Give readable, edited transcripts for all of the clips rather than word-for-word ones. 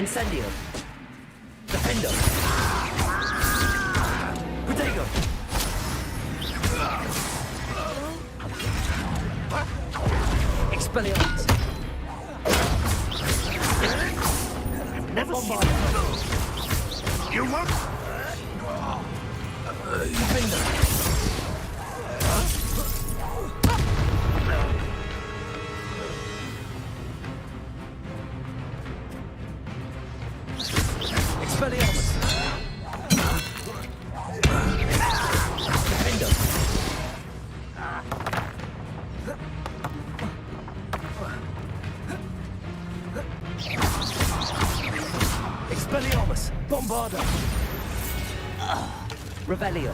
Incendio. Defendo. Protego. Expelliarmus. Never seen you want? Defendo. Expelliarmus. Defendo. Expelliarmus. Bombarda. Revelio.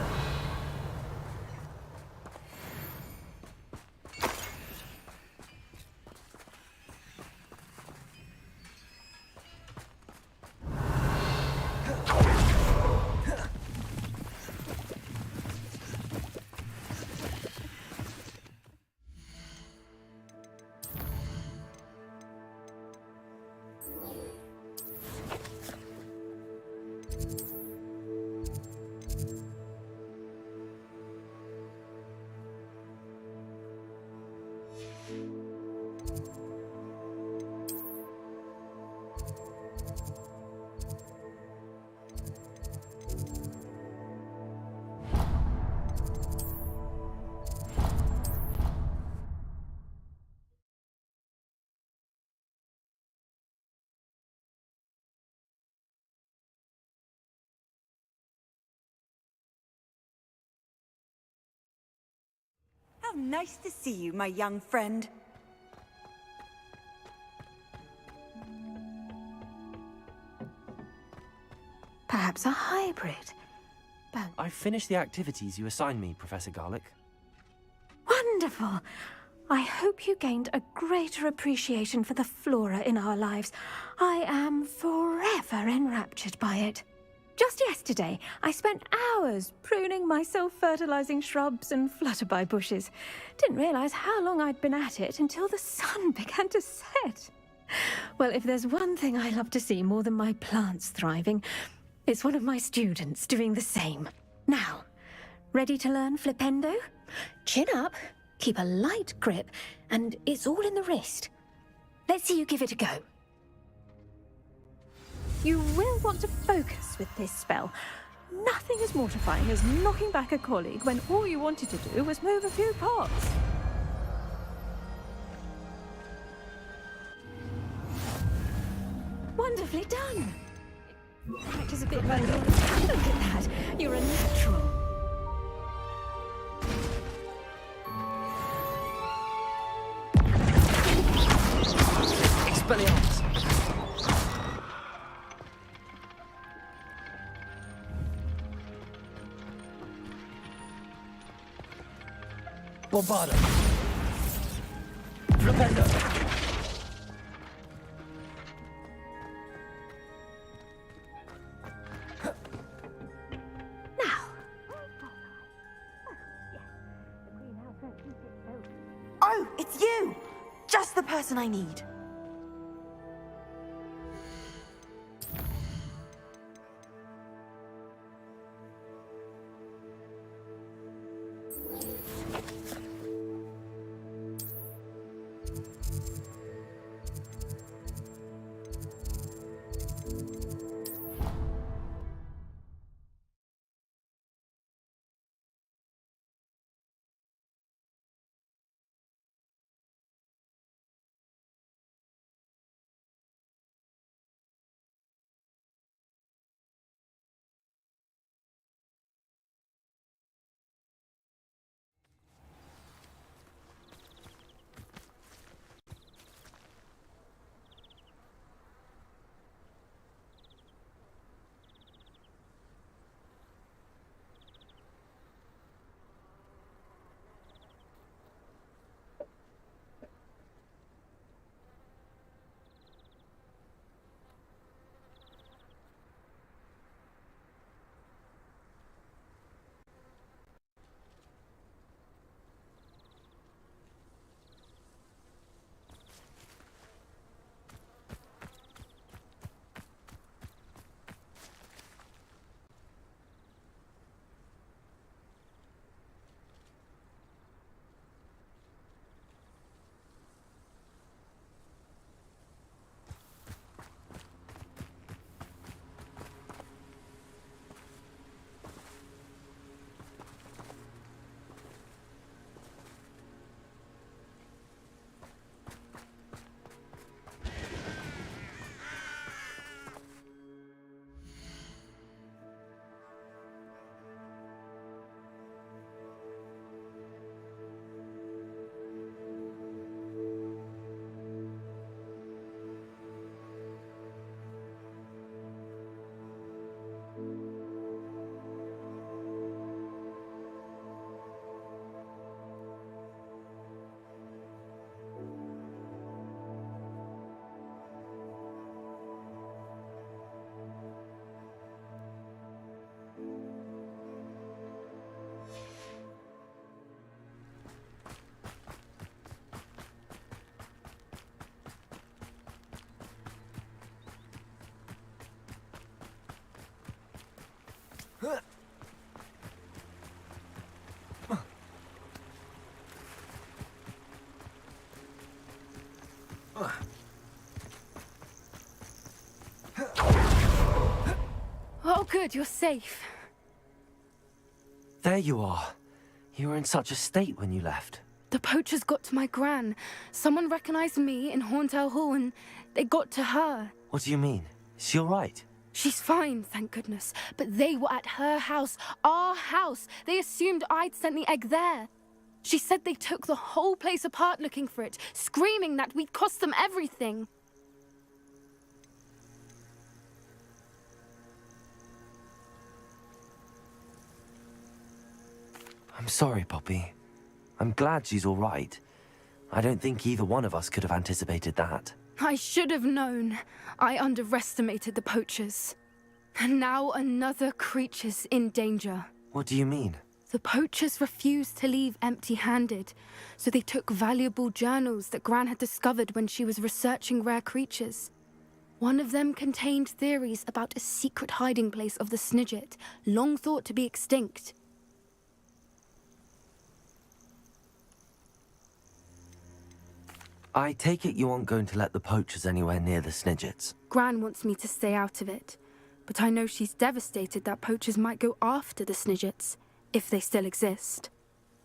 How nice to see you, my young friend. Perhaps a hybrid. But I've finished the activities you assigned me, Professor Garlick. wonderful! I hope you gained a greater appreciation for the flora in our lives. I am forever enraptured by it. Just yesterday, I spent hours pruning my self-fertilizing shrubs and flutterby bushes. Didn't realize how long I'd been at it until the sun began to set. Well, if there's one thing I love to see more than my plants thriving, it's one of my students doing the same. Now, ready to learn Flipendo? Chin up, keep a light grip, and it's all in the wrist. Let's see you give it a go. You will want to focus with this spell. Nothing as mortifying as knocking back a colleague when all you wanted to do was move a few pots. Wonderfully done. Practice a bit more. Look at that. You're a natural. Expelliarmus. Bombarda. Flipendo. Now. Oh, it's you! Just the person I need. Oh, good, you're safe. There you are. You were in such a state when you left. The poachers got to my gran. Someone recognized me in Horntail Hall and they got to her. What do you mean? Is she all right? She's fine, thank goodness. But they were at her house, our house. They assumed I'd sent the egg there. She said they took the whole place apart looking for it, screaming that we'd cost them everything. I'm sorry, Poppy. I'm glad she's all right. I don't think either one of us could have anticipated that. I should have known. I underestimated the poachers. And now another creature's in danger. What do you mean? The poachers refused to leave empty-handed, so they took valuable journals that Gran had discovered when she was researching rare creatures. One of them contained theories about a secret hiding place of the Snidget, long thought to be extinct. I take it you aren't going to let the poachers anywhere near the Snidgets. Gran wants me to stay out of it, but I know she's devastated that poachers might go after the Snidgets, if they still exist.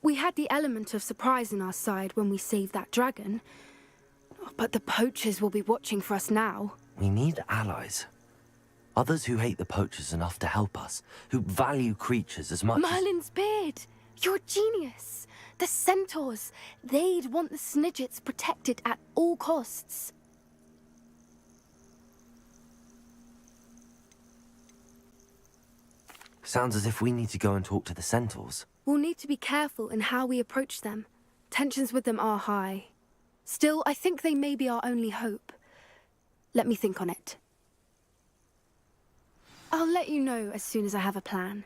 We had the element of surprise on our side when we saved that dragon, but the poachers will be watching for us now. We need allies. Others who hate the poachers enough to help us, who value creatures as much as... Merlin's beard! You're a genius! The centaurs, they'd want the Snidgets protected at all costs. Sounds as if we need to go and talk to the centaurs. We'll need to be careful in how we approach them. Tensions with them are high. Still, I think they may be our only hope. Let me think on it. I'll let you know as soon as I have a plan.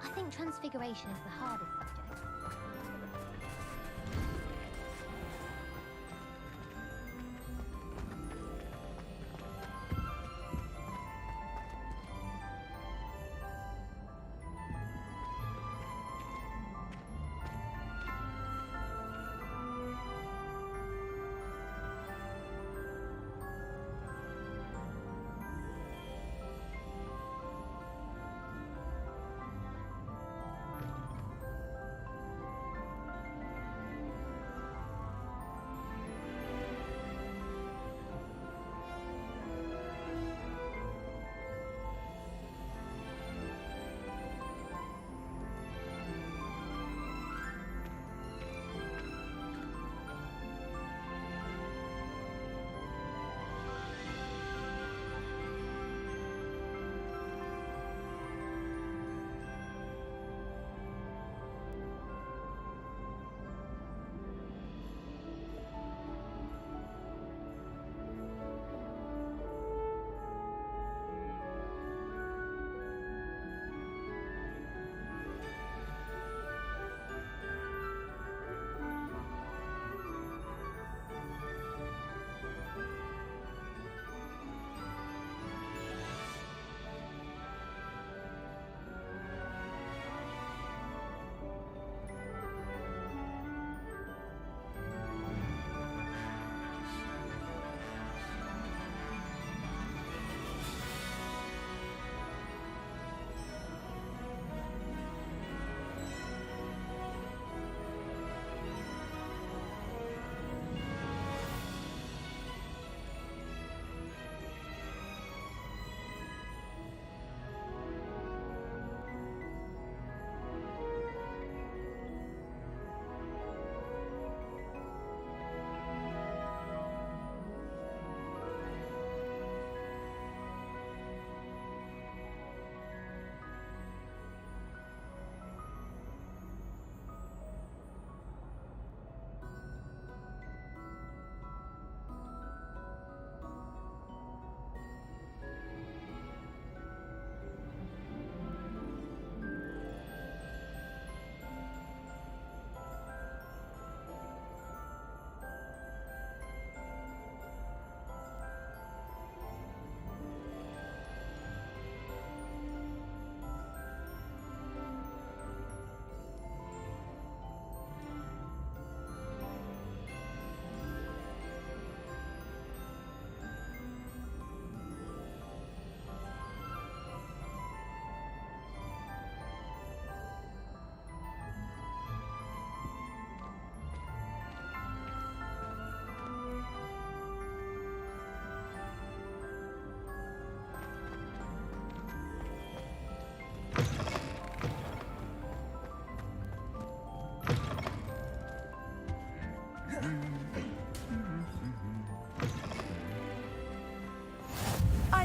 I think transfiguration is the hardest subject.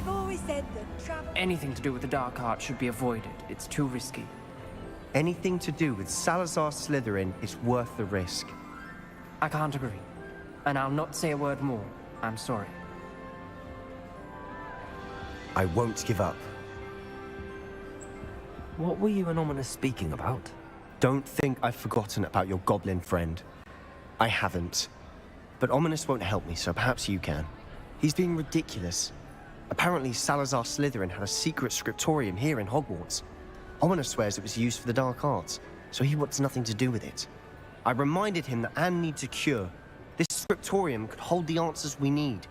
I've always said that travel... Anything to do with the dark art should be avoided. It's too risky. Anything to do with Salazar Slytherin is worth the risk. I can't agree. And I'll not say a word more. I'm sorry. I won't give up. What were you and Ominous speaking about? Don't think I've forgotten about your goblin friend. I haven't. But Ominous won't help me, so perhaps you can. He's being ridiculous. Apparently Salazar Slytherin had a secret scriptorium here in Hogwarts. Ominous swears it was used for the dark arts, so he wants nothing to do with it. I reminded him that Anne needs a cure. This scriptorium could hold the answers we need.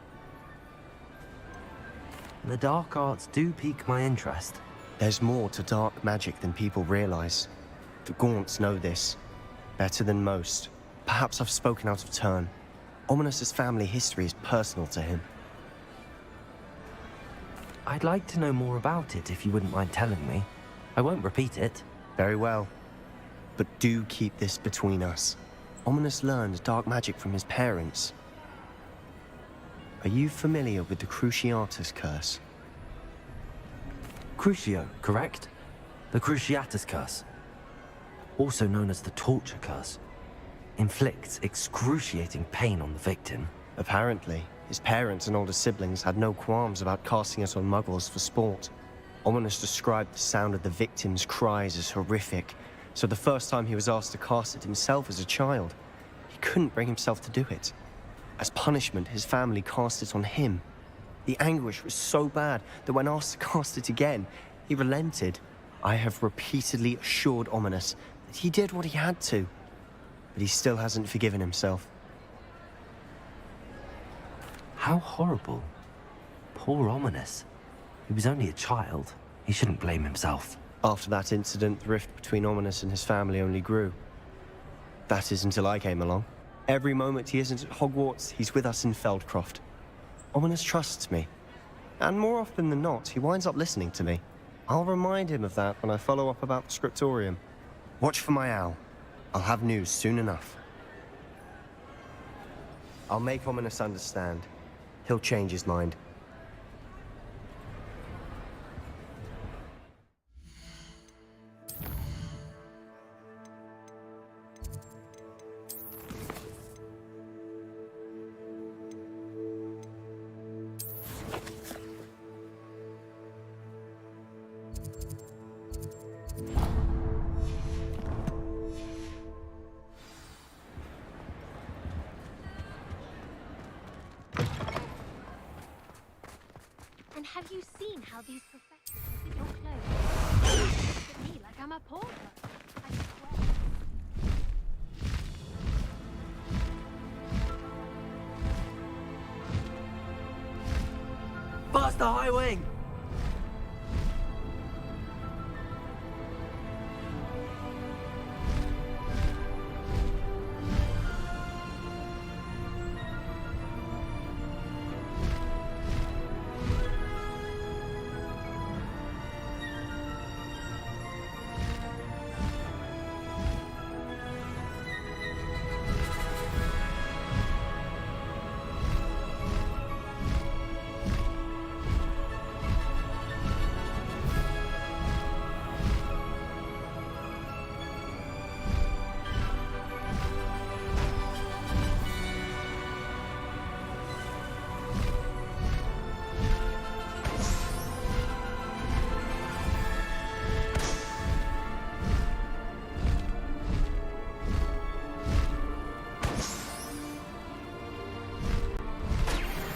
The dark arts do pique my interest. There's more to dark magic than people realize. The Gaunts know this. Better than most. Perhaps I've spoken out of turn. Ominous's family history is personal to him. I'd like to know more about it if you wouldn't mind telling me. I won't repeat it. Very well. But do keep this between us. Ominous learned dark magic from his parents. Are you familiar with the Cruciatus curse? Crucio, correct? The Cruciatus curse. Also known as the torture curse. Inflicts excruciating pain on the victim. Apparently, his parents and older siblings had no qualms about casting it on muggles for sport. Ominous described the sound of the victim's cries as horrific, so the first time he was asked to cast it himself as a child, he couldn't bring himself to do it. As punishment, his family cast it on him. The anguish was so bad that when asked to cast it again, he relented. I have repeatedly assured Ominous that he did what he had to, but he still hasn't forgiven himself. How horrible. Poor Ominous. He was only a child. He shouldn't blame himself. After that incident, the rift between Ominous and his family only grew. That is until I came along. Every moment he isn't at Hogwarts, he's with us in Feldcroft. Ominous trusts me. And more often than not, he winds up listening to me. I'll remind him of that when I follow up about the scriptorium. Watch for my owl. I'll have news soon enough. I'll make Ominous understand. He'll change his mind. And have you seen how these professors look at your clothes? They look at me like I'm a pauper. I swear. Faster, High Wing!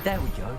There we go.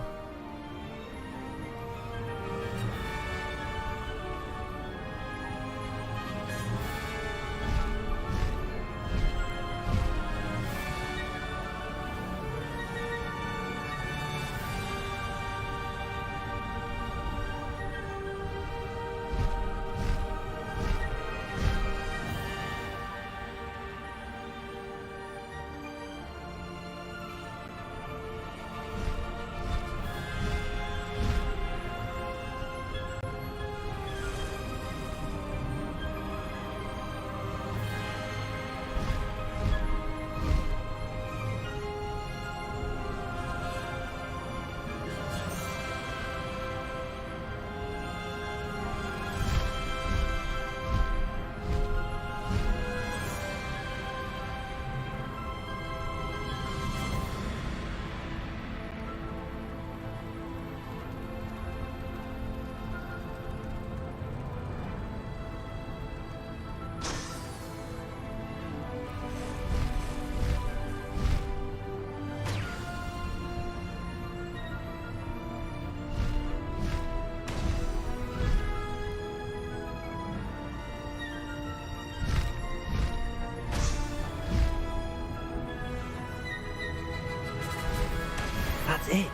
That's it.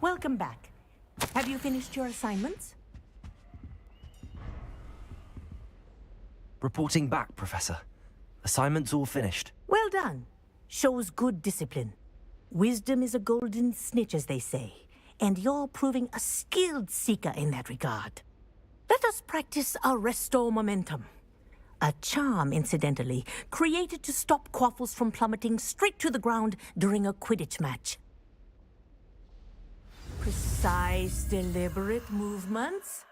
welcome back. Have you finished your assignments? Reporting back, Professor. Assignments all finished. Well done. Shows good discipline. Wisdom is a golden snitch, as they say, and you're proving a skilled seeker in that regard. Let us practice our restore momentum. A charm, incidentally, created to stop quaffles from plummeting straight to the ground during a Quidditch match. Precise, deliberate movements.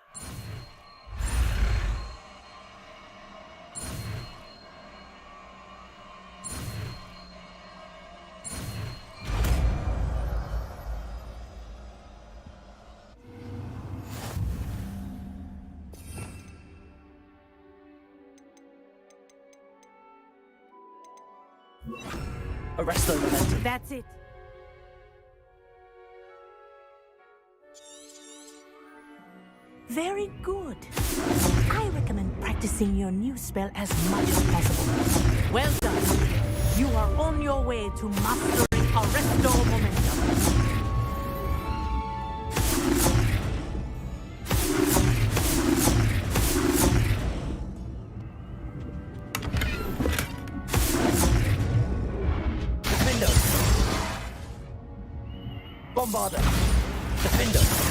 Arrest the momentum. That's it. Very good. I recommend practicing your new spell as much as possible. Well done. You are on your way to mastering a restore momentum. Bombarder! Defender!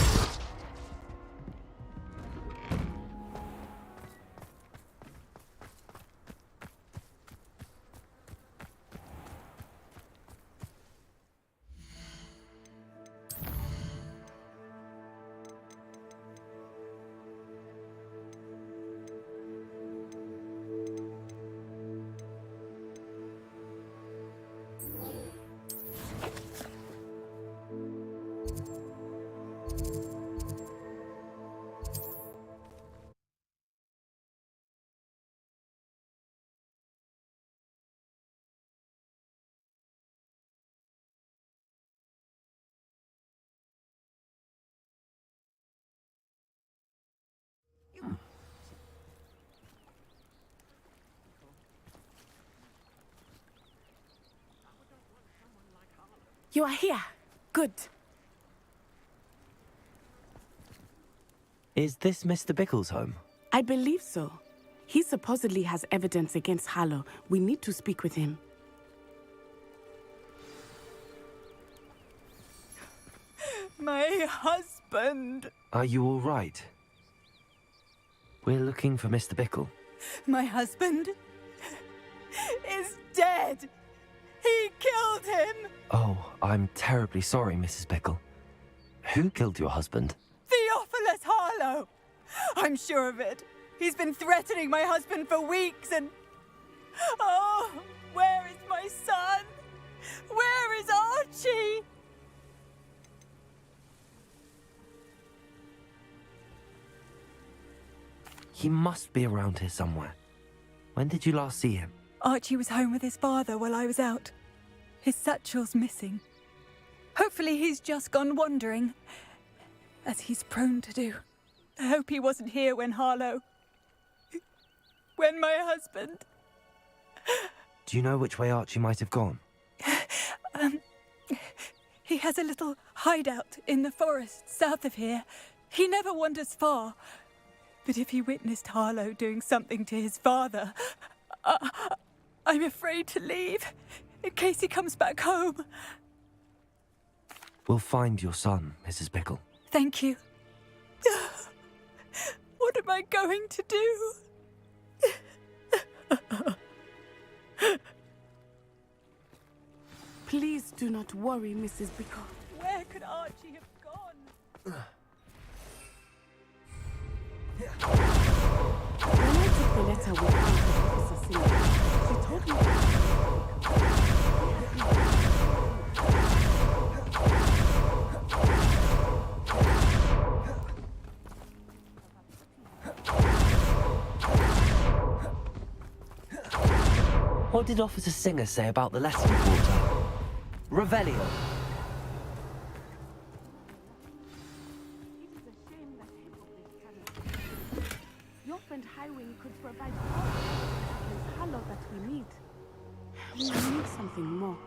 You are here. Good. Is this Mr. Bickle's home? I believe so. He supposedly has evidence against Harlow. We need to speak with him. My husband. Are you all right? We're looking for Mr. Bickle. My husband is dead. He killed him. Oh, I'm terribly sorry, Mrs. Bickle. Who killed your husband? Theophilus Harlow. I'm sure of it. He's been threatening my husband for weeks and... Oh, where is my son? Where is Archie? He must be around here somewhere. When did you last see him? Archie was home with his father while I was out. His satchel's missing. Hopefully he's just gone wandering, as he's prone to do. I hope he wasn't here when Harlow... when my husband... Do you know which way Archie might have gone? He has a little hideout in the forest south of here. He never wanders far. But if he witnessed Harlow doing something to his father, I'm afraid to leave, in case he comes back home. We'll find your son, Mrs. Bickle. Thank you. What am I going to do? Please do not worry, Mrs. Bickle. Where could Archie have gone? When I took the letter with Officer Singer, she told me What did Officer Singer say about the letter you brought her? Revelio. it is a shame that Hippogriff cannot. Your friend Highwing could provide all the Harlow that we need. We need something more.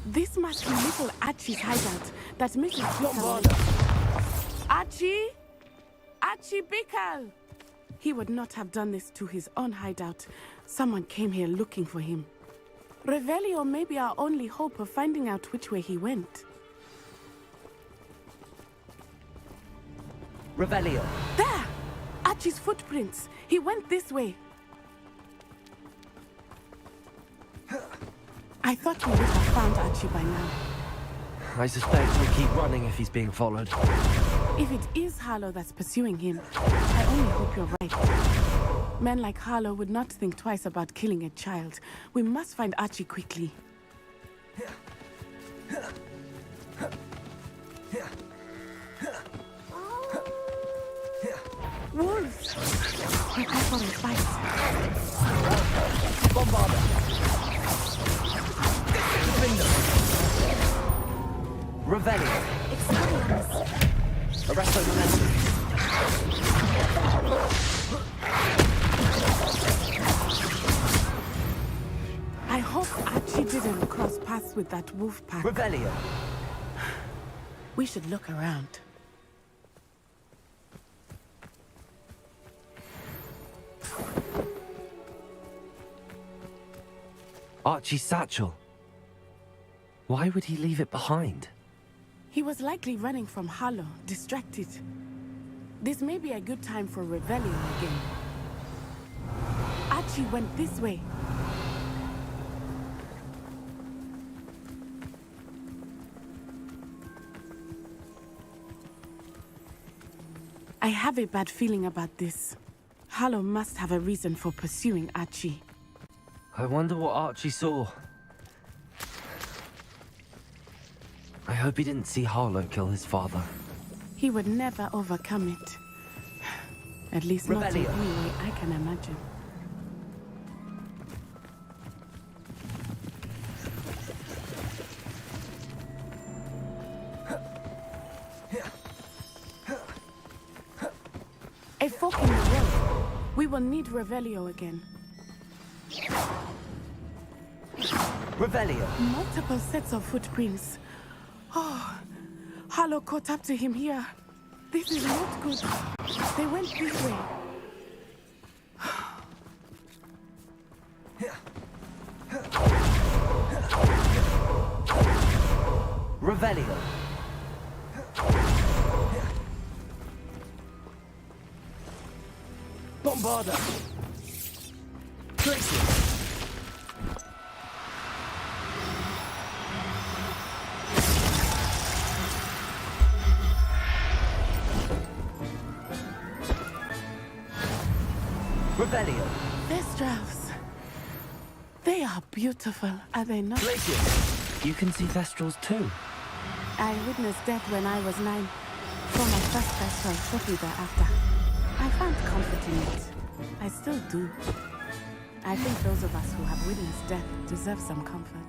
This must be little Archie's hideout that Mrs. Bickle. Archie? Archie Bickle! He would not have done this to his own hideout. Someone came here looking for him. Revelio may be our only hope of finding out which way he went. Revelio. There! Archie's footprints. He went this way. I thought we would have found Archie by now. I suspect he'll keep running if he's being followed. If it is Harlow that's pursuing him, I only hope you're right. Men like Harlow would not think twice about killing a child. We must find Archie quickly. Wolves! Prepare for a fight. Bombarder. Revelio. Arresto momentum. I hope Archie didn't cross paths with that wolf pack. Revelio. We should look around. Archie's satchel. Why would he leave it behind? He was likely running from Harlow, distracted. This may be a good time for rebellion again. Archie went this way. I have a bad feeling about this. Harlow must have a reason for pursuing Archie. I wonder what Archie saw. I hope he didn't see Harlow kill his father. He would never overcome it. At least not in Revelio. any way I can imagine. A fork in the road. We will need Revelio again. Revelio. Multiple sets of footprints. Oh, Harlow caught up to him here. This is not good. They went this way. Revelio. Bombarder. Tracy. Revelio. Thestrals. They are beautiful, are they not? Glacius. You can see Thestrals too. I witnessed death when I was 9. Saw my first Thestral shortly thereafter. I found comfort in it. I still do. I think those of us who have witnessed death deserve some comfort.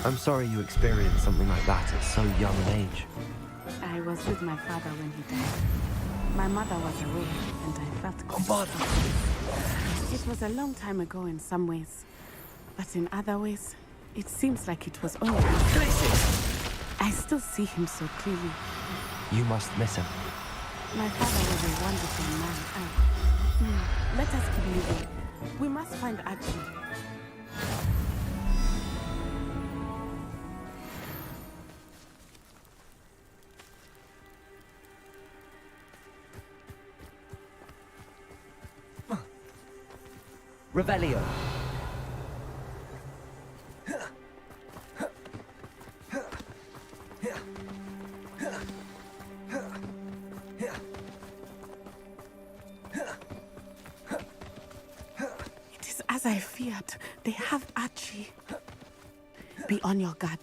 I'm sorry you experienced something like that at so young an age. I was with my father when he died. My mother was away, and I felt Bombarder. It was a long time ago in some ways, but in other ways, it seems like it was only I still see him so clearly. You must miss him. My father was a wonderful man. Let us keep moving. We must find Archie. Revelio. It is as I feared. They have Archie. Be on your guard.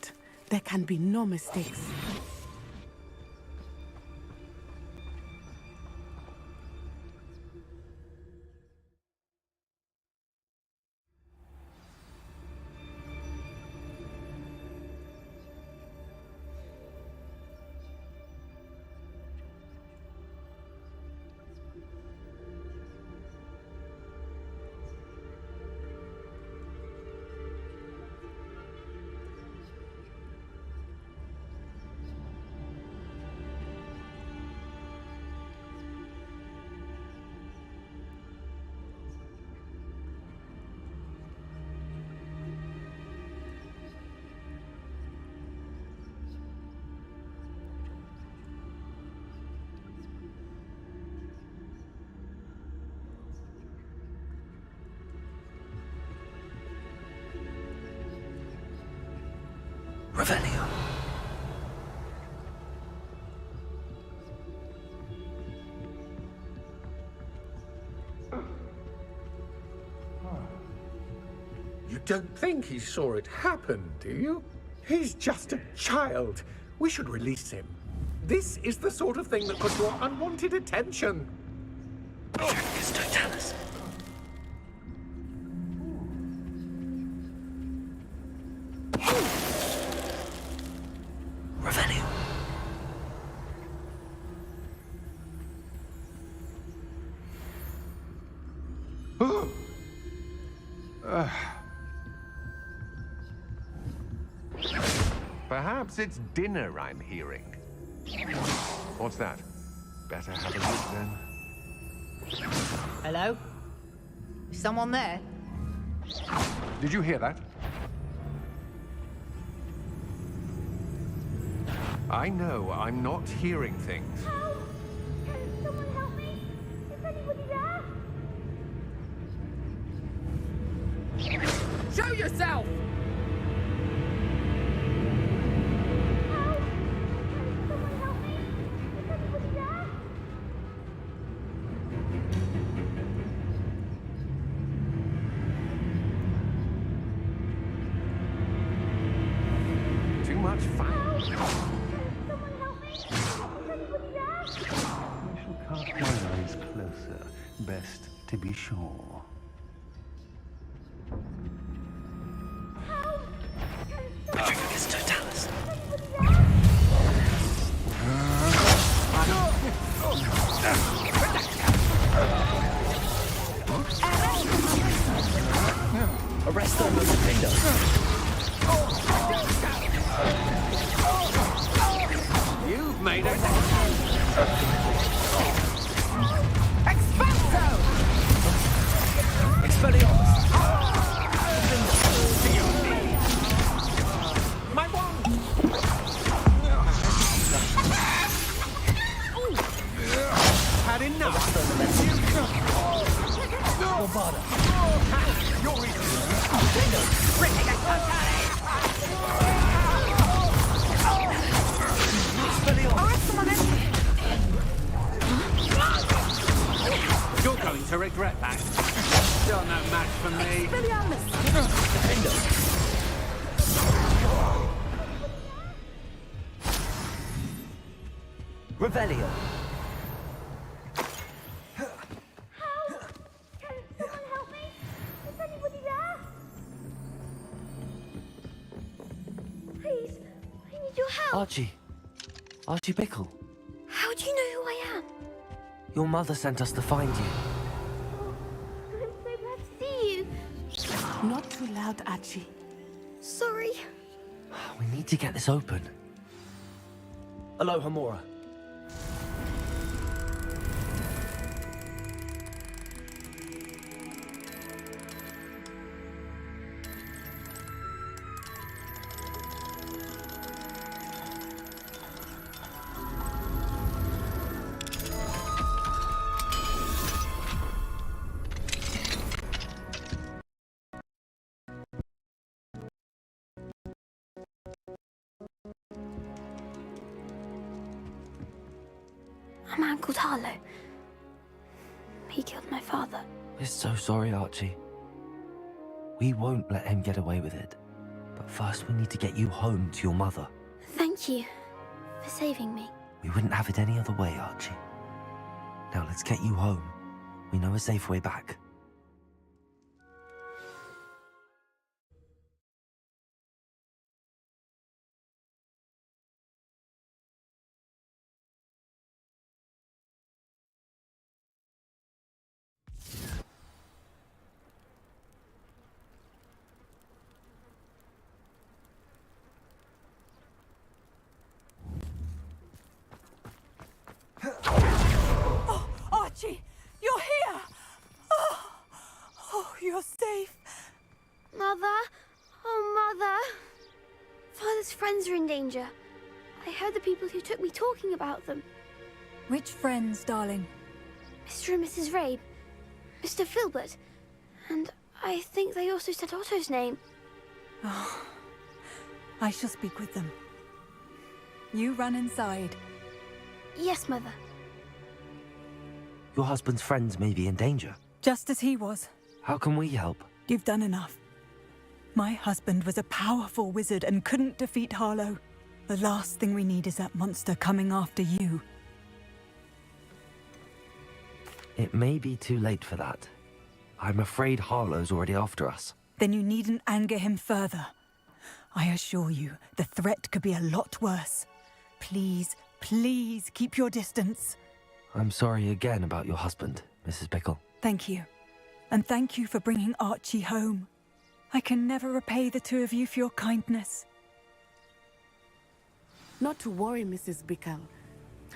There can be no mistakes. Revelio. You don't think he saw it happen, do you? He's just a child. We should release him. This is the sort of thing that could draw unwanted attention. Patricus Totalis. Revelio. Perhaps it's dinner I'm hearing. What's that? Better have a look then. Hello? Is someone there? Did you hear that? I know I'm not hearing things. Help! Can someone help me? Is anybody there? Show yourself! Help! Can someone help me? Is anybody there? Too much fun. Someone help me! Is anybody there? I shall cast my eyes closer. Best to be sure. Patricus Totalis. Arrest them with the finger. You've made it. Expelliarmus. My wand! Had enough. Bombarda. You're eating. You're going to regret that. Still no match for me. Revelio. Can someone help me? Is anybody there? Please, I need your help. Archie. Archie Bickle. How do you know who I am? Your mother sent us to find you. I'm so glad to see you. Not too loud, Archie. Sorry. We need to get this open. Aloha Mora. A man called Harlow. He killed my father. We're so sorry, Archie. We won't let him get away with it. But first we need to get you home to your mother. Thank you for saving me. We wouldn't have it any other way, Archie. Now let's get you home. We know a safe way back. Oh, Archie, you're here! Oh, you're safe. Mother? Oh, Mother. Father's friends are in danger. I heard the people who took me talking about them. Which friends, darling? Mr. and Mrs. Rabe, Mr. Filbert, and I think they also said Otto's name. Oh, I shall speak with them. You run inside. Yes, Mother. Your husband's friends may be in danger. Just as he was. How can we help? You've done enough. My husband was a powerful wizard and couldn't defeat Harlow. The last thing we need is that monster coming after you. It may be too late for that. I'm afraid Harlow's already after us. Then you needn't anger him further. I assure you, the threat could be a lot worse. Please, please keep your distance. I'm sorry again about your husband, Mrs. Bickle. Thank you. And thank you for bringing Archie home. I can never repay the two of you for your kindness. Not to worry, Mrs. Bickle.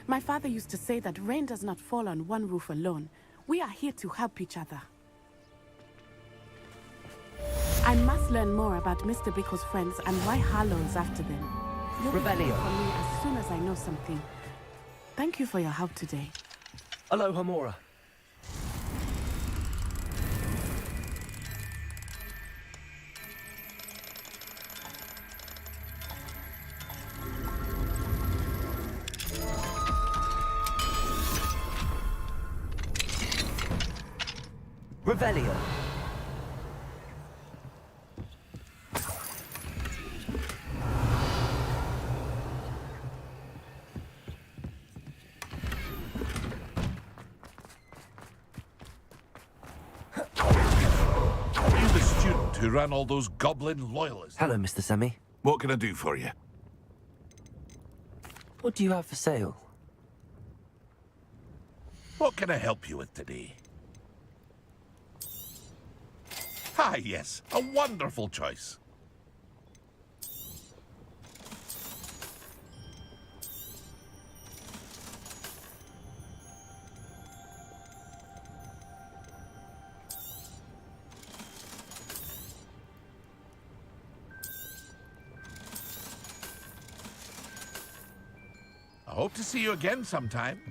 My father used to say that rain does not fall on one roof alone. We are here to help each other. I must learn more about Mr. Bickle's friends and why Harlow is after them. You'll be back for me as soon as I know something. Thank you for your help today. Aloha, Mora. Revelio. You the student who ran all those goblin loyalists? Hello, Mr. Semi. What can I do for you? What do you have for sale? What can I help you with today? Ah, yes, a wonderful choice. I hope to see you again sometime.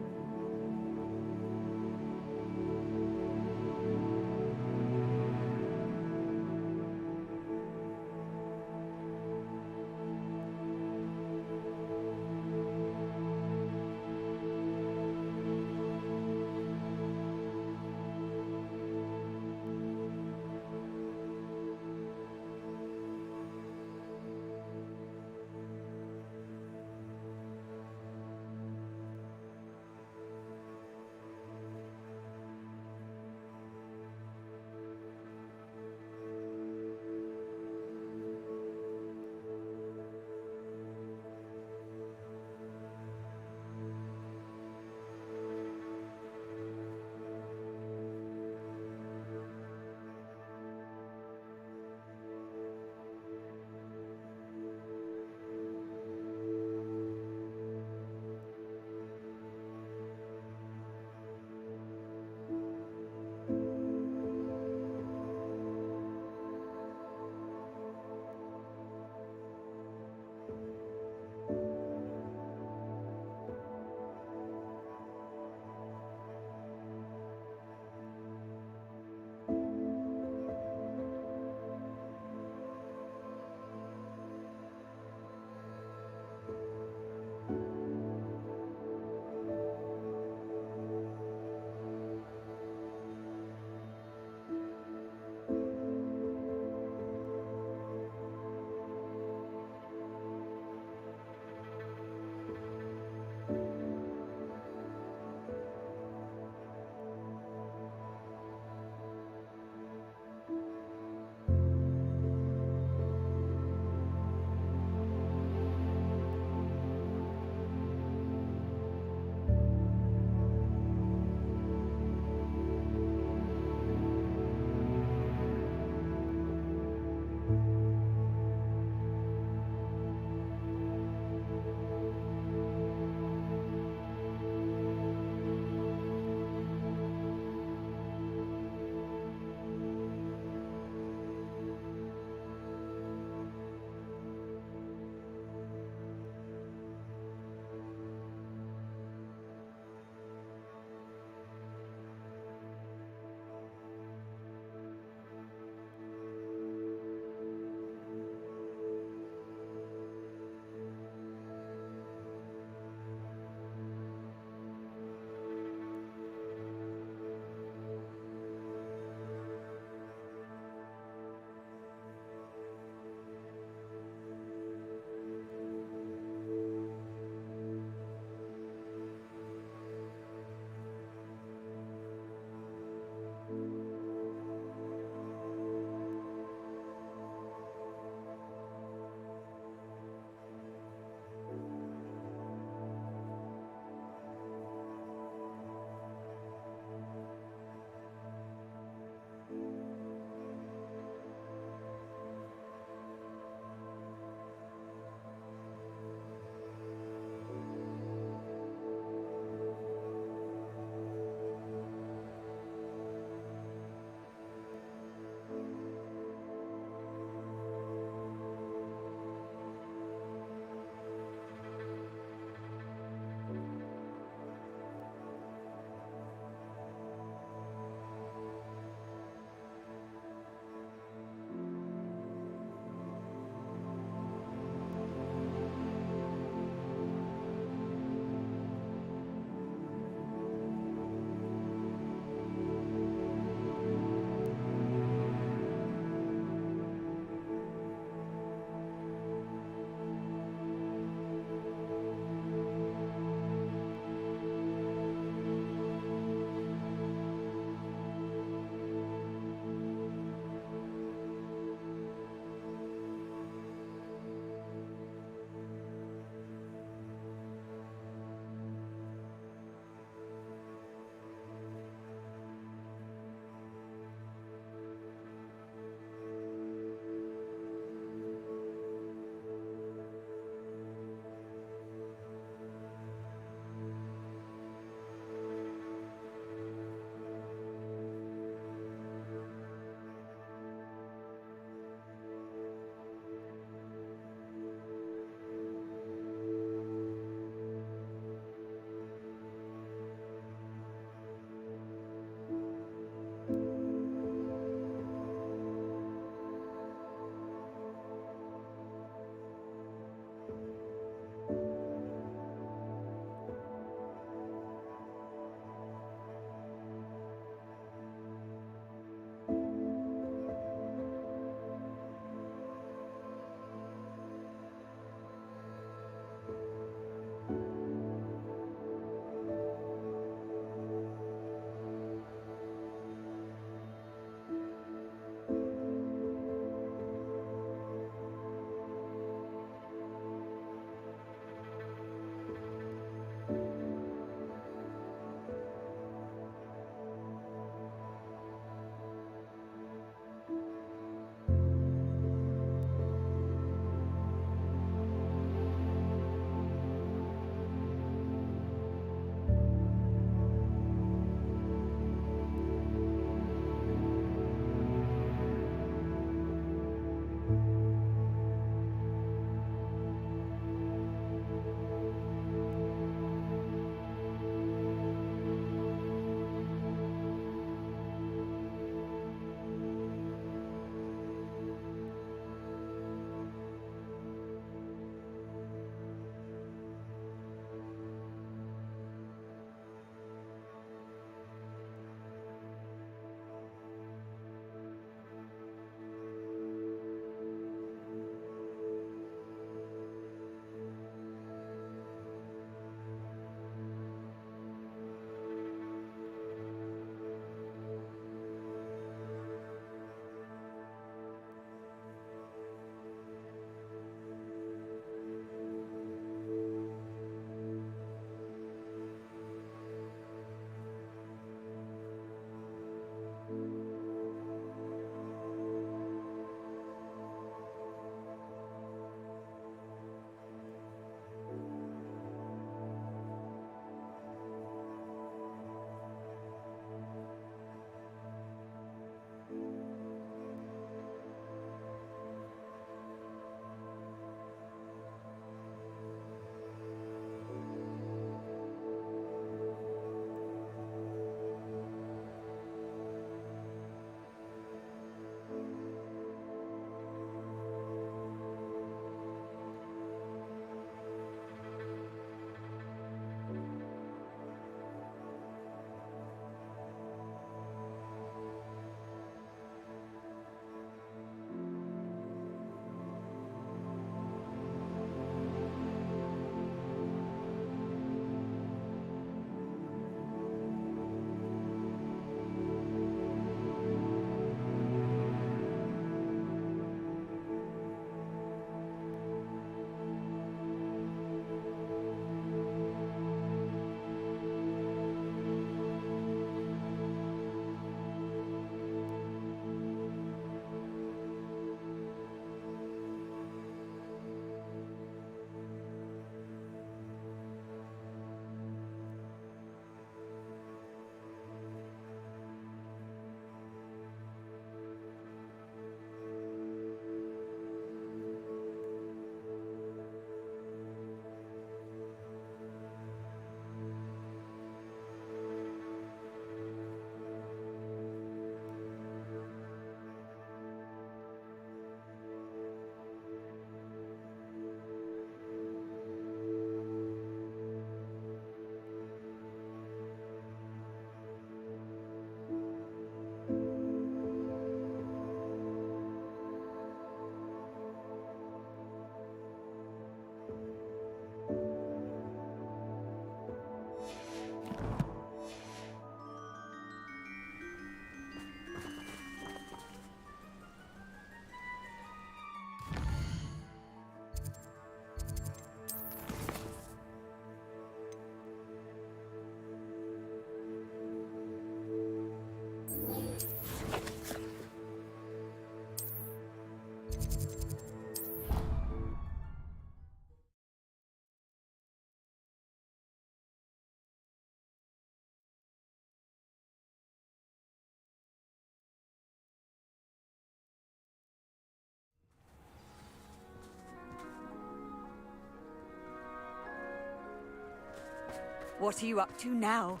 What are you up to now?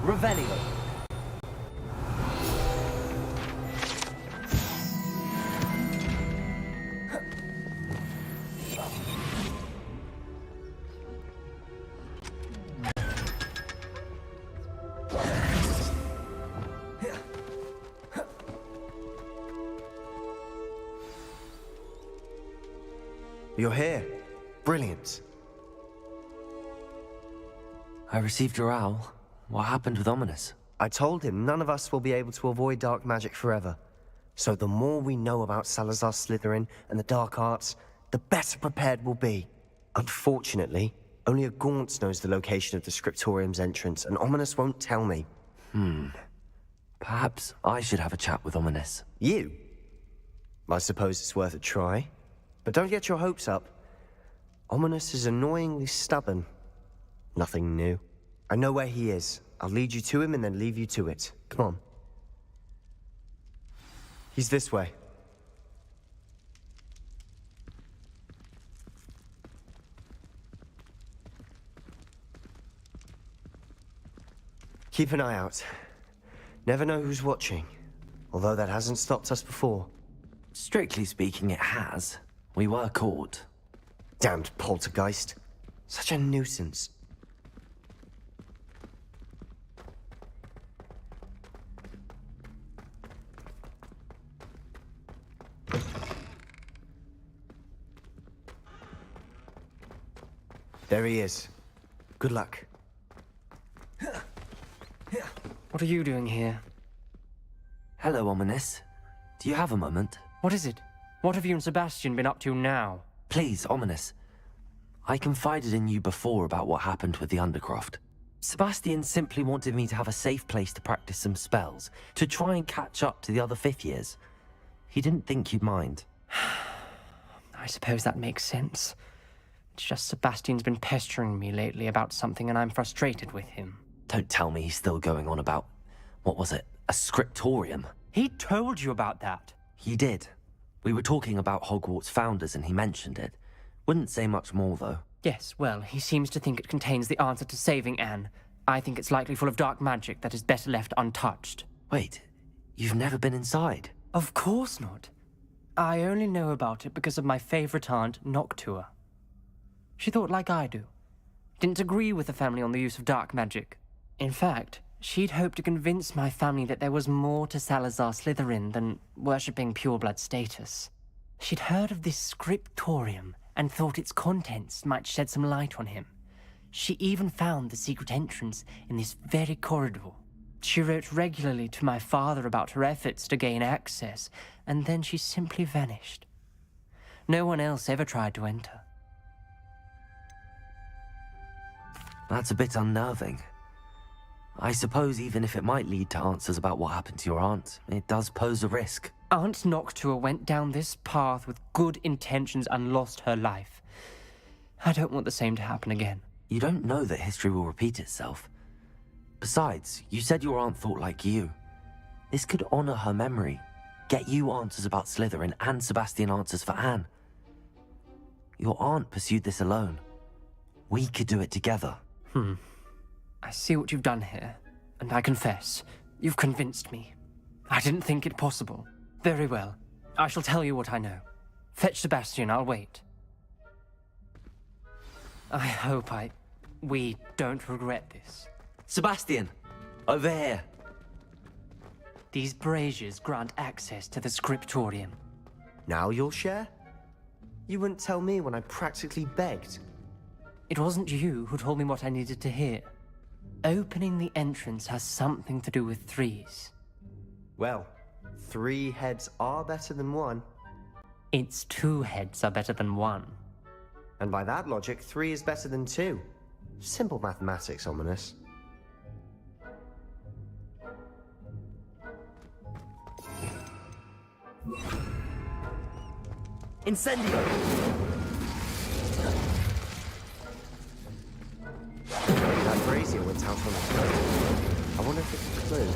Revelio. You're here. Brilliant. I received your owl. What happened with Ominous? I told him none of us will be able to avoid dark magic forever. So the more we know about Salazar Slytherin and the dark arts, the better prepared we'll be. Unfortunately, only a Gaunt knows the location of the Scriptorium's entrance, and Ominous won't tell me. Perhaps I should have a chat with Ominous. You? I suppose it's worth a try. But don't get your hopes up. Ominous is annoyingly stubborn. Nothing new. I know where he is. I'll lead you to him and then leave you to it. Come on. He's this way. Keep an eye out. Never know who's watching. Although that hasn't stopped us before. Strictly speaking, it has. We were caught. Damned poltergeist. Such a nuisance. There he is. Good luck. What are you doing here? Hello, Ominous. Do you have a moment? What is it? What have you and Sebastian been up to now? Please, Ominous. I confided in you before about what happened with the Undercroft. Sebastian simply wanted me to have a safe place to practice some spells, to try and catch up to the other fifth years. He didn't think you'd mind. I suppose that makes sense. It's just Sebastian's been pestering me lately about something and I'm frustrated with him. Don't tell me he's still going on about, what was it, a scriptorium? He told you about that. He did. We were talking about Hogwarts founders and he mentioned it. Wouldn't say much more, though. Yes, well, he seems to think it contains the answer to saving Anne. I think it's likely full of dark magic that is better left untouched. Wait, you've never been inside? Of course not. I only know about it because of my favorite aunt, Noctua. She thought like I do. Didn't agree with the family on the use of dark magic. In fact, she'd hoped to convince my family that there was more to Salazar Slytherin than worshipping pureblood status. She'd heard of this scriptorium and thought its contents might shed some light on him. She even found the secret entrance in this very corridor. She wrote regularly to my father about her efforts to gain access, and then she simply vanished. No one else ever tried to enter. That's a bit unnerving. I suppose even if it might lead to answers about what happened to your aunt, it does pose a risk. Aunt Noctua went down this path with good intentions and lost her life. I don't want the same to happen again. You don't know that history will repeat itself. Besides, you said your aunt thought like you. This could honor her memory, get you answers about Slytherin and Sebastian answers for Anne. Your aunt pursued this alone. We could do it together. I see what you've done here, and I confess, you've convinced me. I didn't think it possible. Very well. I shall tell you what I know. Fetch Sebastian, I'll wait. I hope we don't regret this. Sebastian! Over here! These braziers grant access to the scriptorium. Now you'll share? You wouldn't tell me when I practically begged. It wasn't you who told me what I needed to hear. Opening the entrance has something to do with threes. Well, 3 heads are better than 1. It's 2 heads are better than 1. And by that logic, 3 is better than 2. Simple mathematics, Ominous. Incendio! That brazier went out on its own. I wonder if it's a clue.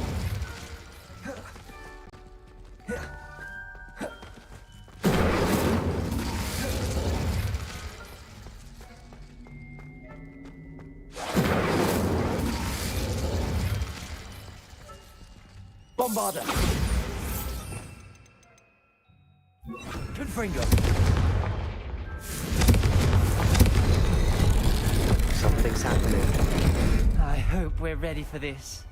Bombarder! Confringo! Something's happening. I hope we're ready for this.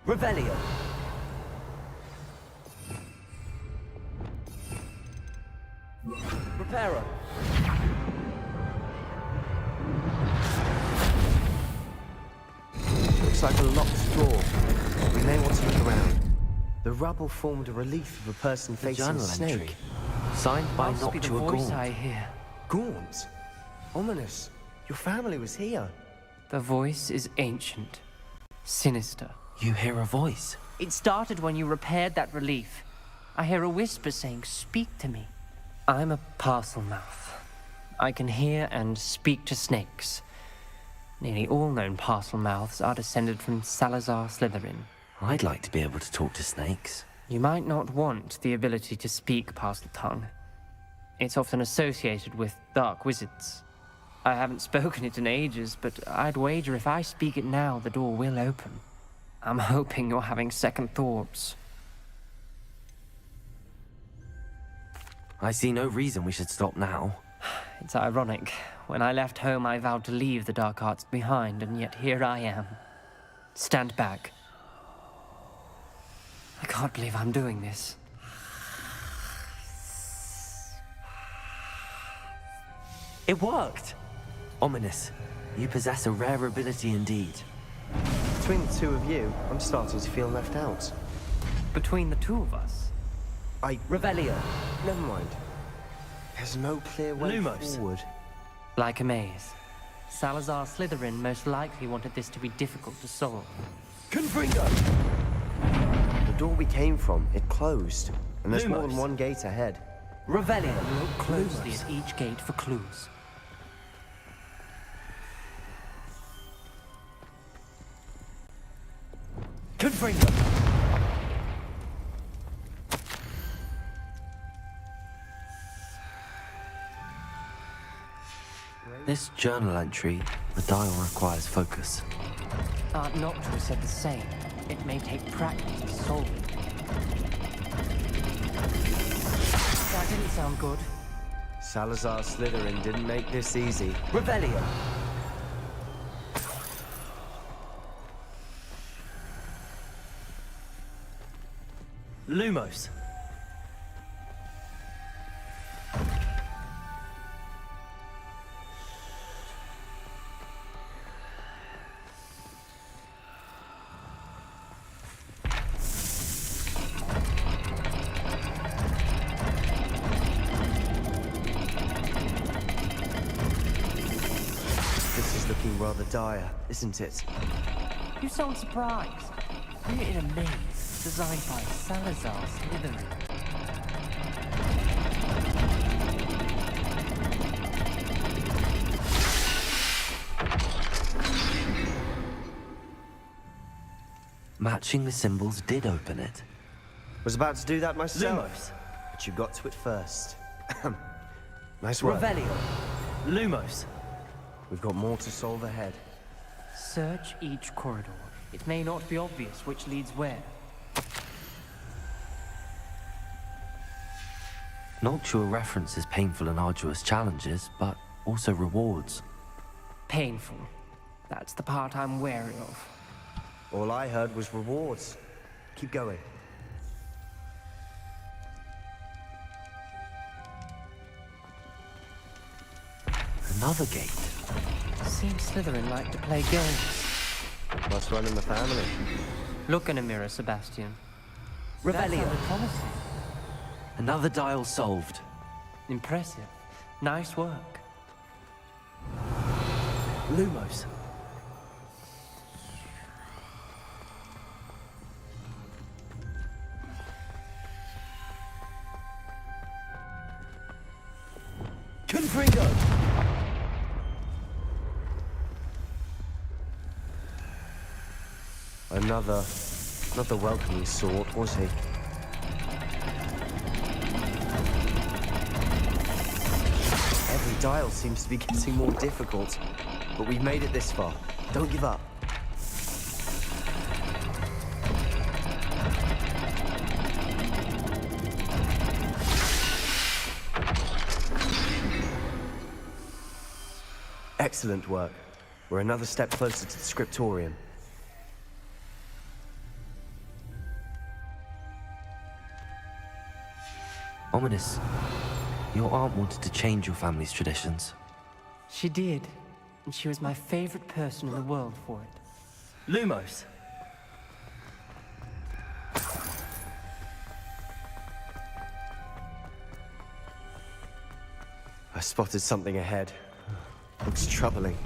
Revelio! Reparo! Looks like a locked door. We may want to look around. The rubble formed a relief of a person facing a snake. Signed by Must be the Noctua voice Gaunt. I hear. Gaunt? Ominous. Your family was here. The voice is ancient, sinister. You hear a voice? It started when you repaired that relief. I hear a whisper saying, "Speak to me." I'm a parcel mouth. I can hear and speak to snakes. Nearly all known parcel mouths are descended from Salazar Slytherin. I'd like to be able to talk to snakes. You might not want the ability to speak parcel tongue. It's often associated with dark wizards. I haven't spoken it in ages, but I'd wager if I speak it now, the door will open. I'm hoping you're having second thoughts. I see no reason we should stop now. It's ironic. When I left home, I vowed to leave the dark arts behind, and yet here I am. Stand back. I can't believe I'm doing this. It worked! Ominous, you possess a rare ability indeed. Between the 2 of you, I'm starting to feel left out. Between the 2 of us? Revelio! Never mind. There's no clear way Lumos. forward. Like a maze. Salazar Slytherin most likely wanted this to be difficult to solve. Confringo! The door we came from, it closed. And there's more than Lumos. 1 gate ahead. Revelio! Look closely at each gate for clues. Confringo! This journal entry, the dial requires focus. Aunt Noctua said the same. It may take practice to solve it. That didn't sound good. Salazar Slytherin didn't make this easy. Revelio! Lumos! This is looking rather dire, isn't it? You sound surprised. We're in a maze designed by Salazar Slytherin. Matching the symbols did open it. Was about to do that myself. Lumos! But you got to it first. Nice work. Revelio! Lumos! We've got more to solve ahead. Search each corridor. It may not be obvious which leads where. Noctua references painful and arduous challenges, but also rewards. Painful. That's the part I'm wary of. All I heard was rewards. Keep going. Another gate. Seems Slytherin like to play games. Must run in the family. Look in a mirror, Sebastian. Revelio. Policy. Another dial solved. Impressive. Nice work. Lumos. Confringo. Another welcoming sort, was he? Every dial seems to be getting more difficult, but we've made it this far. Don't give up. Excellent work. We're another step closer to the scriptorium. Ominous. Your aunt wanted to change your family's traditions. She did. And she was my favorite person in the world for it. Lumos. I spotted something ahead. Looks troubling.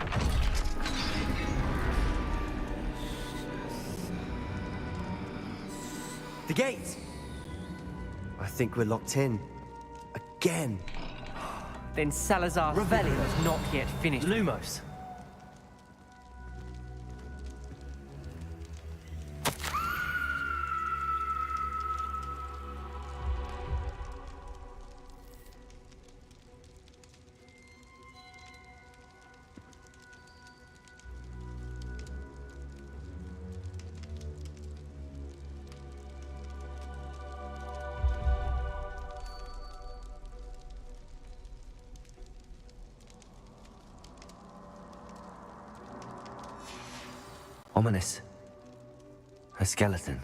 The gate! I think we're locked in. Again! Then Salazar's rebellion is not yet finished. Lumos. Ominous. A skeleton.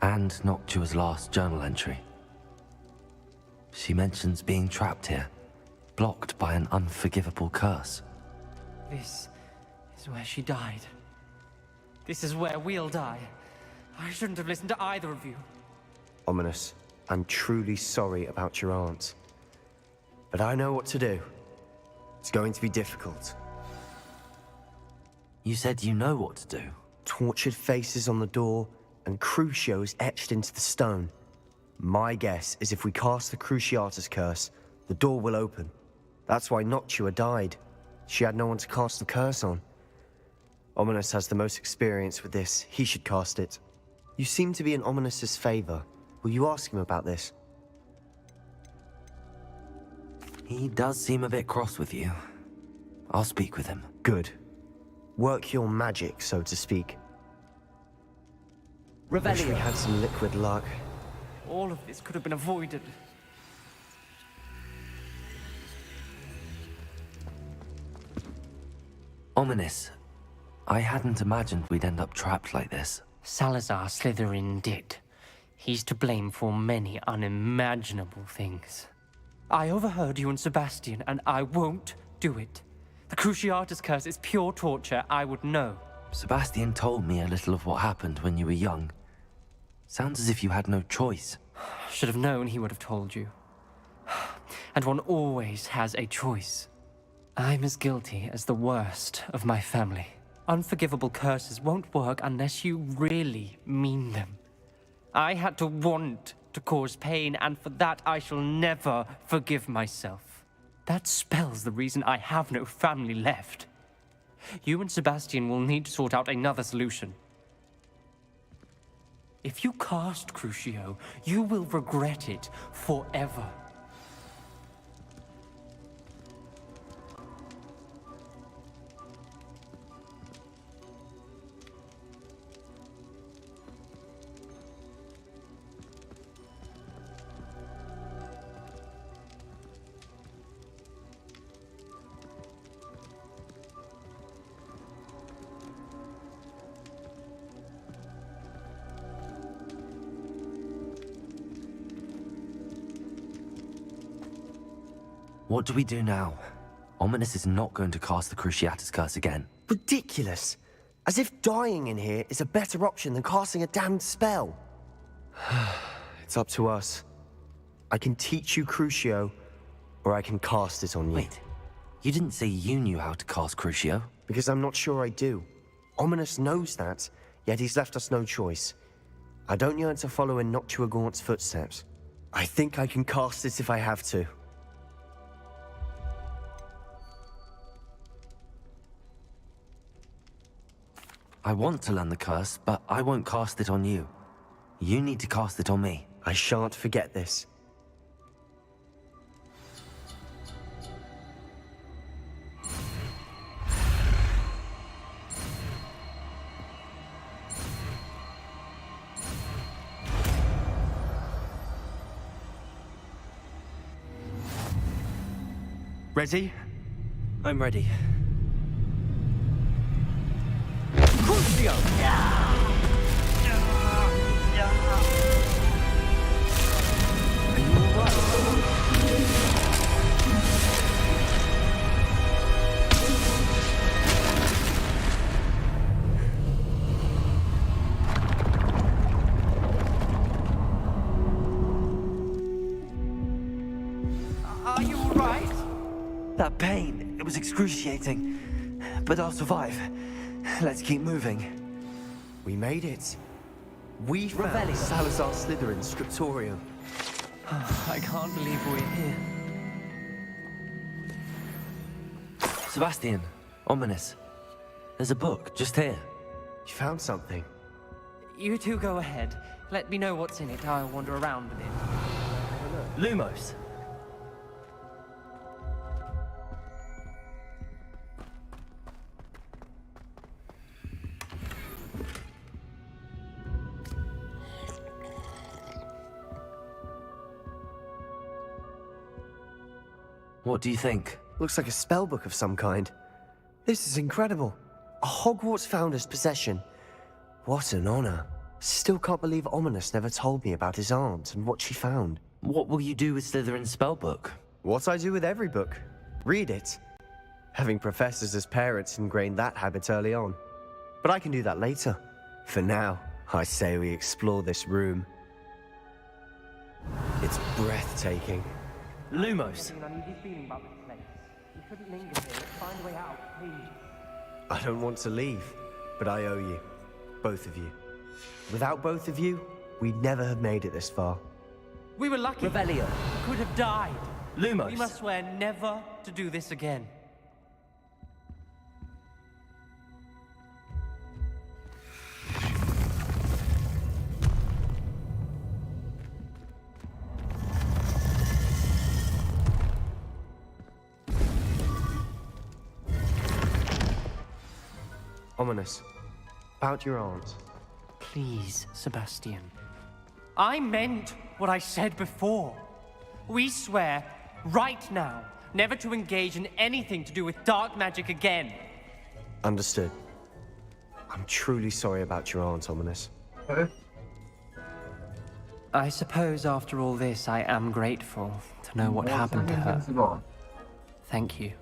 And Noctua's last journal entry. She mentions being trapped here, blocked by an unforgivable curse. This is where she died. This is where we'll die. I shouldn't have listened to either of you. Ominous, I'm truly sorry about your aunt. But I know what to do. It's going to be difficult. You said you know what to do. Tortured faces on the door, and Crucios etched into the stone. My guess is if we cast the Cruciatus curse, the door will open. That's why Noctua died. She had no one to cast the curse on. Ominous has the most experience with this. He should cast it. You seem to be in Ominous's favor. Will you ask him about this? He does seem a bit cross with you. I'll speak with him. Good. Work your magic, so to speak. Wish we had some liquid luck. All of this could have been avoided. Ominous. I hadn't imagined we'd end up trapped like this. Salazar Slytherin did. He's to blame for many unimaginable things. I overheard you and Sebastian, and I won't do it. The Cruciatus curse is pure torture. I would know. Sebastian told me a little of what happened when you were young. Sounds as if you had no choice. Should have known he would have told you. And one always has a choice. I'm as guilty as the worst of my family. Unforgivable curses won't work unless you really mean them. I had to want to cause pain, and for that I shall never forgive myself. That spells the reason I have no family left. You and Sebastian will need to sort out another solution. If you cast Crucio, you will regret it forever. What do we do now? Ominous is not going to cast the Cruciatus curse again. Ridiculous. As if dying in here is a better option than casting a damned spell. It's up to us. I can teach you Crucio, or I can cast it on you. Wait, you didn't say you knew how to cast Crucio? Because I'm not sure I do. Ominous knows that, yet he's left us no choice. I don't yearn to follow in Noctua Gaunt's footsteps. I think I can cast it if I have to. I want to learn the curse, but I won't cast it on you. You need to cast it on me. I shan't forget this. Ready? I'm ready. Crucio! Are you all right? That pain, it was excruciating. But I'll survive. Let's keep moving. We made it. We found Salazar Slytherin's scriptorium. I can't believe we're here. Sebastian, Ominous. There's a book just here. You found something? You two go ahead. Let me know what's in it. I'll wander around a bit. Lumos. What do you think? Looks like a spellbook of some kind. This is incredible. A Hogwarts founder's possession. What an honor. Still can't believe Ominous never told me about his aunt and what she found. What will you do with Slytherin's spellbook? What I do with every book. Read it. Having professors as parents ingrained that habit early on. But I can do that later. For now, I say we explore this room. It's breathtaking. Lumos. I don't want to leave, but I owe you. Both of you. Without both of you, we'd never have made it this far. We were lucky. Revelio. We could have died. Lumos. We must swear never to do this again. Ominous. About your aunt. Please, Sebastian. I meant what I said before. We swear, right now, never to engage in anything to do with dark magic again. Understood. I'm truly sorry about your aunt, Ominous. I suppose after all this, I am grateful to know what happened to her. Thank you.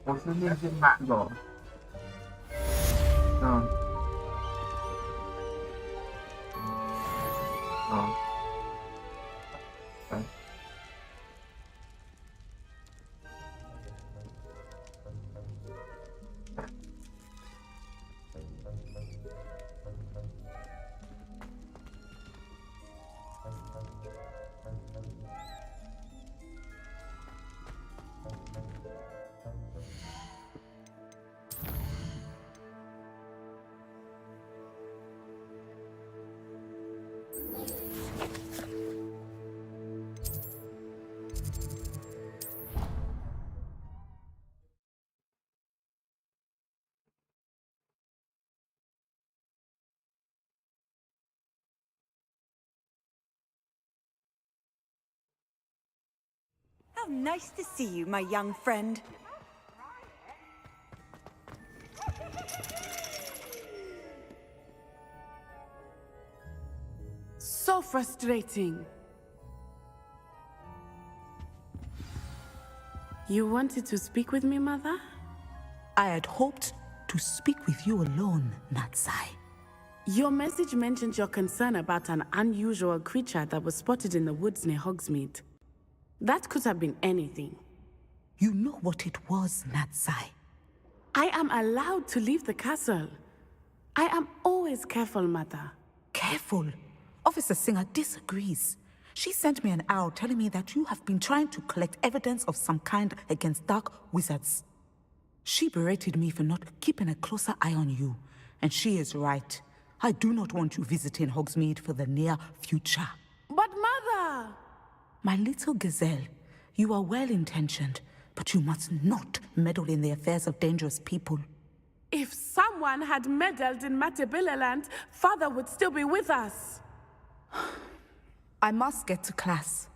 How nice to see you, my young friend. So frustrating. You wanted to speak with me, Mother? I had hoped to speak with you alone, Natsai. Your message mentioned your concern about an unusual creature that was spotted in the woods near Hogsmeade. That could have been anything. You know what it was, Natsai. I am allowed to leave the castle. I am always careful, Mother. Careful? Officer Singer disagrees. She sent me an owl telling me that you have been trying to collect evidence of some kind against dark wizards. She berated me for not keeping a closer eye on you, and she is right. I do not want you visiting Hogsmeade for the near future. But Mother! My little gazelle, you are well-intentioned, but you must not meddle in the affairs of dangerous people. If someone had meddled in Matabeleland, Father would still be with us. I must get to class.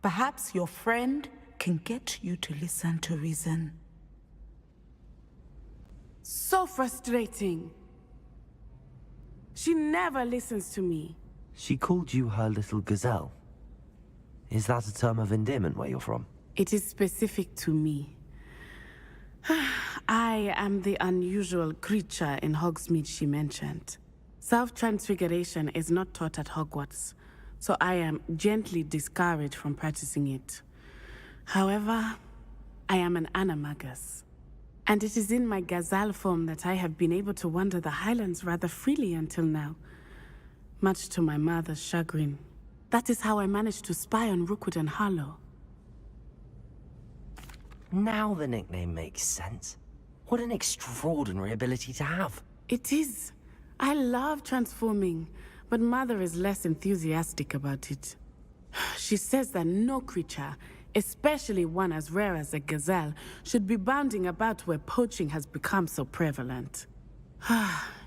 Perhaps your friend can get you to listen to reason. So frustrating. She never listens to me. She called you her little gazelle. Is that a term of endearment where you're from? It is specific to me. I am the unusual creature in Hogsmeade she mentioned. Self-transfiguration is not taught at Hogwarts, so I am gently discouraged from practicing it. However, I am an animagus, and it is in my gazelle form that I have been able to wander the Highlands rather freely until now, much to my mother's chagrin. That is how I managed to spy on Rookwood and Harlow. Now the nickname makes sense. What an extraordinary ability to have. It is. I love transforming, but Mother is less enthusiastic about it. She says that no creature, especially one as rare as a gazelle, should be bounding about where poaching has become so prevalent.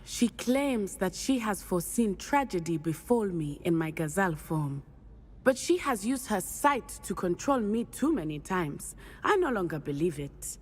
She claims that she has foreseen tragedy befall me in my gazelle form. But she has used her sight to control me too many times. I no longer believe it.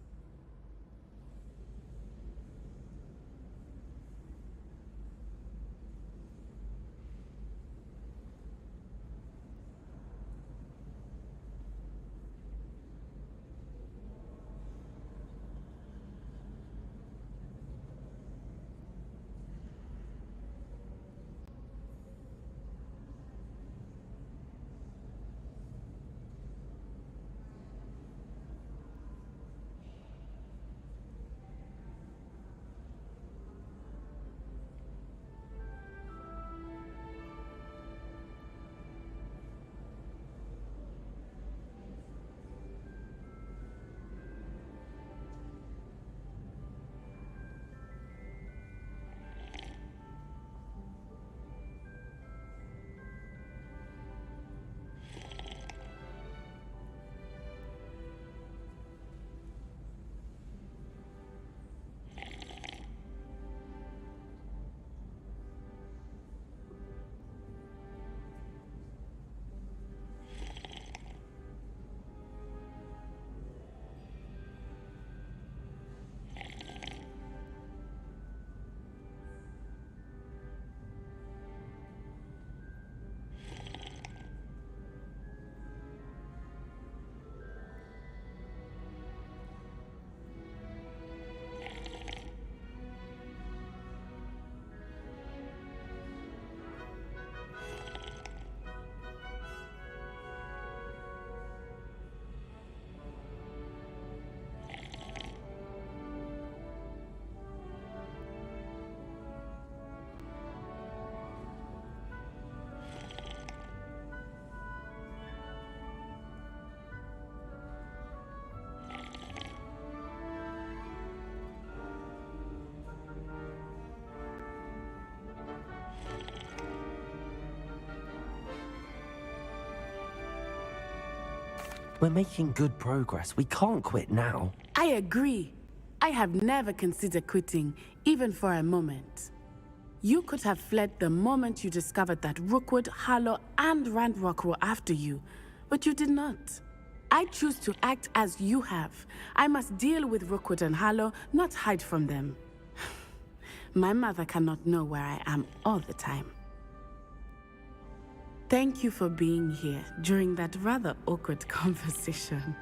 We're making good progress. We can't quit now. I agree. I have never considered quitting, even for a moment. You could have fled the moment you discovered that Rookwood, Harlow, and Randrock were after you, but you did not. I choose to act as you have. I must deal with Rookwood and Harlow, not hide from them. My mother cannot know where I am all the time. Thank you for being here during that rather awkward conversation.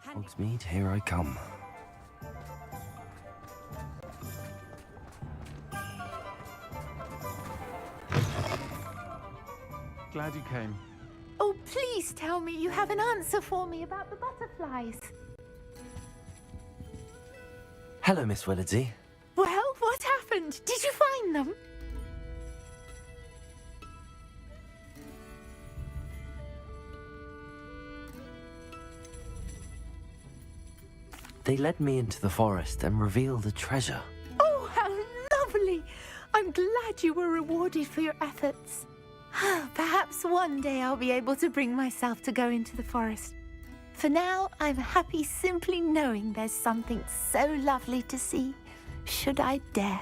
Hogsmeade, here I come. Glad you came. Oh, please tell me you have an answer for me about the butterflies. Hello, Miss Willardsey. Well, what happened? Did you find them? They led me into the forest and revealed a treasure. Oh, how lovely! I'm glad you were rewarded for your efforts. Perhaps one day I'll be able to bring myself to go into the forest. For now, I'm happy simply knowing there's something so lovely to see, should I dare.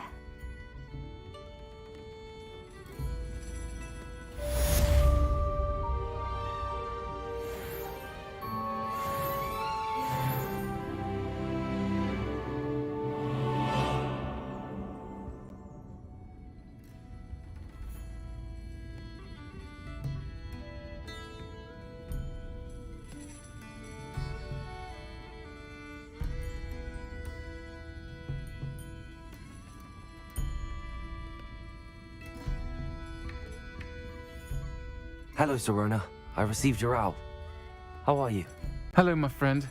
Hello, Serona. I received your owl. How are you? Hello, my friend.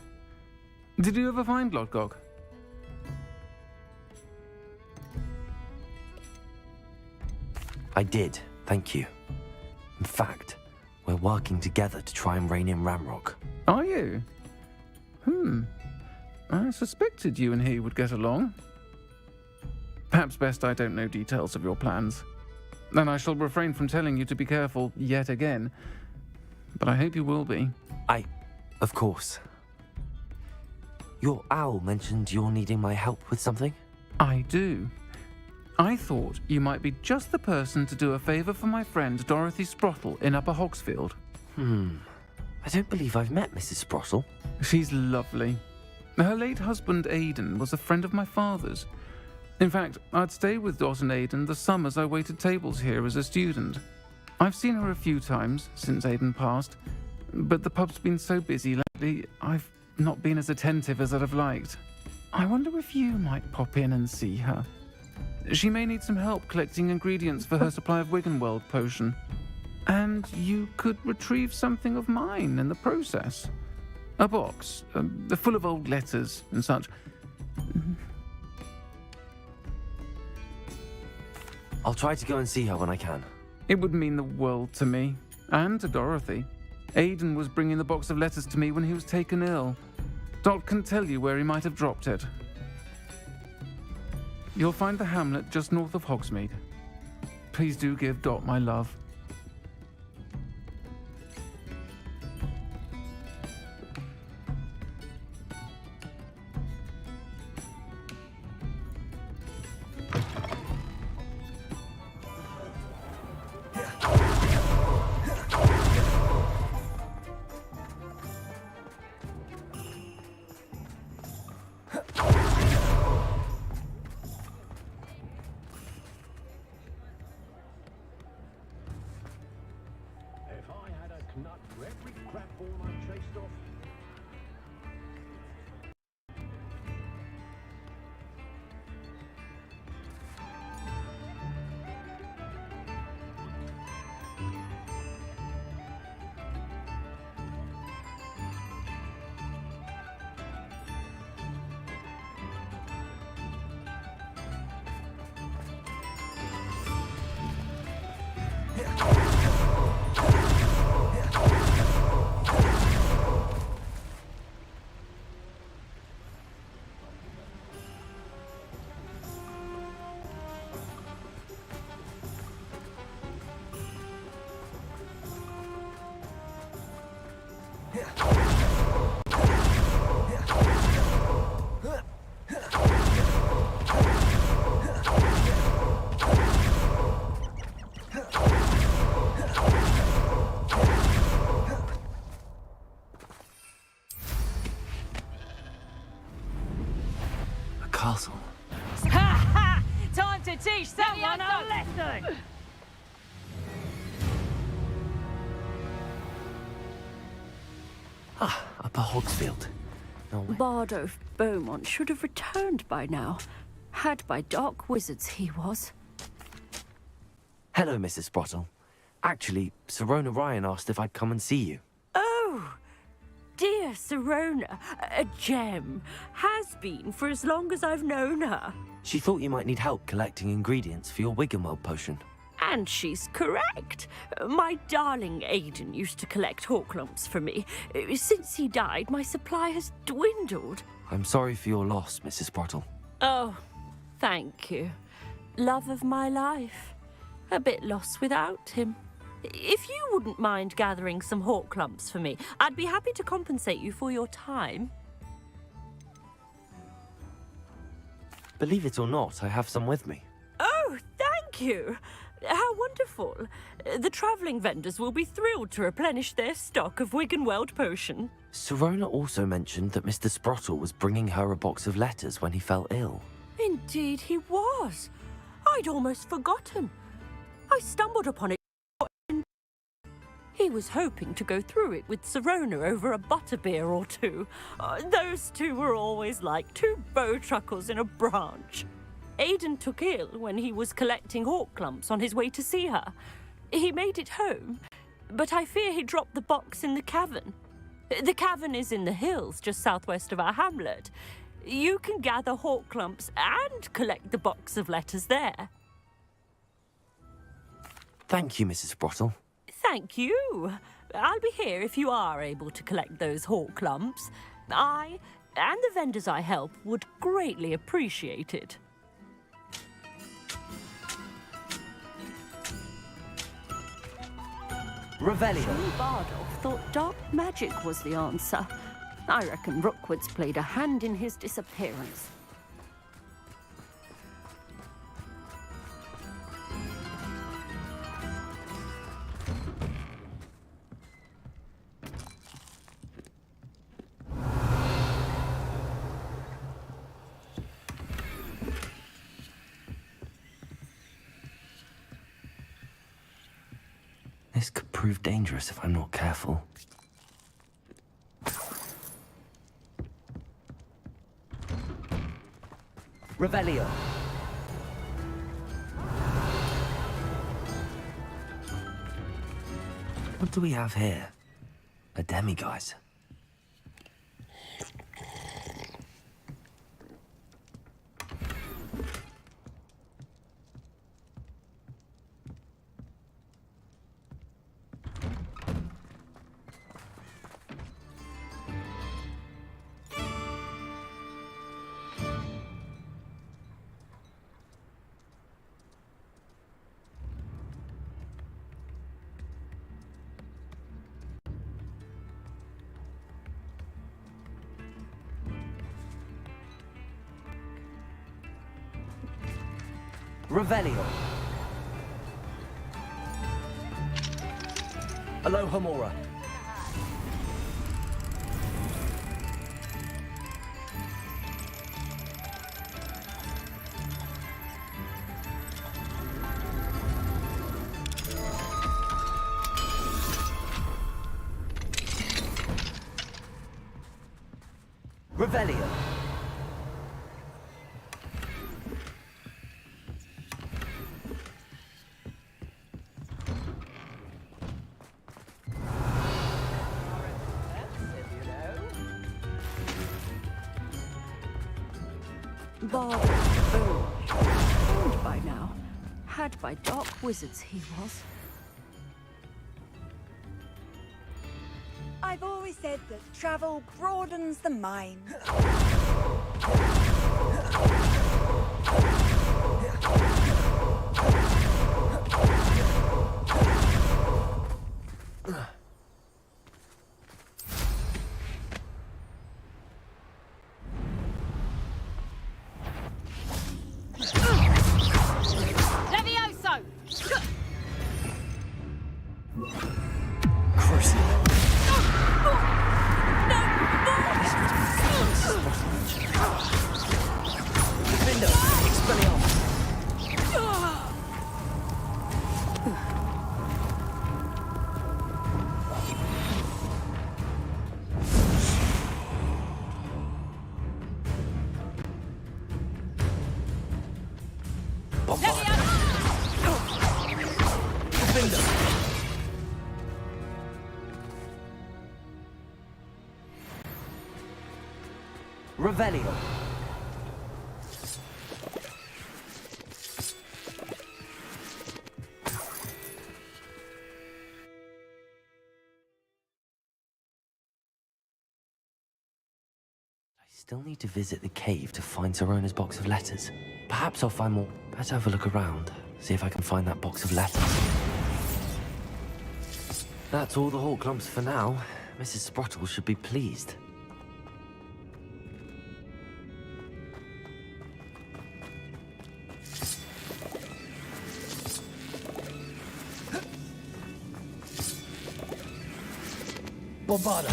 Did you ever find Lodgok? I did, thank you. In fact, we're working together to try and rein in Ramrock. Are you? I suspected you and he would get along. Perhaps best I don't know details of your plans. And I shall refrain from telling you to be careful yet again. But I hope you will be. Of course. Your owl mentioned you're needing my help with something? I do. I thought you might be just the person to do a favour for my friend Dorothy Sprottle in Upper Hogsfield. I don't believe I've met Mrs. Sprottle. She's lovely. Her late husband Aidan was a friend of my father's. In fact, I'd stay with Dot and Aidan the summers I waited tables here as a student. I've seen her a few times since Aidan passed, but the pub's been so busy lately, I've not been as attentive as I'd have liked. I wonder if you might pop in and see her. She may need some help collecting ingredients for her supply of Wiggenweld potion. And you could retrieve something of mine in the process. A box, full of old letters and such. I'll try to go and see her when I can. It would mean the world to me, and to Dorothy. Aidan was bringing the box of letters to me when he was taken ill. Dot can tell you where he might have dropped it. You'll find the hamlet just north of Hogsmeade. Please do give Dot my love. crapborn I chased off. Castle. Ha ha! Time to teach someone a lesson! Ah, Upper Hogsfield. Bardo Beaumont should have returned by now. Had by dark wizards he was. Hello, Mrs. Sprottle. Actually, Sirona Ryan asked if I'd come and see you. Oh, dear Sirona, a gem. Has been for as long as I've known her. She thought you might need help collecting ingredients for your Wiggenweld potion. And she's correct. My darling Aidan used to collect hawk lumps for me. Since he died, my supply has dwindled. I'm sorry for your loss, Mrs. Sprottle. Oh, thank you. Love of my life. A bit lost without him. If you wouldn't mind gathering some hawk lumps for me, I'd be happy to compensate you for your time. Believe it or not, I have some with me. Oh, thank you. How wonderful. The travelling vendors will be thrilled to replenish their stock of Wiggenweld potion. Sirona also mentioned that Mr. Sprottle was bringing her a box of letters when he fell ill. Indeed he was. I'd almost forgotten. I stumbled upon it. He was hoping to go through it with Sirona over a butterbeer or two. Those two were always like two bowtruckles in a branch. Aidan took ill when he was collecting hawk lumps on his way to see her. He made it home, but I fear he dropped the box in the cavern. The cavern is in the hills just southwest of our hamlet. You can gather hawk lumps and collect the box of letters there. Thank you, Mrs. Sprottle. Thank you. I'll be here if you are able to collect those hawk lumps. I and the vendors I help would greatly appreciate it. Revelio. Bardolph thought dark magic was the answer. I reckon Rookwood's played a hand in his disappearance. This could prove dangerous if I'm not careful. Revelio. What do we have here? A demiguise. Revelio. Alohomora. Revelio. Bob, oh, old by now. Had by dark wizards he was. I've always said that travel broadens the mind. Levioso! Revelio. I still need to visit the cave to find Serona's box of letters. Perhaps I'll find more. Let's have a look around, see if I can find that box of letters. That's all the Hawk Clumps for now. Mrs. Sprottle should be pleased. Bombarda.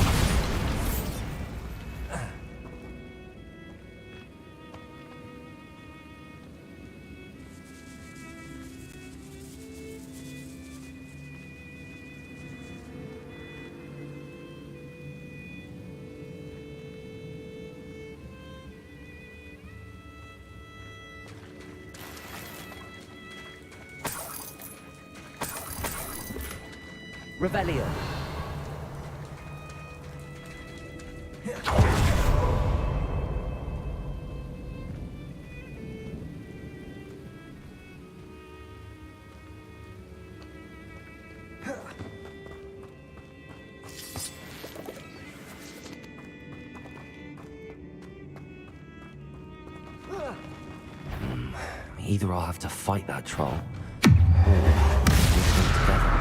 Revelio. Either I'll have to fight that troll, or we'll come together.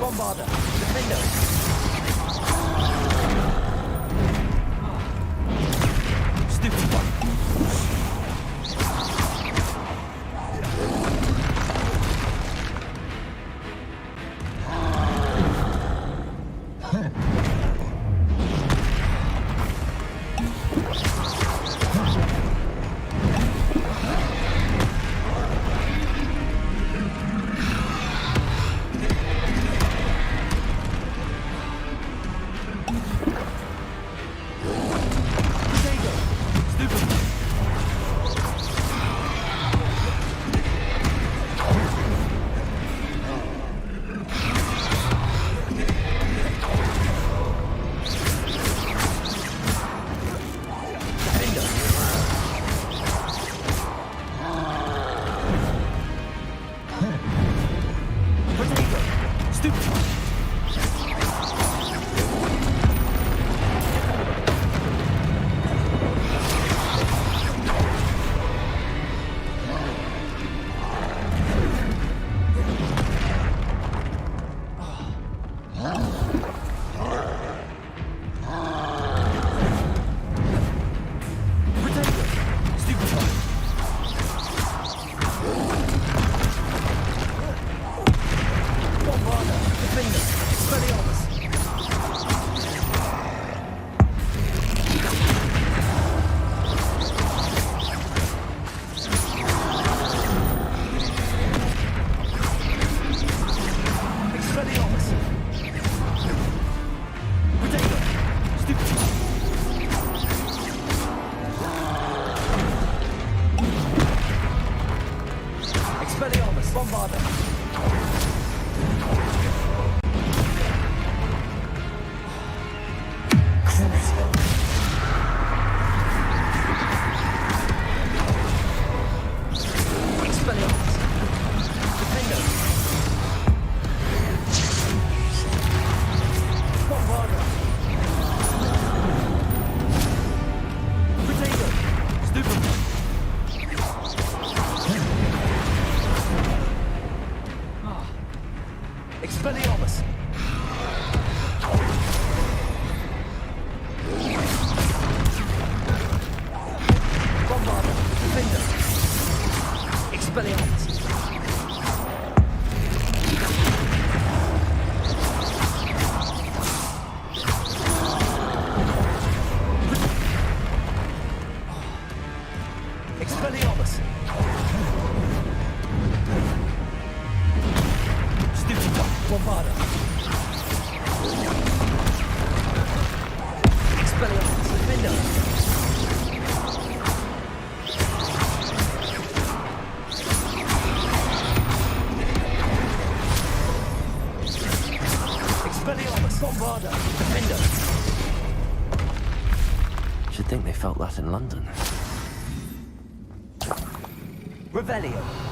Bombarda. Defendo. Stupid one. Expelliarmus, defender! Expelliarmus, Bombarda, defender! Should think they felt that in London. Revelio!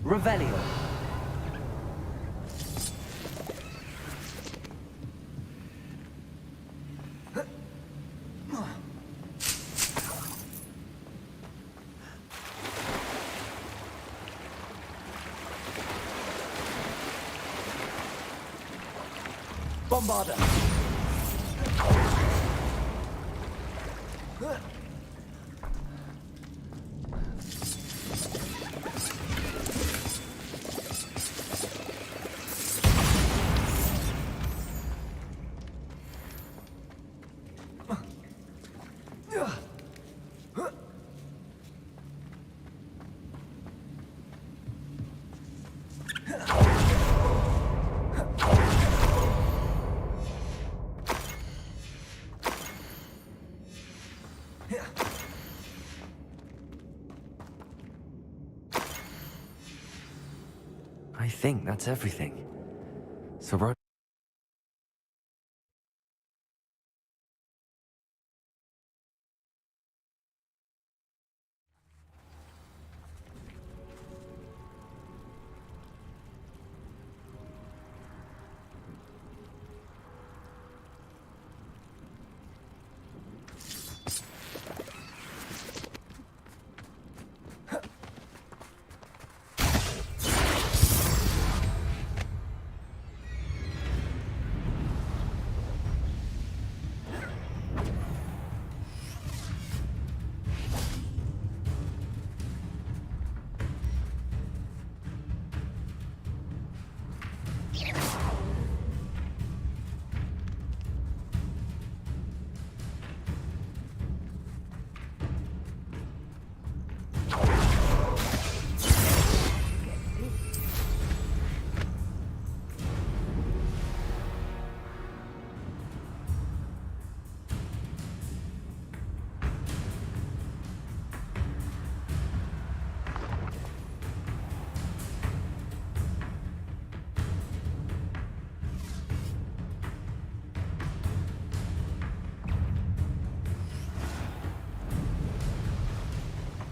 Revelio. Bombarda. I think that's everything. So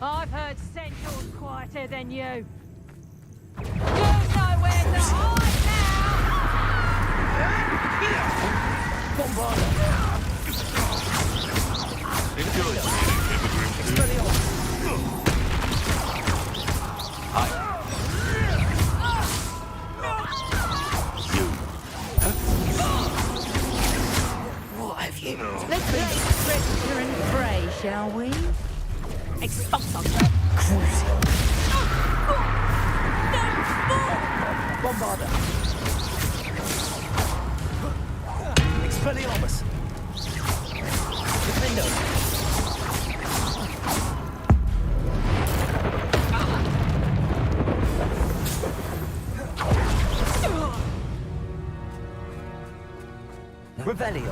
I've heard Central's quieter than you. You know where to hide now! Bombarda. Enjoy seeing What have you? Let's play Predator and Prey, shall we? Expulso! Bombarda! Expelliarmus! Defendo! Revelio!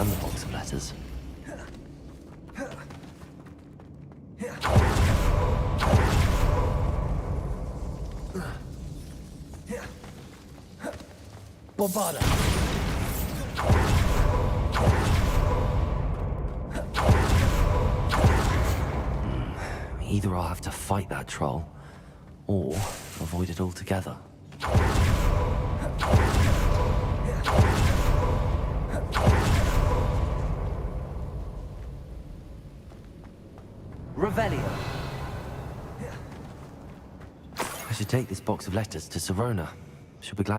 and the box of letters. Bombarda! Either I'll have to fight that troll, or avoid it altogether. Revelio. I should take this box of letters to Sirona. She'll be glad.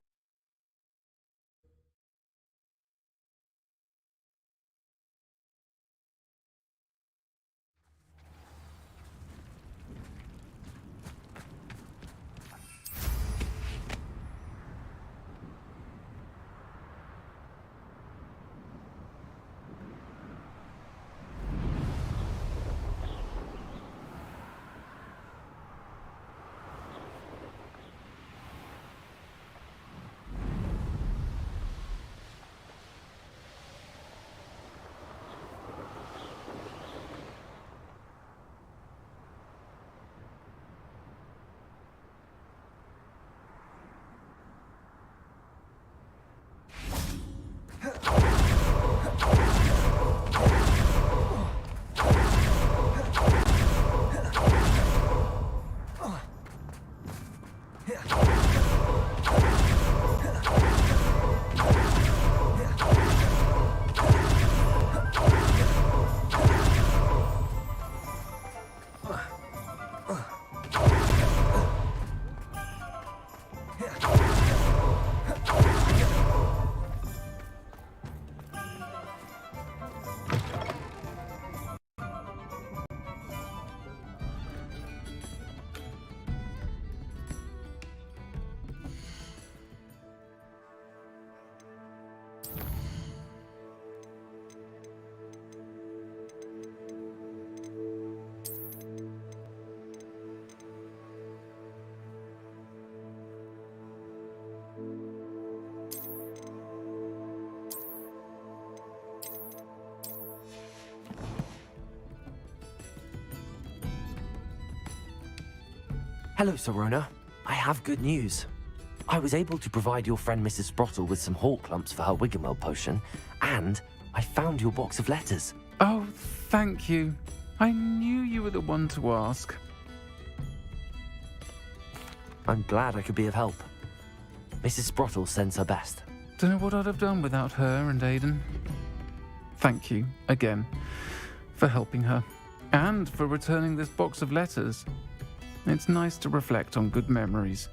Hello, Sirona. I have good news. I was able to provide your friend Mrs. Sprottle with some hawk lumps for her Wiggenweld potion, and I found your box of letters. Oh, thank you. I knew you were the one to ask. I'm glad I could be of help. Mrs. Sprottle sends her best. Don't know what I'd have done without her and Aiden. Thank you, again, for helping her, and for returning this box of letters. It's nice to reflect on good memories.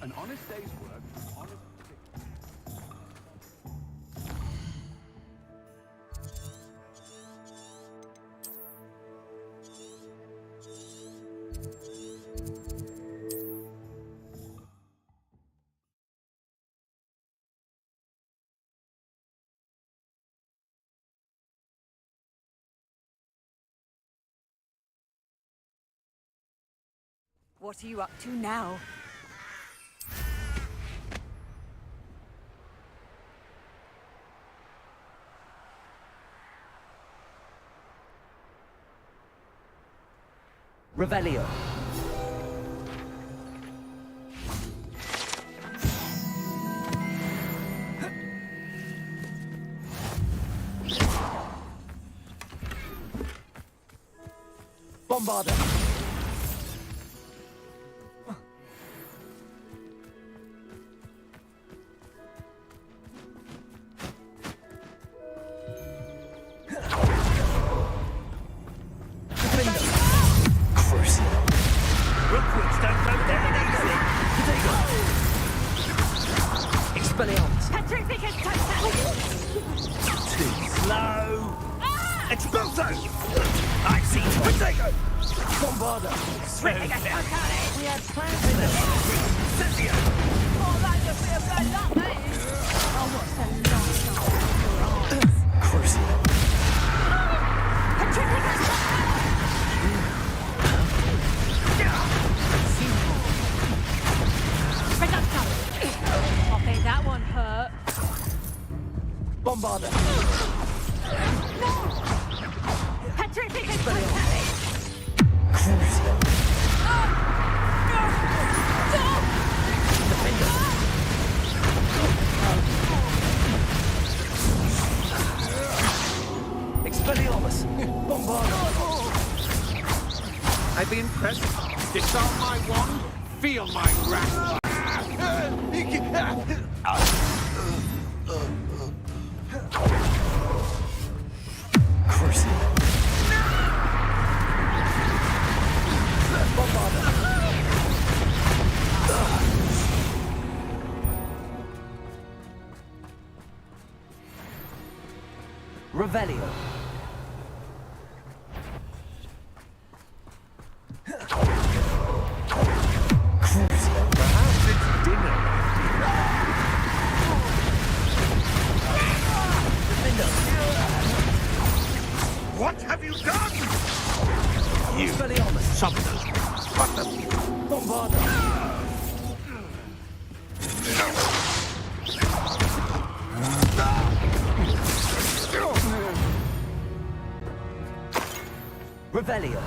An honest day's work, an honest... What are you up to now? Revelio. Bombarda. Bombarda. No! Petrific and Expelliarmus! Bombarda! I'd be impressed. Disarm my wand, feel my wrath. Revelio. Perhaps it's dinner. What have you done? You summon those. Cut them. Bombarda. Revelio.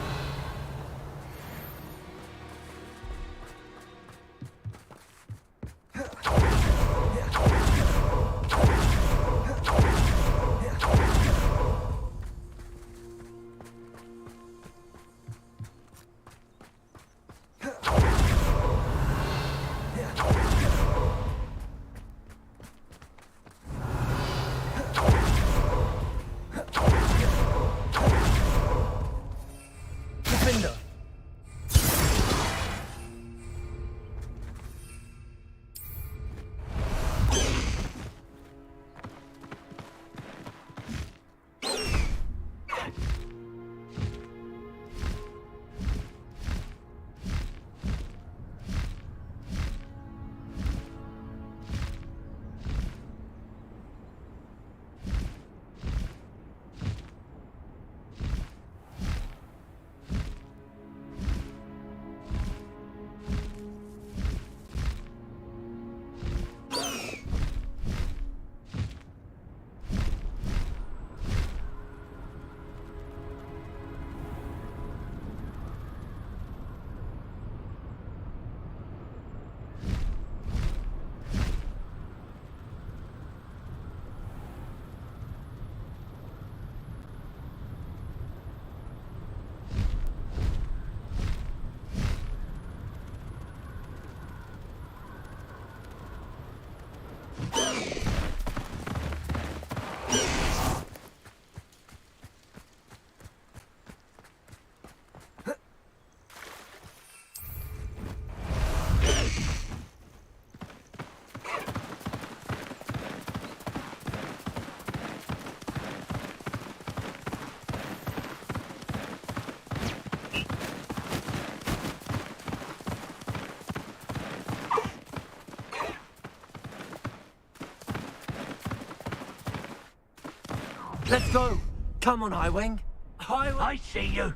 Let's go. Come on, Highwing. Highwing. I see you.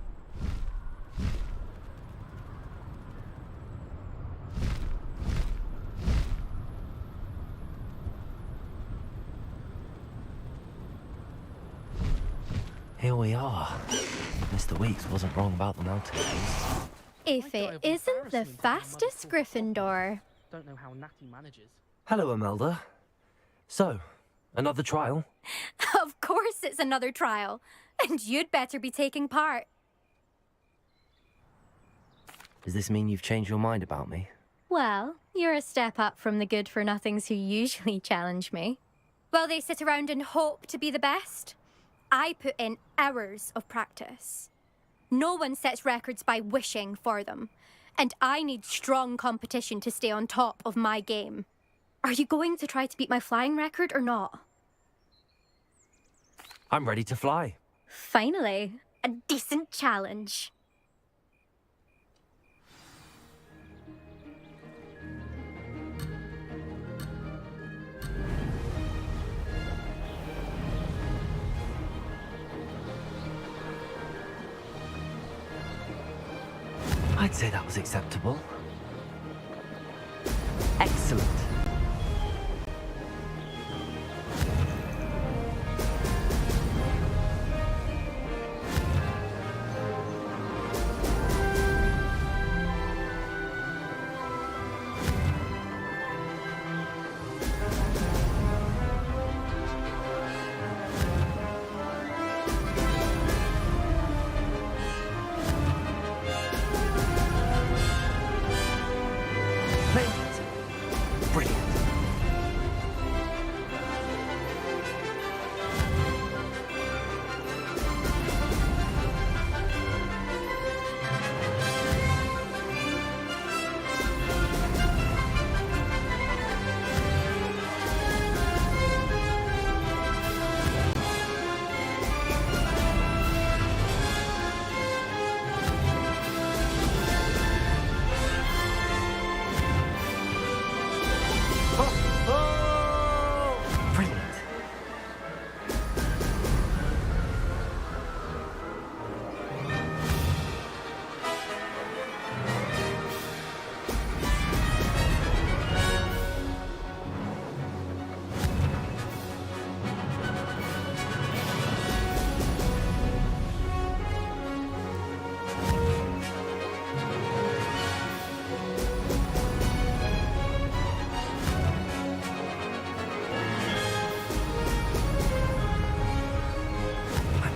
Here we are. Mr. Weeks wasn't wrong about the mountain caves. If it isn't the fastest Gryffindor. Don't know how Natty manages. Hello, Imelda. So, another trial? Of course it's another trial. And you'd better be taking part. Does this mean you've changed your mind about me? Well, you're a step up from the good-for-nothings who usually challenge me. While they sit around and hope to be the best, I put in hours of practice. No one sets records by wishing for them, and I need strong competition to stay on top of my game. Are you going to try to beat my flying record or not? I'm ready to fly. Finally, a decent challenge. I'd say that was acceptable. Excellent.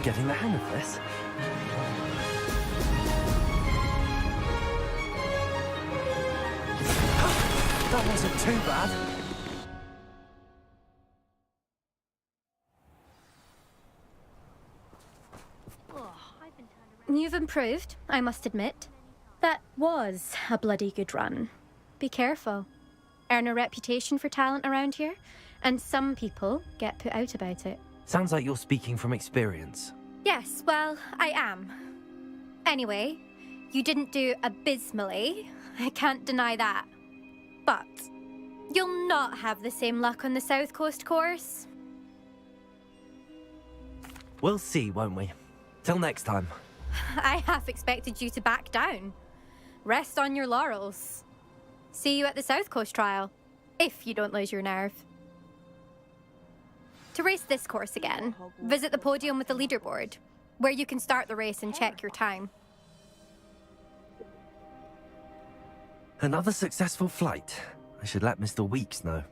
Getting the hang of this. That wasn't too bad. You've improved, I must admit. That was a bloody good run. Be careful. Earn a reputation for talent around here, and some people get put out about it. Sounds like you're speaking from experience. Yes, well, I am. Anyway, you didn't do abysmally. I can't deny that. But you'll not have the same luck on the South Coast course. We'll see, won't we? Till next time. I half expected you to back down. Rest on your laurels. See you at the South Coast trial, if you don't lose your nerve. To race this course again, visit the podium with the leaderboard, where you can start the race and check your time. Another successful flight. I should let Mr. Weeks know.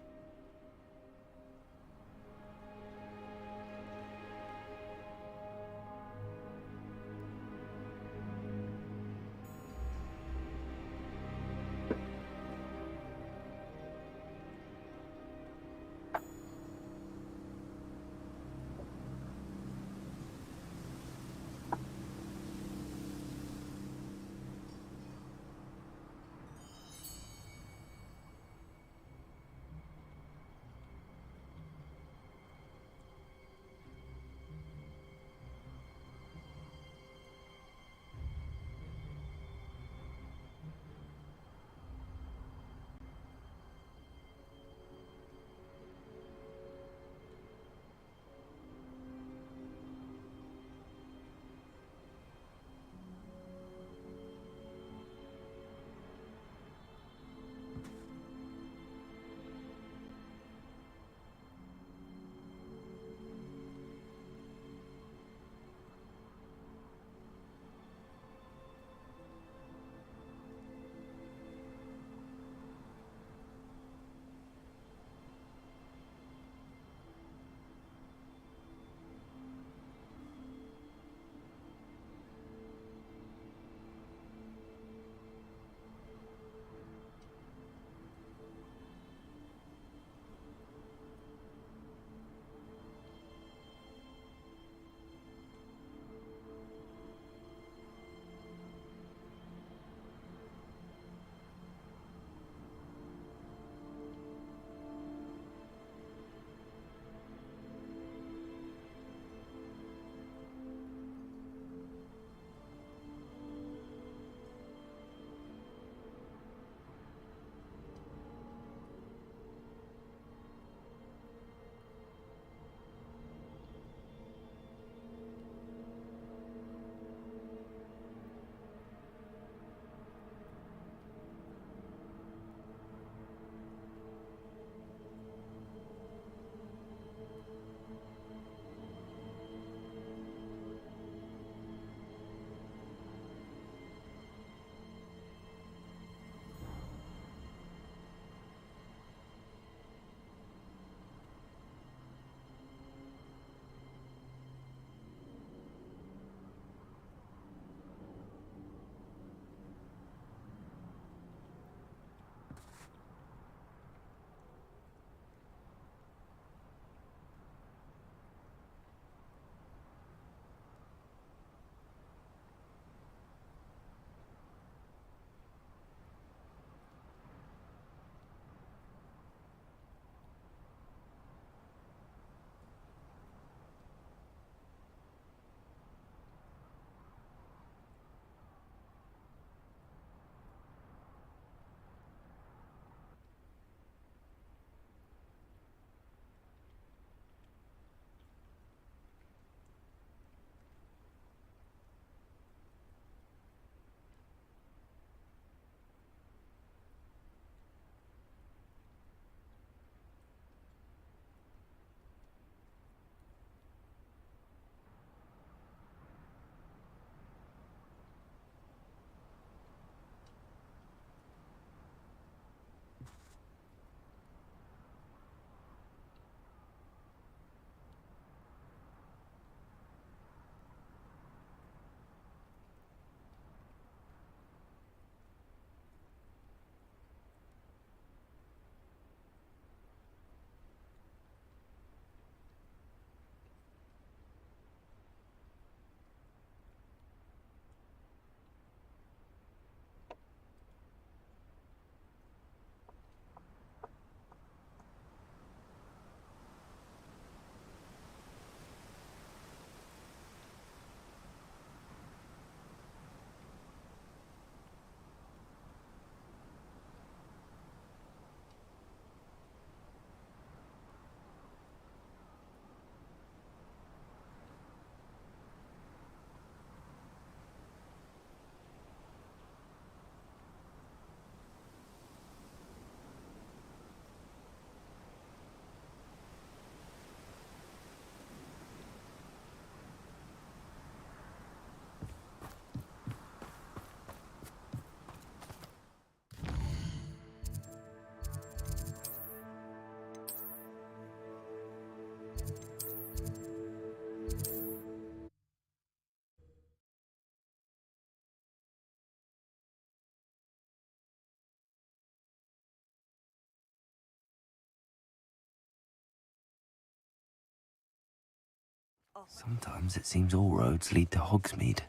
Sometimes it seems all roads lead to Hogsmeade.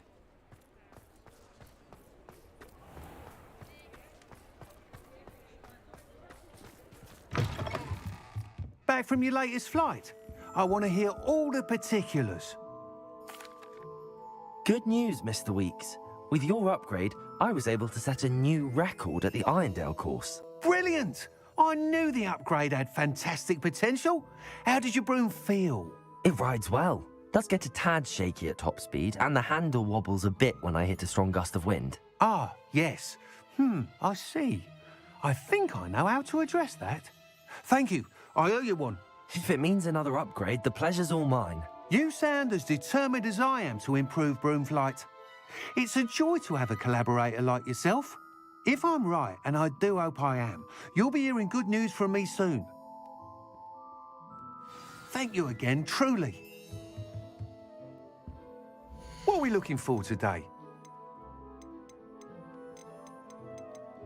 Back from your latest flight? I want to hear all the particulars. Good news, Mr. Weeks. With your upgrade, I was able to set a new record at the Irondale course. Brilliant! I knew the upgrade had fantastic potential. How did your broom feel? It rides well. Does get a tad shaky at top speed, and the handle wobbles a bit when I hit a strong gust of wind. Ah, yes. I see. I think I know how to address that. Thank you. I owe you one. If it means another upgrade, the pleasure's all mine. You sound as determined as I am to improve broom flight. It's a joy to have a collaborator like yourself. If I'm right, and I do hope I am, you'll be hearing good news from me soon. Thank you again, truly. What are we looking for today?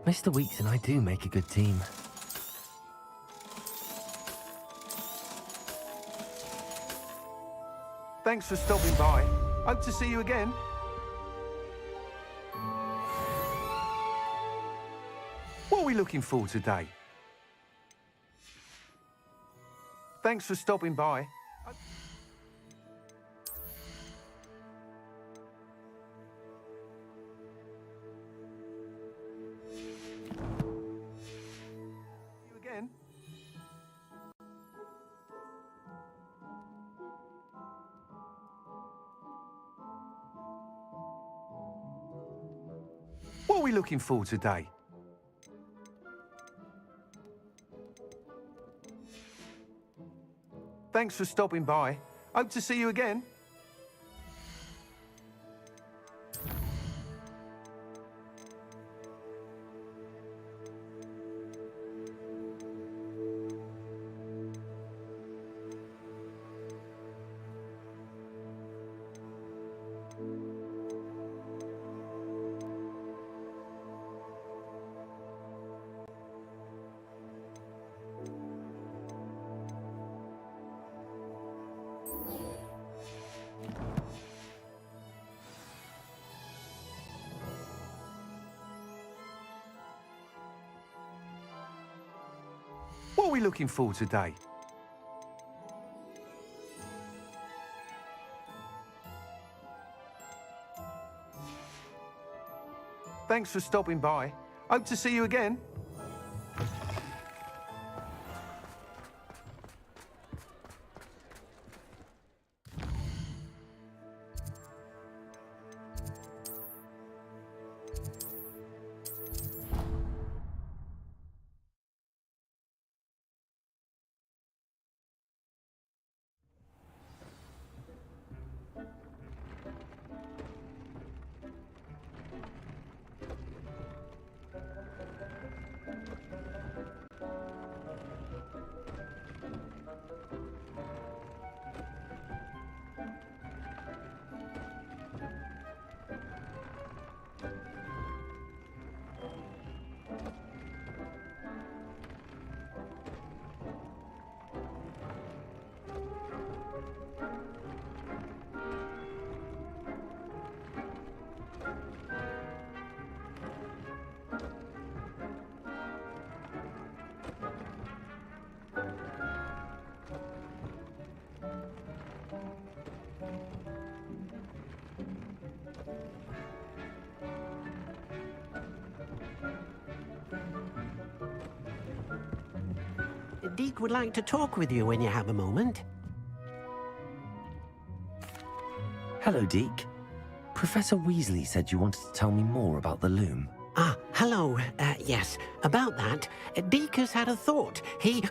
Mr. Weeks and I do make a good team. Thanks for stopping by. Hope to see you again. What are we looking for today? Thanks for stopping by. You again? What are we looking for today? Thanks for stopping by. Hope to see you again. What are we looking for today? Thanks for stopping by. Hope to see you again. Deke would like to talk with you when you have a moment. Hello, Deke. Professor Weasley said you wanted to tell me more about the loom. Ah, hello. Yes, about that. Deke has had a thought. He...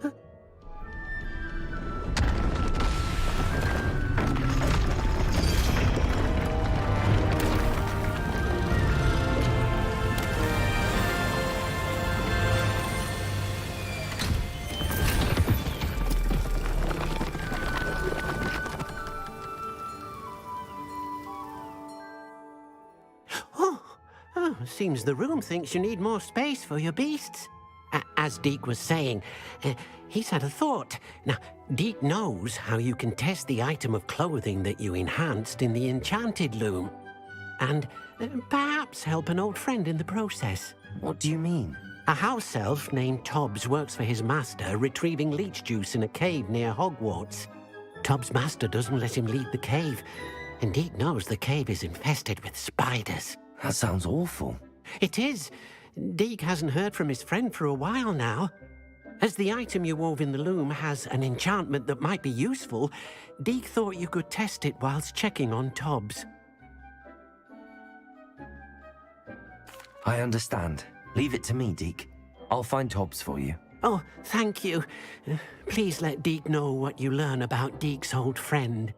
Seems the room thinks you need more space for your beasts. as Deke was saying, he's had a thought. Now, Deke knows how you can test the item of clothing that you enhanced in the enchanted loom. And perhaps help an old friend in the process. What do you mean? A house elf named Tobbs works for his master, retrieving leech juice in a cave near Hogwarts. Tobbs' master doesn't let him leave the cave, and Deke knows the cave is infested with spiders. That sounds awful. It is. Deke hasn't heard from his friend for a while now. As the item you wove in the loom has an enchantment that might be useful, Deke thought you could test it whilst checking on Tobbs. I understand. Leave it to me, Deke. I'll find Tobbs for you. Oh, thank you. Please let Deke know what you learn about Deke's old friend.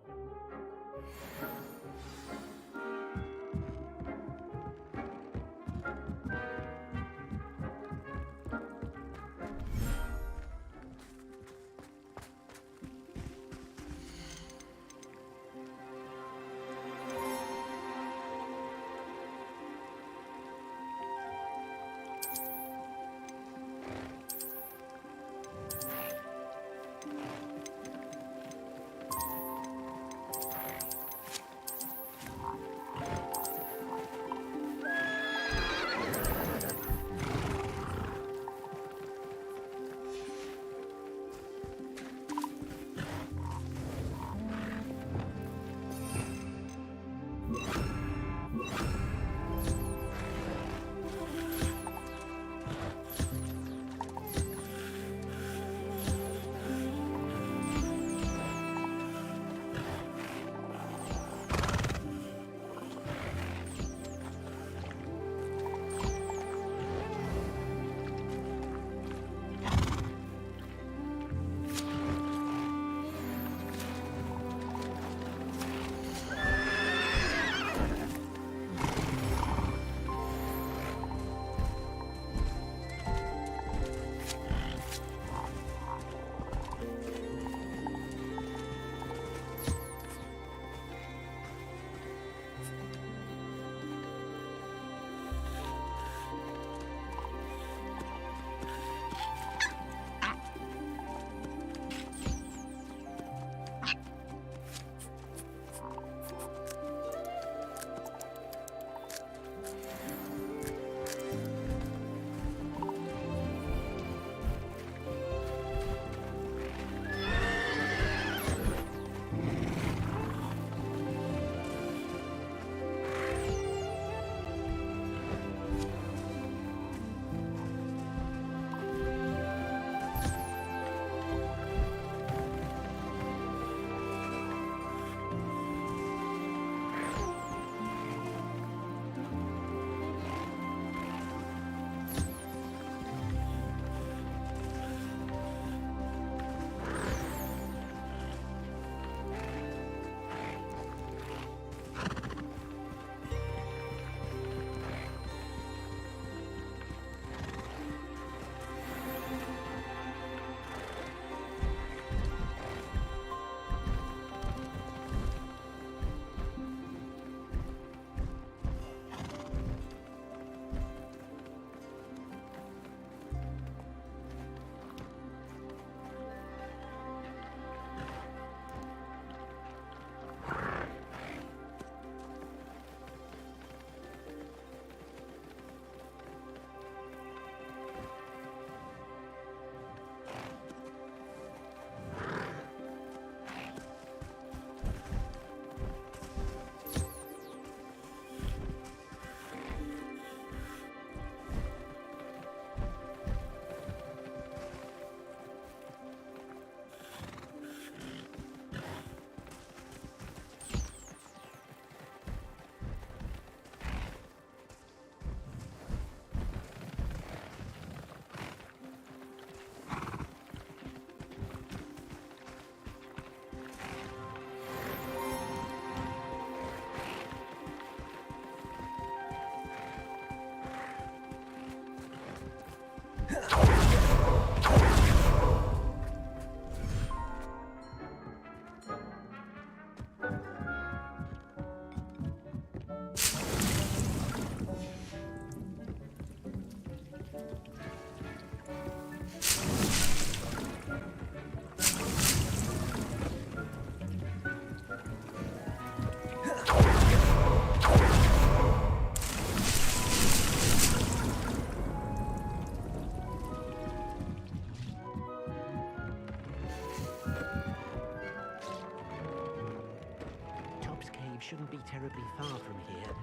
shouldn't be terribly far from here.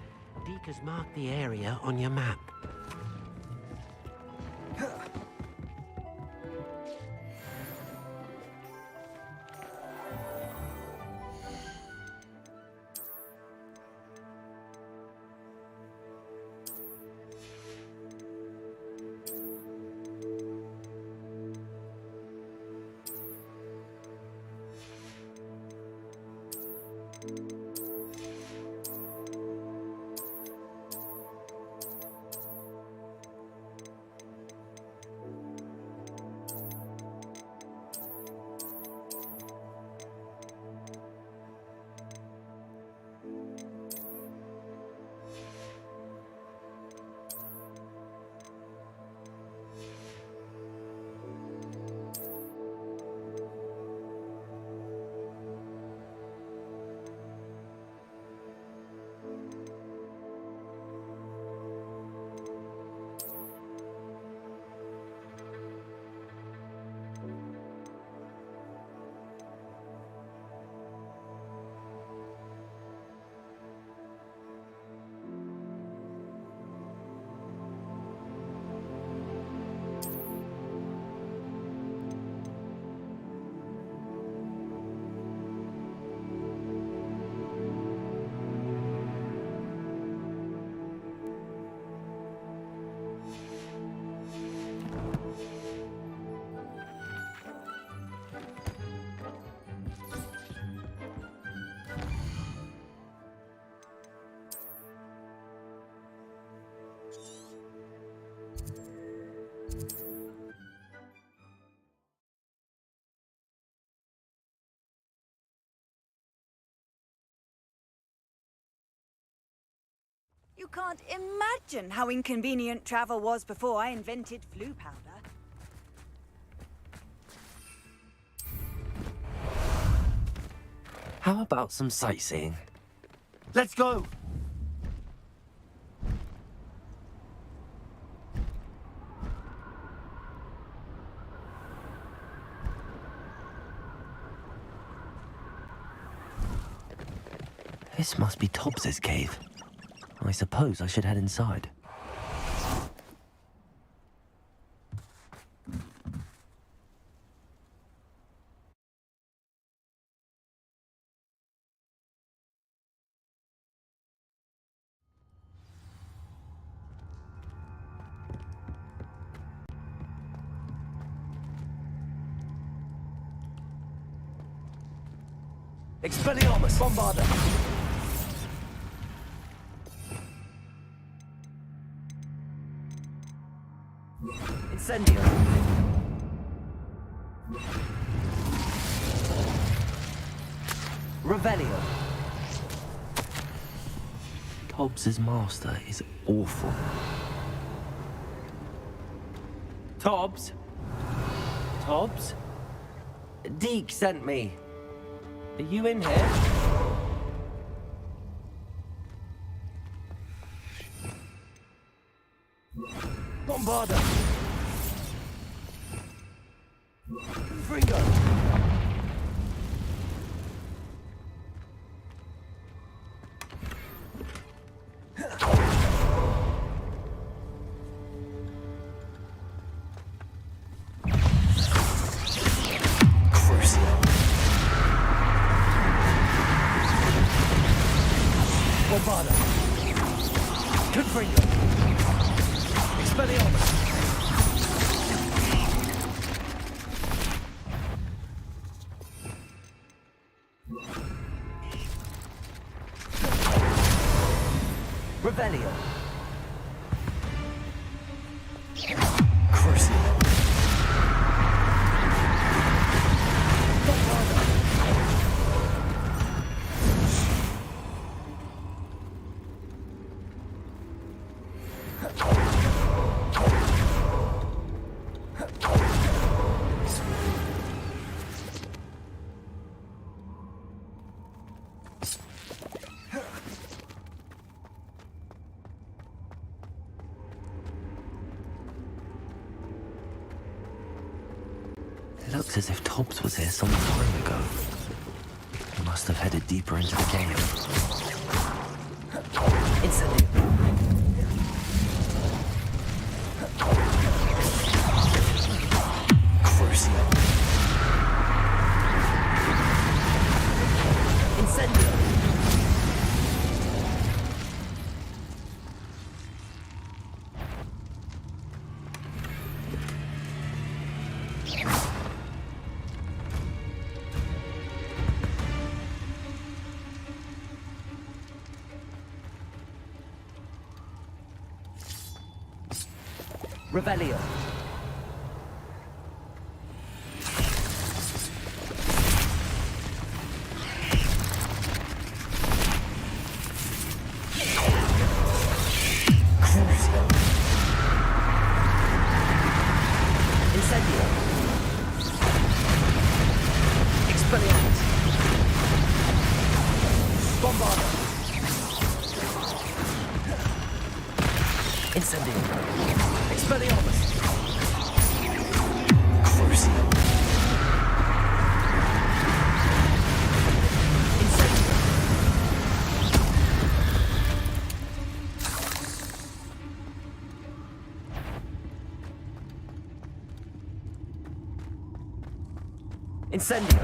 Deke has marked the area on your map. You can't imagine how inconvenient travel was before I invented flu powder. How about some sightseeing? Let's go! This must be Tobbs's cave. I suppose I should head inside. Expelliarmus! Bombarda! Incendio! Revelio! Tobbs's master is awful. Tobbs? Tobbs? Deke sent me. Are you in here? Bombarda! Fringo! Bombarda! Confringo! Expelliarmus! Revelio! Crucio! It looks as if Tobbs was here some time ago. He must have headed deeper into the cave. Incendio. Crucio. Incendio. Revelio. Crucio. Incendio. Expelliarmus. Bombardo. Incendio. Expelliarmus. Crucio. Incendio. Incendio.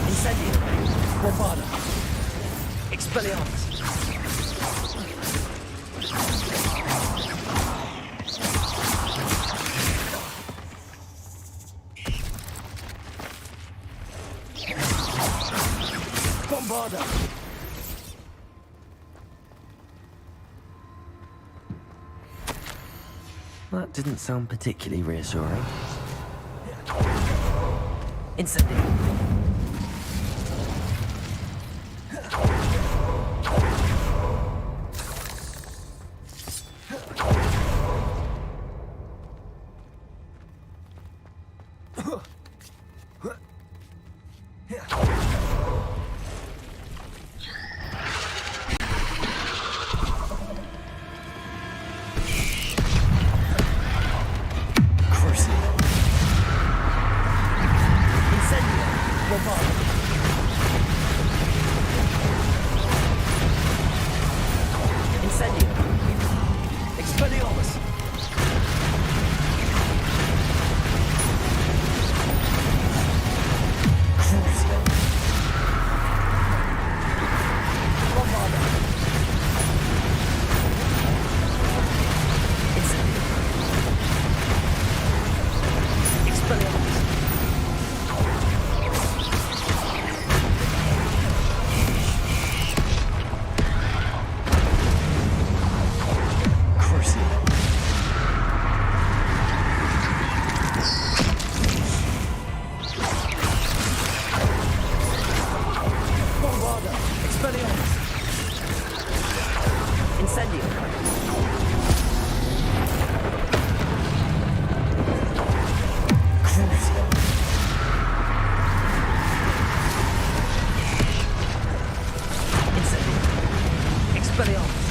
Incendio. Bombardo. Expelliarmus. Bombardo. That didn't sound particularly reassuring. Incendio. Incendio. Expelliarmus. Crucio. Bombardo. Incendio. Expelliarmus. Incendio. Crucio. Incendio. Expelliarmus.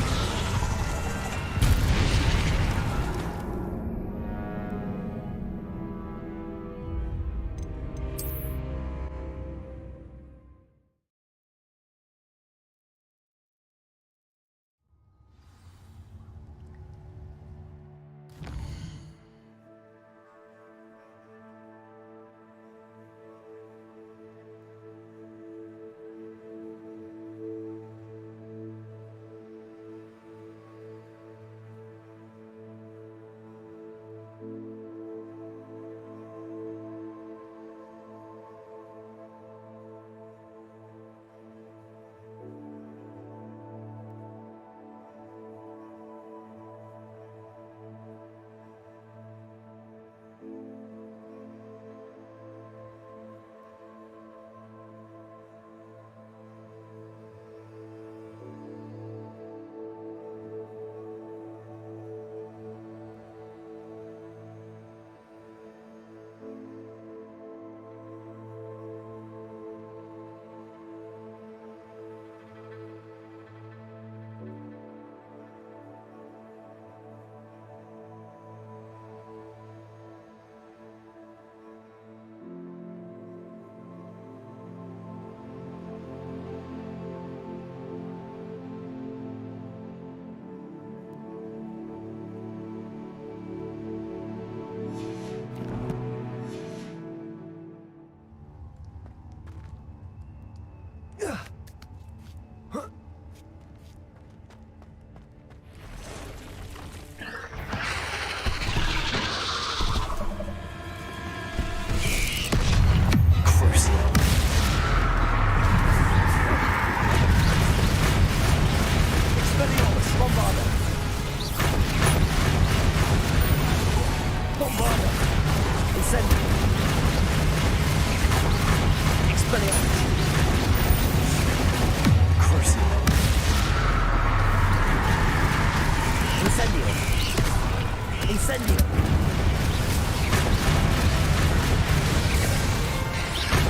Incendio.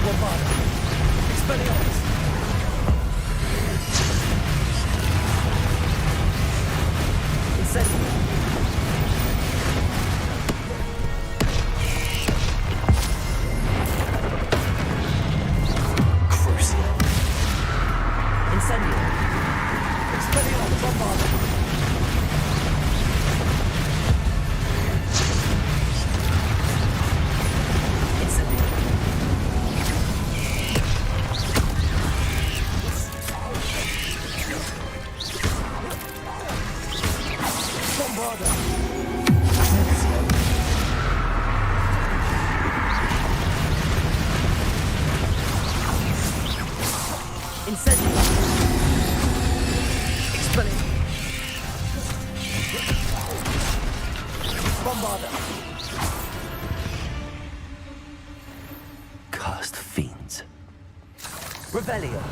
Bombarda. Expelliarmus. Incendio. Crucio. Incendio. Expelliarmus. Bombarda. Cursed fiends. Revelio.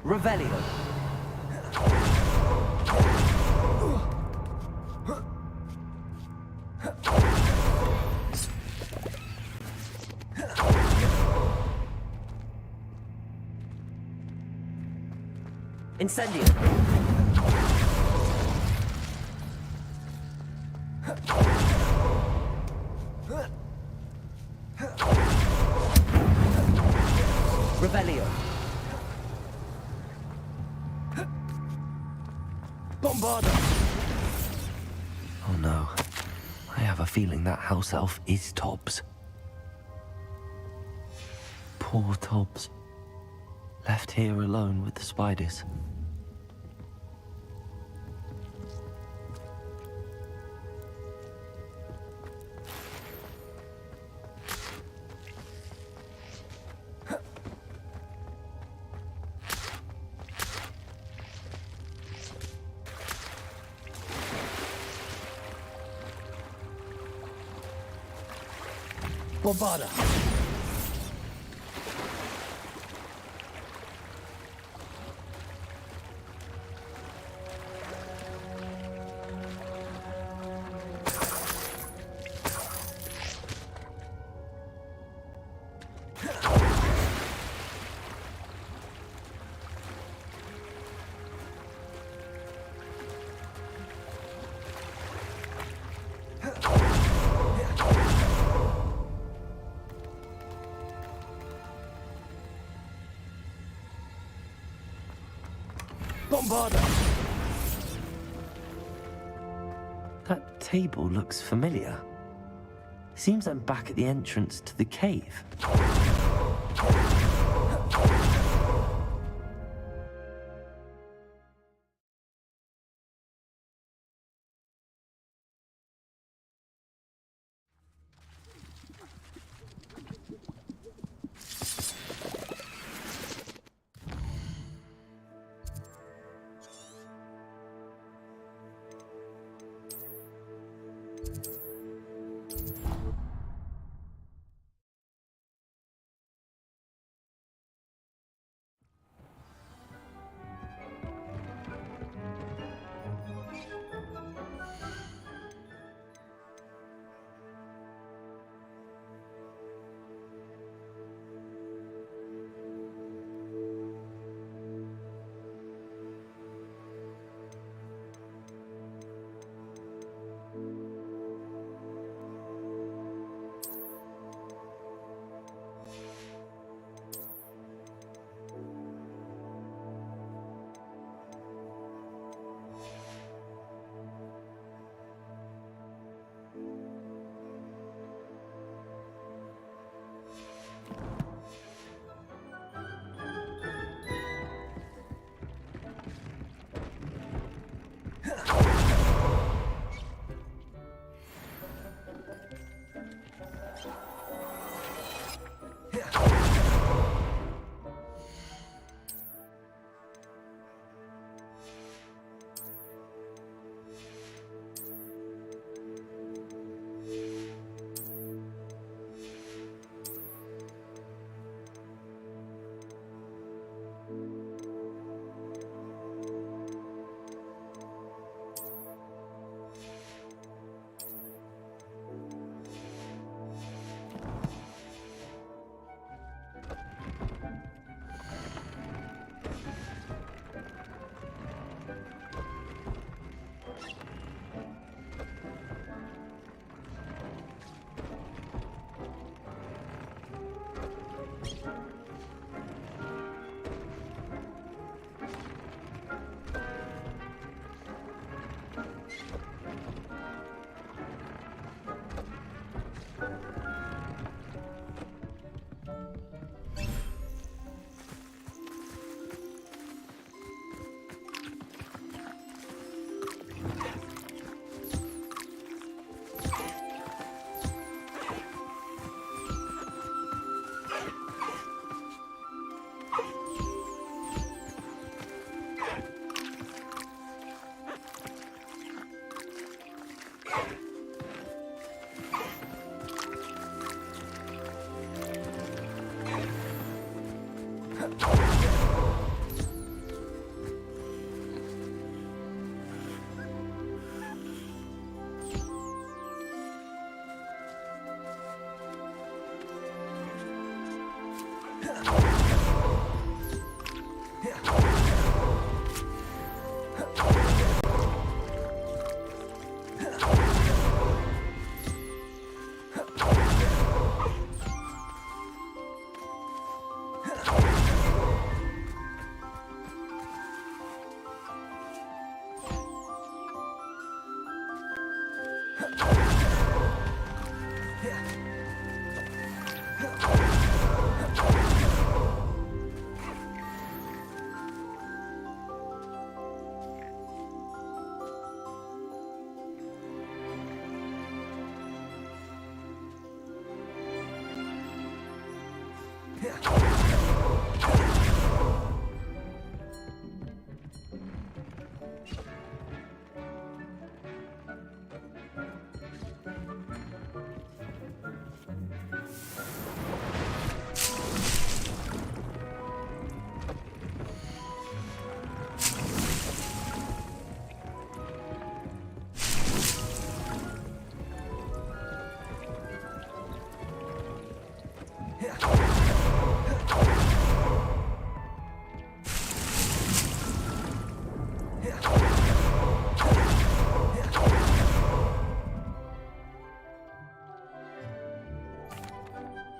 Revelio. Incendio. Revelio. Bombarda. Oh no. I have a feeling that house elf is Tobbs. Poor Tobbs. Left here alone with the spiders. Bombarda. Bombarda. That table looks familiar. Seems I'm back at the entrance to the cave.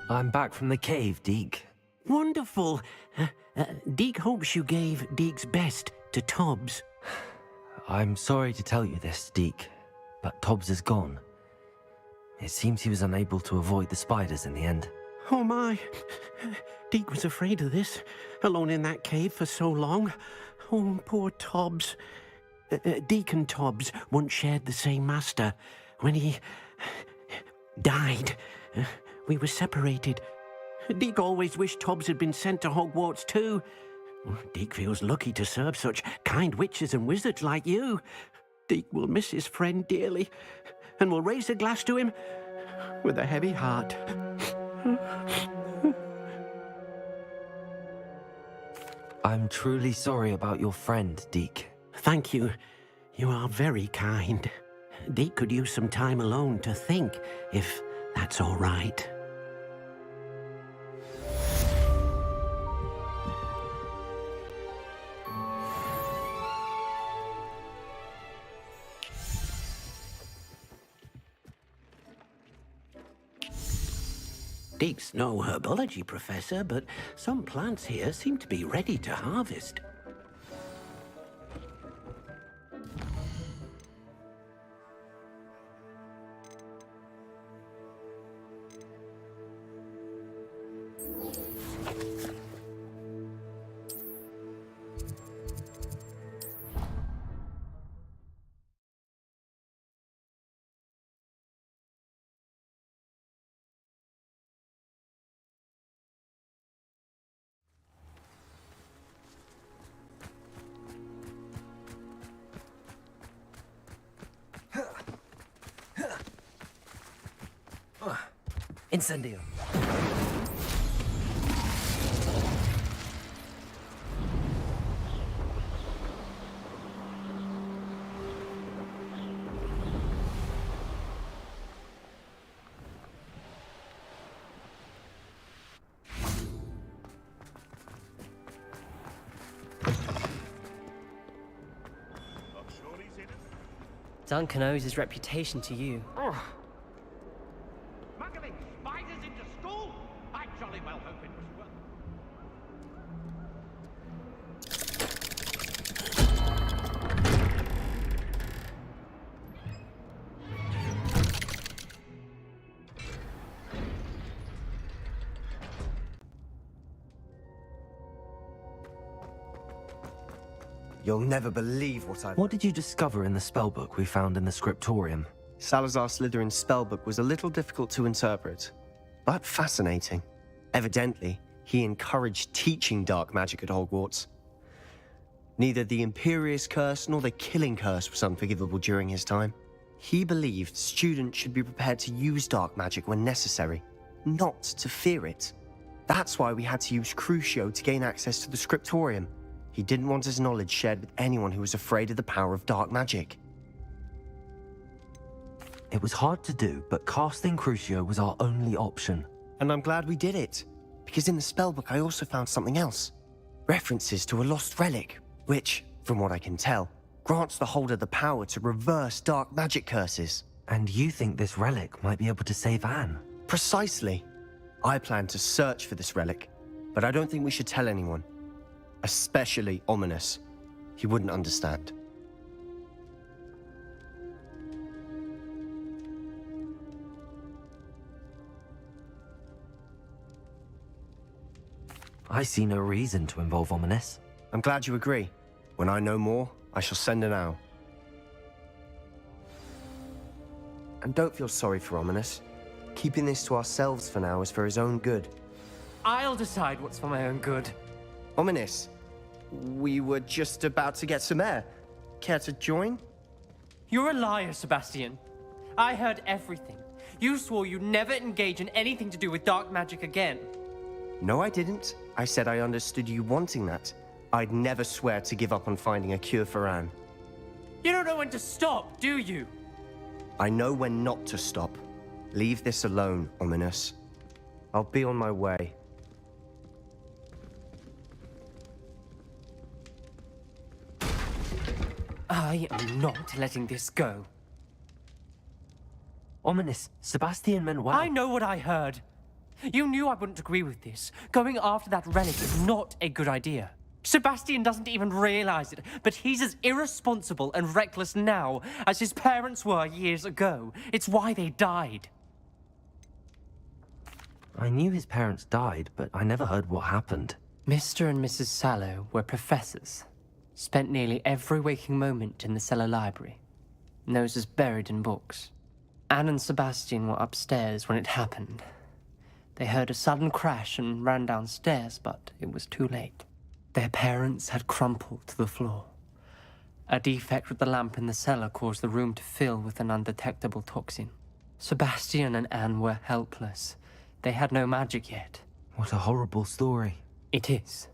I'm back from the cave, Deke. Wonderful. Deke hopes you gave Deke's best to Tobbs. I'm sorry to tell you this, Deke, but Tobbs is gone. It seems he was unable to avoid the spiders in the end. Oh my. Deke was afraid of this, alone in that cave for so long. Oh, poor Tobbs. Deke and Tobbs once shared the same master. When he died, we were separated. Deke always wished Tobbs had been sent to Hogwarts too. Deke feels lucky to serve such kind witches and wizards like you. Deke will miss his friend dearly, and will raise a glass to him with a heavy heart. I'm truly sorry about your friend, Deke. Thank you. You are very kind. Deke could use some time alone to think, if that's all right. Deke's no herbology professor, but some plants here seem to be ready to harvest. Incendio. Duncan owes his reputation to you. Smuggling spiders into school? I jolly well hope it was worth. You'll never believe what I've... What did you discover in the spellbook we found in the scriptorium? Salazar Slytherin's spellbook was a little difficult to interpret, but fascinating. Evidently, he encouraged teaching dark magic at Hogwarts. Neither the Imperious Curse nor the Killing Curse was unforgivable during his time. He believed students should be prepared to use dark magic when necessary, not to fear it. That's why we had to use Crucio to gain access to the scriptorium. He didn't want his knowledge shared with anyone who was afraid of the power of dark magic. It was hard to do, but casting Crucio was our only option. And I'm glad we did it, because in the spellbook I also found something else. References to a lost relic, which, from what I can tell, grants the holder the power to reverse dark magic curses. And you think this relic might be able to save Anne? Precisely. I plan to search for this relic, but I don't think we should tell anyone. Especially Ominous. He wouldn't understand. I see no reason to involve Ominous. I'm glad you agree. When I know more, I shall send an owl. And don't feel sorry for Ominous. Keeping this to ourselves for now is for his own good. I'll decide what's for my own good. Ominous, we were just about to get some air. Care to join? You're a liar, Sebastian. I heard everything. You swore you'd never engage in anything to do with dark magic again. No, I didn't. I said I understood you wanting that. I'd never swear to give up on finding a cure for Anne. You don't know when to stop, do you? I know when not to stop. Leave this alone, Ominous. I'll be on my way. I am not letting this go. Ominous, Sebastian meant well. I know what I heard. You knew I wouldn't agree with this. Going after that relic is not a good idea. Sebastian doesn't even realize it, but he's as irresponsible and reckless now as his parents were years ago. It's why they died. I knew his parents died, but I never heard what happened. Mr. and Mrs. Sallow were professors. Spent nearly every waking moment in the cellar library. Noses buried in books. Anne and Sebastian were upstairs when it happened. They heard a sudden crash and ran downstairs, but it was too late. Their parents had crumpled to the floor. A defect with the lamp in the cellar caused the room to fill with an undetectable toxin. Sebastian and Anne were helpless. They had no magic yet. What a horrible story. It is.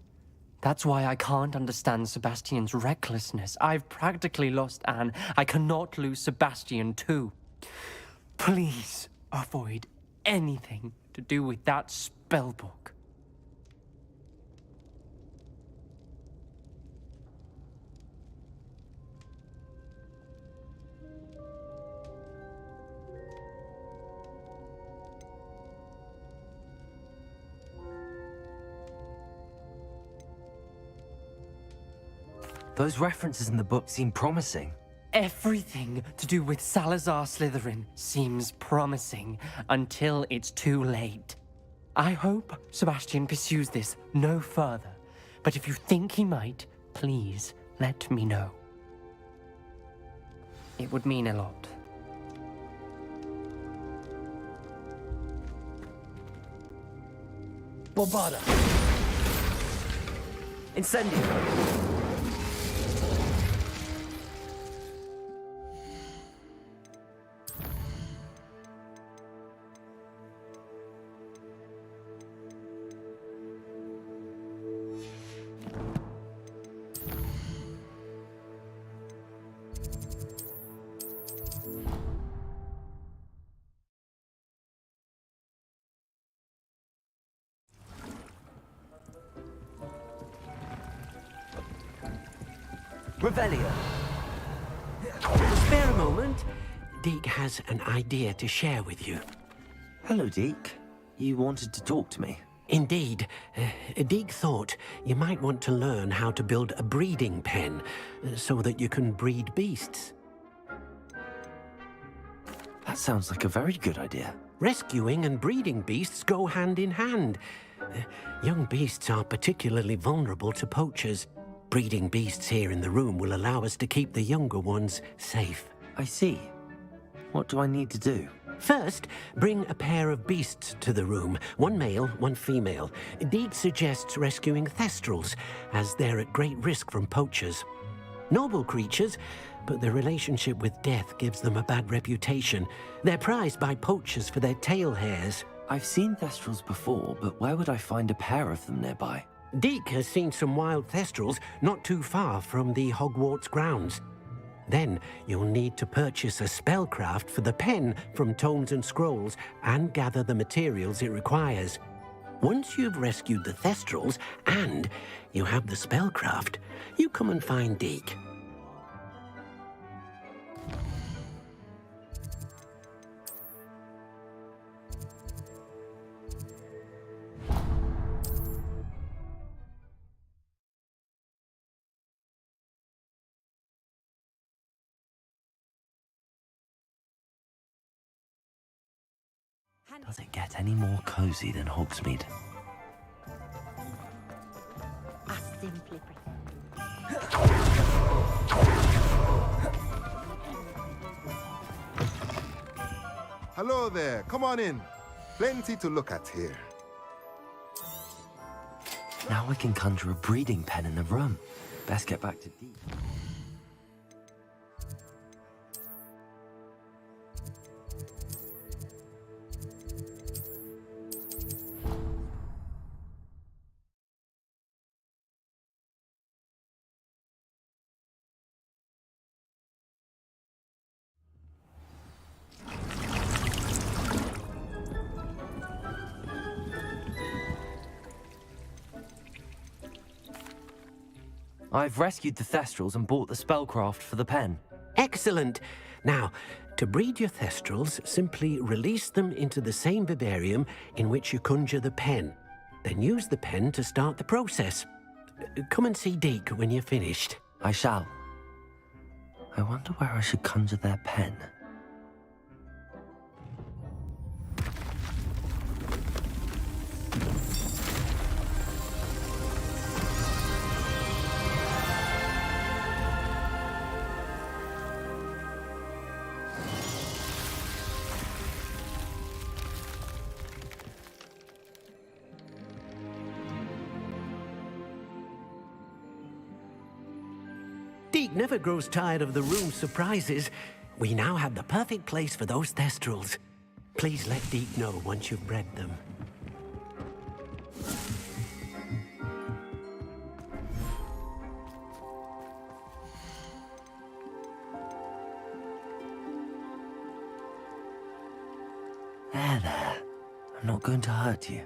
That's why I can't understand Sebastian's recklessness. I've practically lost Anne. I cannot lose Sebastian too. Please avoid anything to do with that spellbook. Those references in the book seem promising. Everything to do with Salazar Slytherin seems promising until it's too late. I hope Sebastian pursues this no further, but if you think he might, please let me know. It would mean a lot. Bombarda! Incendio! Revelio. Spare a moment. Deke has an idea to share with you. Hello, Deke. You wanted to talk to me? Indeed. Deke thought you might want to learn how to build a breeding pen so that you can breed beasts. That sounds like a very good idea. Rescuing and breeding beasts go hand in hand. Young beasts are particularly vulnerable to poachers. Breeding beasts here in the room will allow us to keep the younger ones safe. I see. What do I need to do? First, bring a pair of beasts to the room. One male, one female. Deke suggests rescuing thestrals, as they're at great risk from poachers. Noble creatures, but their relationship with death gives them a bad reputation. They're prized by poachers for their tail hairs. I've seen Thestrals before, but where would I find a pair of them nearby? Deke has seen some wild Thestrals not too far from the Hogwarts grounds. Then you'll need to purchase a spellcraft for the pen from Tomes and Scrolls and gather the materials it requires. Once you've rescued the Thestrals and you have the spellcraft, you come and find Deke. Does it get any more cozy than Hogsmeade? Simply Hello there, come on in. Plenty to look at here. Now I can conjure a breeding pen in the room. Best get back to Deke. I've rescued the Thestrals and bought the spellcraft for the pen. Excellent. Now, to breed your Thestrals, simply release them into the same vivarium in which you conjure the pen. Then use the pen to start the process. Come and see Deke when you're finished. I shall. I wonder where I should conjure their pen. Deke never grows tired of the room's surprises. We now have the perfect place for those Thestrals. Please let Deke know once you've bred them. There. I'm not going to hurt you.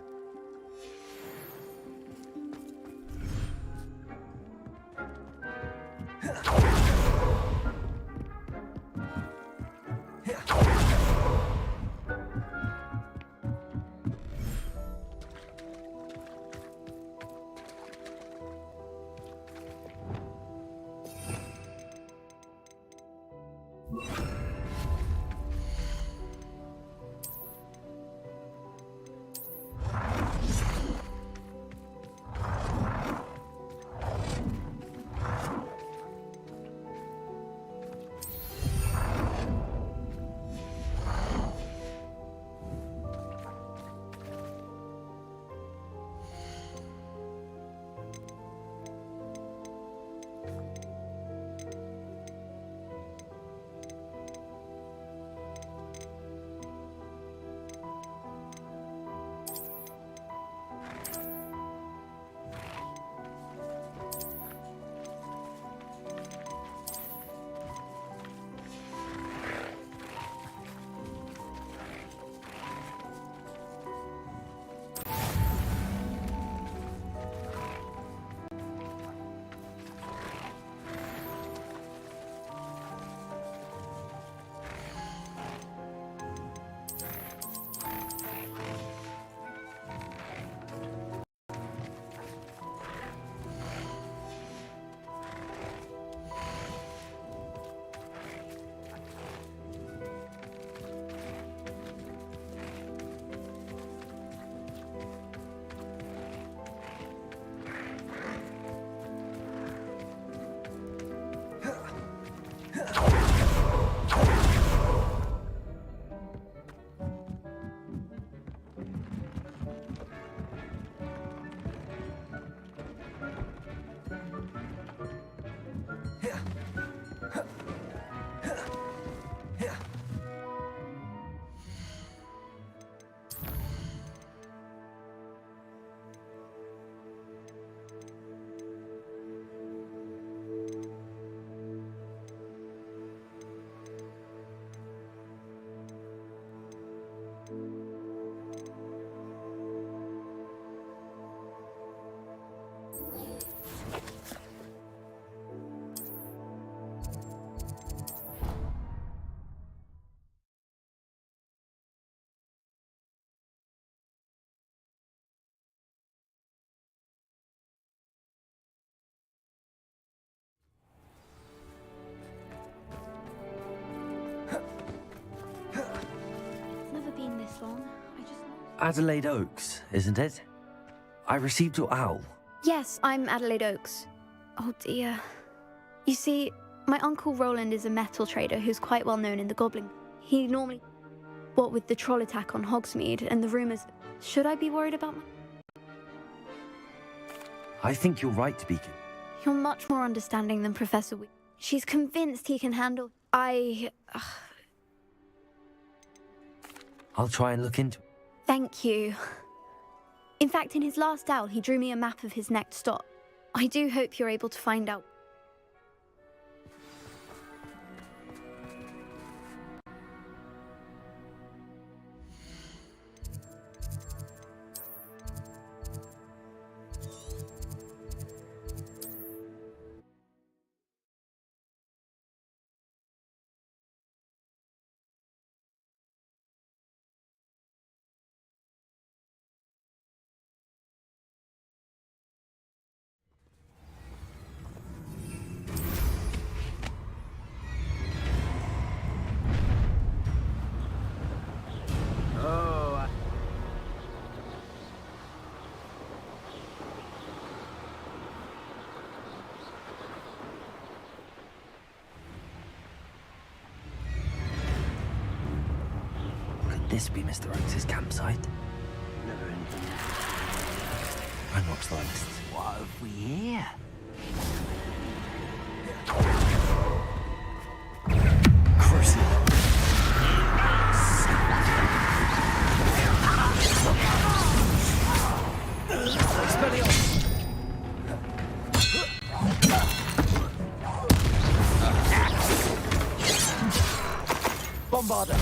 Never been this long. Adelaide Oaks, isn't it? I received your owl. Yes, I'm Adelaide Oaks. Oh dear. You see, my uncle Roland is a metal trader who's quite well known in the Goblin. He normally... What with the troll attack on Hogsmeade and the rumours... Should I be worried about my... I think you're right to be... You're much more understanding than Professor She's convinced he can handle... I'll try and look into it. Thank you. In fact, in his last owl, he drew me a map of his next stop. I do hope you're able to find out. This be Mr. Oakes' campsite? Never anything. I'm not slightest. What have we here? Bombarder!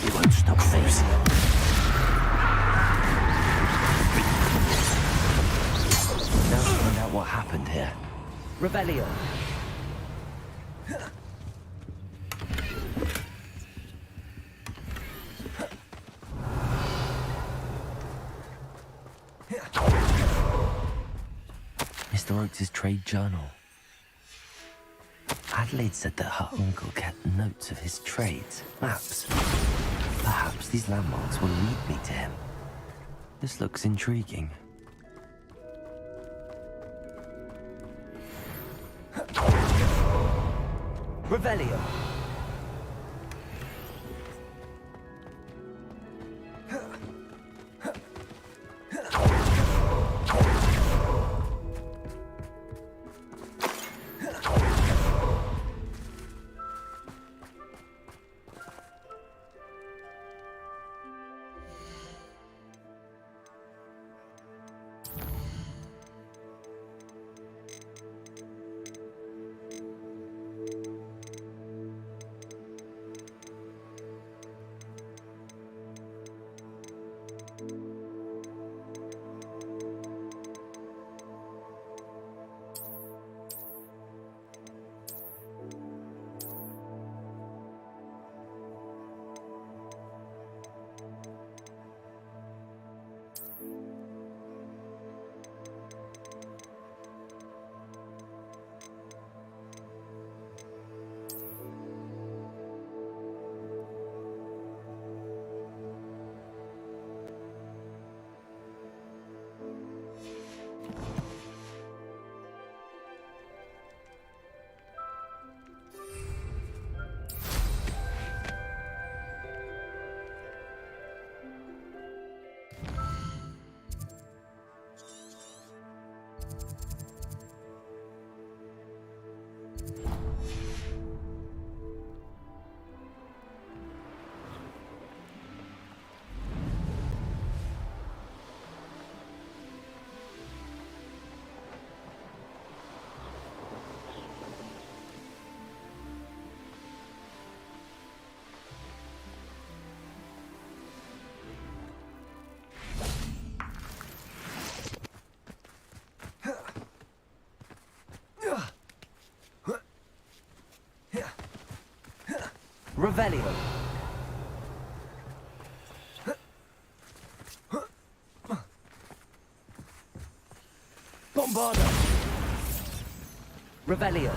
You won't stop facing. Now to find out what happened here. Rebellion. Mr. Oakes' trade journal. Adelaide said that her uncle kept notes of his trades, maps. Perhaps these landmarks will lead me to him. This looks intriguing. Revelio. Revelio. Bombarda. Revelio.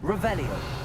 Revelio.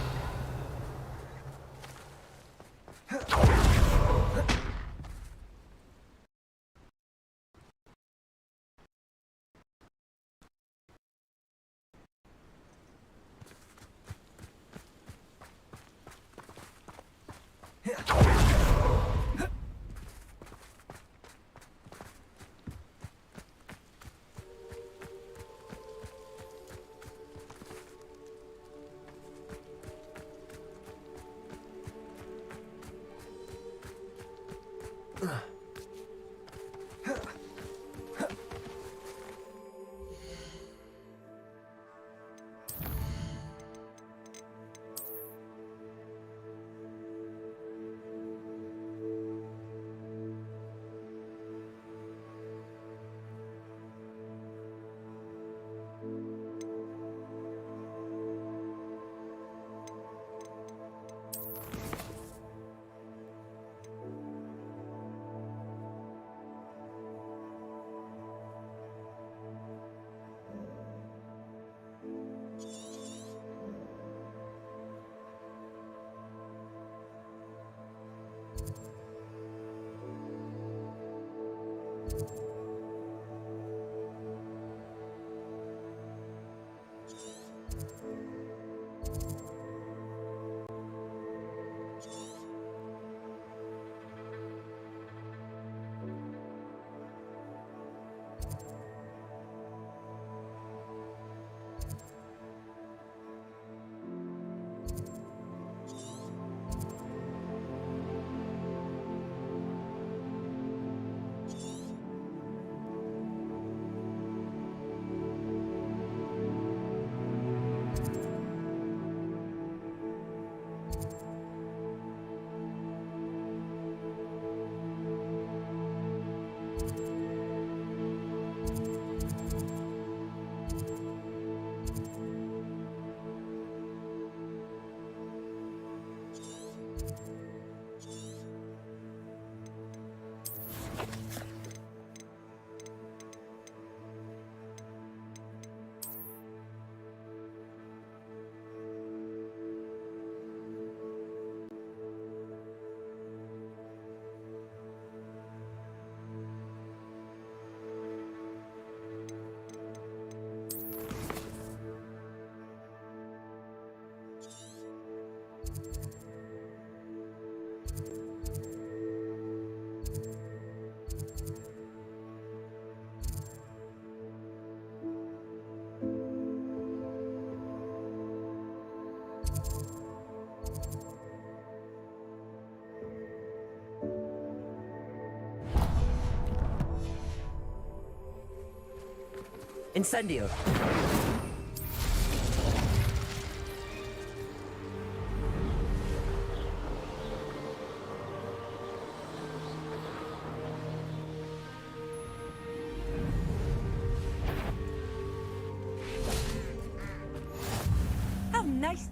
Incendio.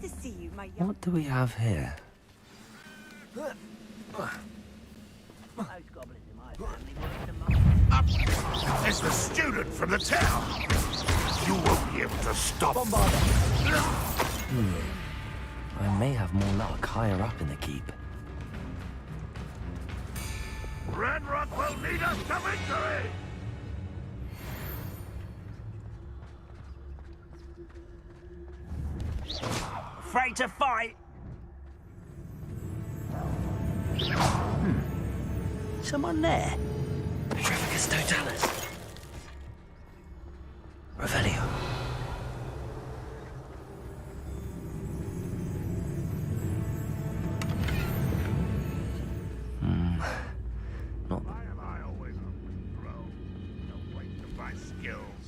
to see you, my young... What do we have here? It's the student from the town. You won't be able to stop. I may have more luck higher up in the keep. Ranrock will lead us to victory! Afraid to fight? Someone there? Petrificus totalis. Revelio. Not... Why am I always on the throw? No place to find skills.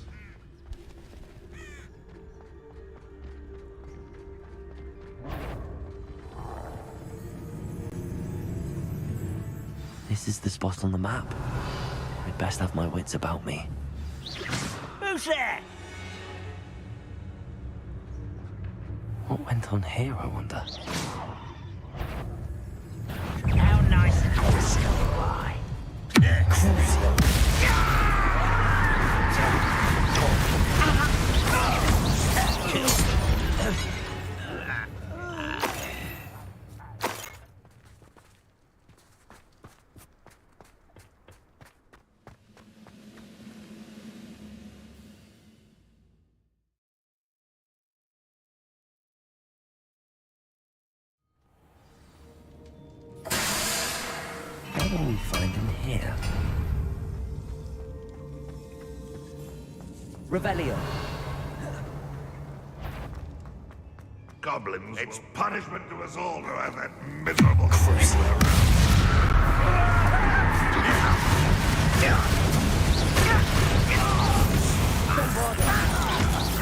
This is the spot on the map. I'd best have my wits about me. Who's there? What went on here, I wonder? How nice and why? What do we find in here? Revelio. Goblins, it's punishment to us all to have that miserable creature around.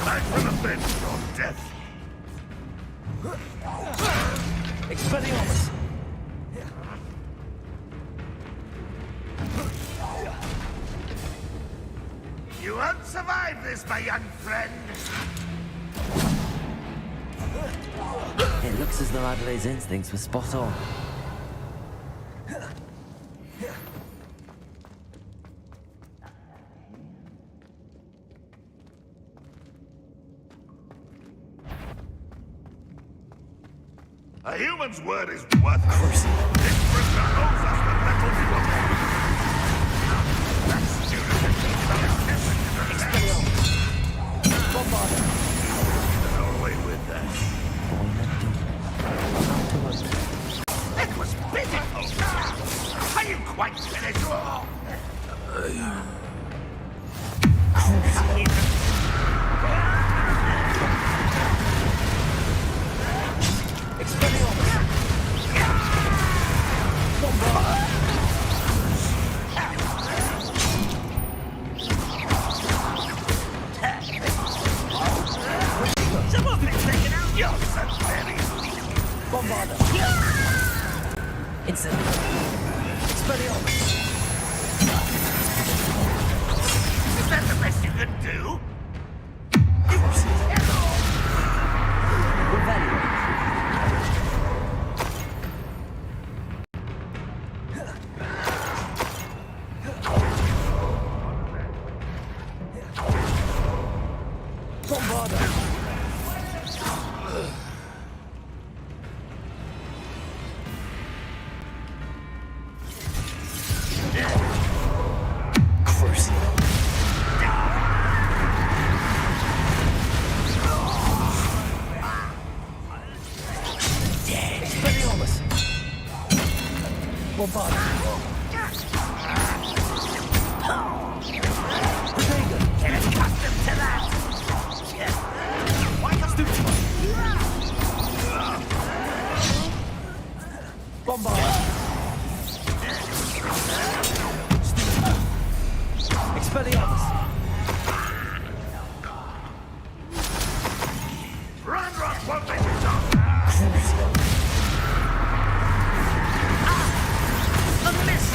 Back for the bench on death. Expelliarmus. You won't survive this, my young friend. It looks as though Adelaide's instincts were spot on. A human's word is worthless. This prisoner owes us the metal we will make. That student is away with that. It was pitiful. Are you quite finished? Someone been taken out. You're so very Bombarda. Instant. Expelliarmus. Is that the best you can do? Revelio. Bombarda. Expelliarmus. Bombarda. Get accustomed to that. Bombarda. Expelliarmus. Ranrock won't let you down. A miss.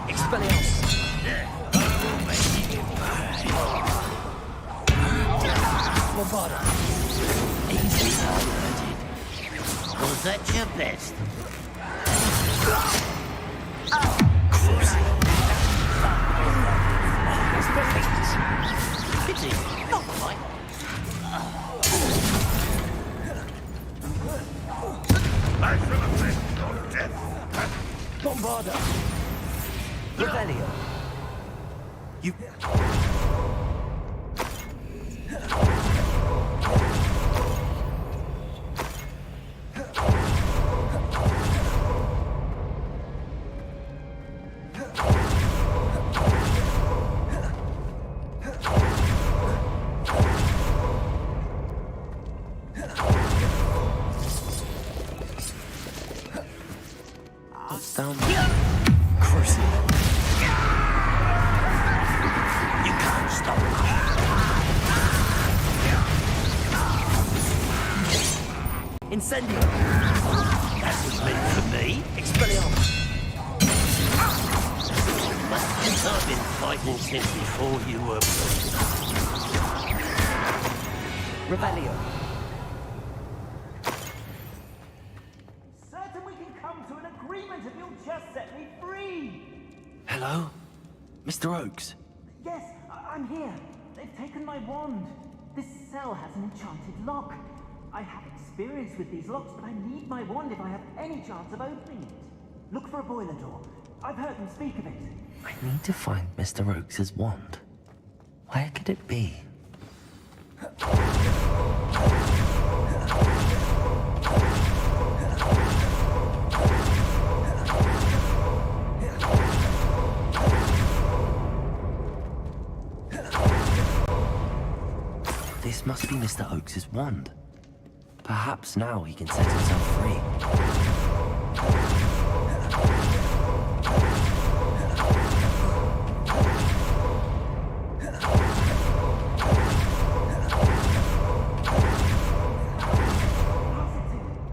Expelliarmus. Bombarda. at your best. Pity, not quite. I shall avenge your death. Bombarda! Revelio! You... What's down there? Cruising. You can't stop me. Incendio! That was meant for me. Expelliarmus! Must think I've been fighting since before you were born. Revelio! Certain we can come to an agreement if you'll just set me free! Hello? Mr. Oakes? Yes, I'm here. They've taken my wand. This cell has an enchanted lock. I have experience with these locks, but I need my wand if I have any chance of opening it. Look for a boiler door. I've heard them speak of it. I need to find Mr. Oakes' wand. Where could it be? This must be Mr. Oakes' wand. Perhaps now he can set himself free.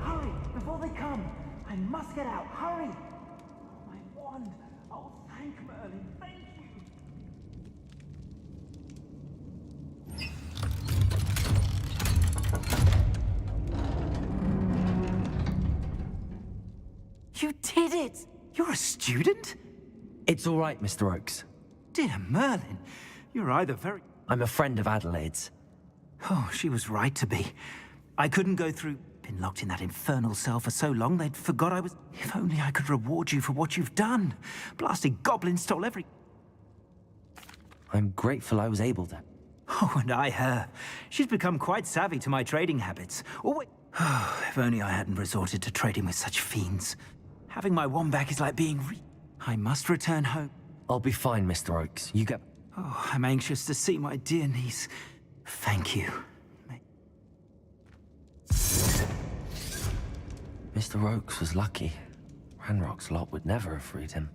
Hurry, before they come. I must get out. Hurry! My wand. Oh, thank Merlin. Thank you. You did it! You're a student? It's all right, Mr. Oakes. Dear Merlin, you're either very... I'm a friend of Adelaide's. Oh, she was right to be. I couldn't go through... Been locked in that infernal cell for so long, they'd forgot I was... If only I could reward you for what you've done. Blasted goblin stole every... I'm grateful I was able to. Oh, and I her. She's become quite savvy to my trading habits. Always... Oh, if only I hadn't resorted to trading with such fiends. Having my wand back is like being I must return home. I'll be fine, Mr. Oakes. You get... Oh, I'm anxious to see my dear niece. Thank you. Mr. Oakes was lucky. Ranrock's lot would never have freed him.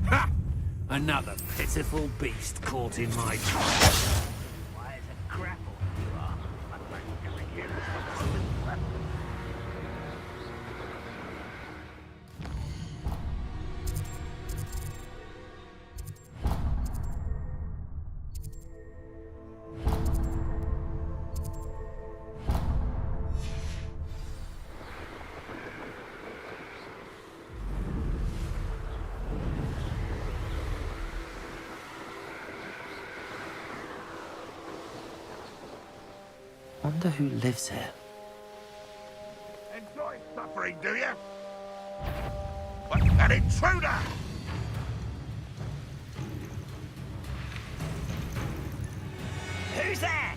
Ha! Another pitiful beast caught in my trap. Why, it's a grapple you are. I'm going to get this one. Wonder who lives here. Enjoy suffering, do you? But an intruder! Who's there?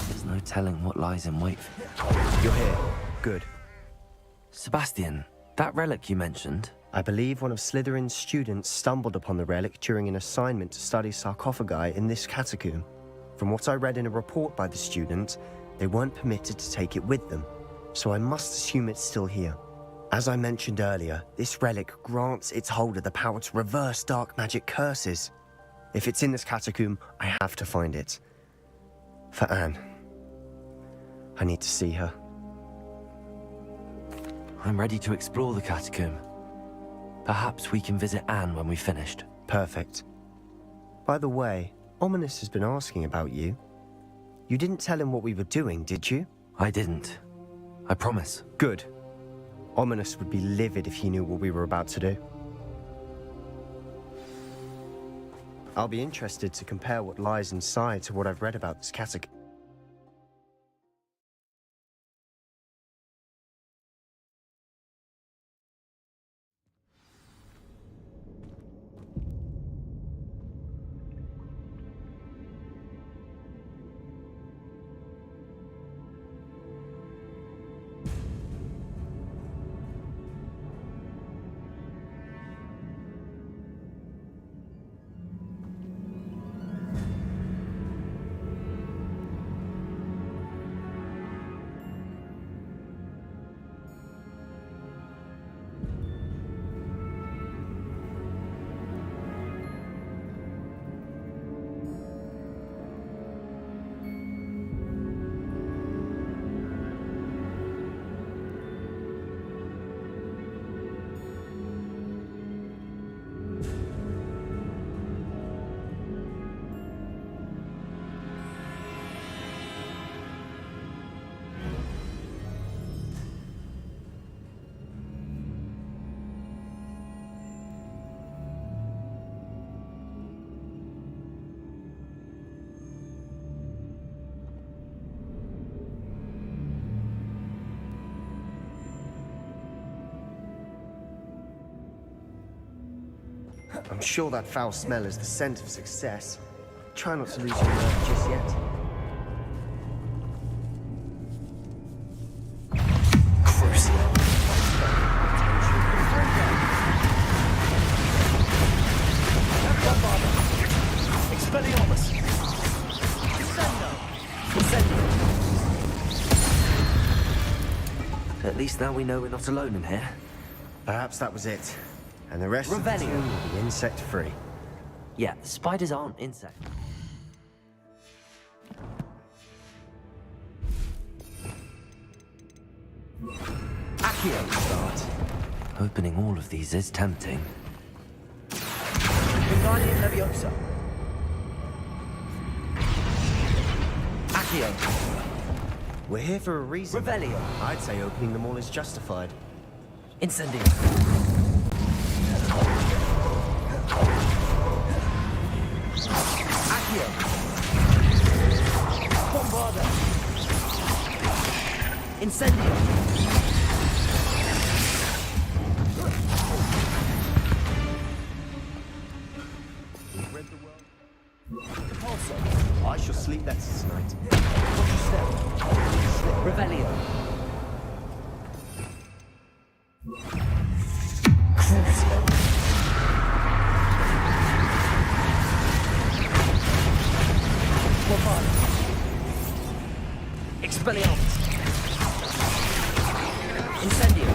There's no telling what lies in wait. You're here. Good. Sebastian, that relic you mentioned. I believe one of Slytherin's students stumbled upon the relic during an assignment to study sarcophagi in this catacomb. From what I read in a report by the student, they weren't permitted to take it with them, so I must assume it's still here. As I mentioned earlier, this relic grants its holder the power to reverse dark magic curses. If it's in this catacomb, I have to find it. For Anne. I need to see her. I'm ready to explore the catacomb. Perhaps we can visit Anne when we've finished. Perfect. By the way, Ominous has been asking about you. You didn't tell him what we were doing, did you? I didn't. I promise. Good. Ominous would be livid if he knew what we were about to do. I'll be interested to compare what lies inside to what I've read about this catacomb. I'm sure that foul smell is the scent of success. Try not to lose your nerve just yet. Expelliarmus! Incendio! At least now we know we're not alone in here. Perhaps that was it. And the rest of the tomb will be insect-free. Yeah, spiders aren't insects. Accio start. Opening all of these is tempting. Wingardium Leviosa. Accio. We're here for a reason. Revelio. I'd say opening them all is justified. Incendio. Accio. Bombarda. Incendio. I shall sleep better tonight. Watch your step. Revelio. Crucio. Bombarda. Expelliarmus. Incendio.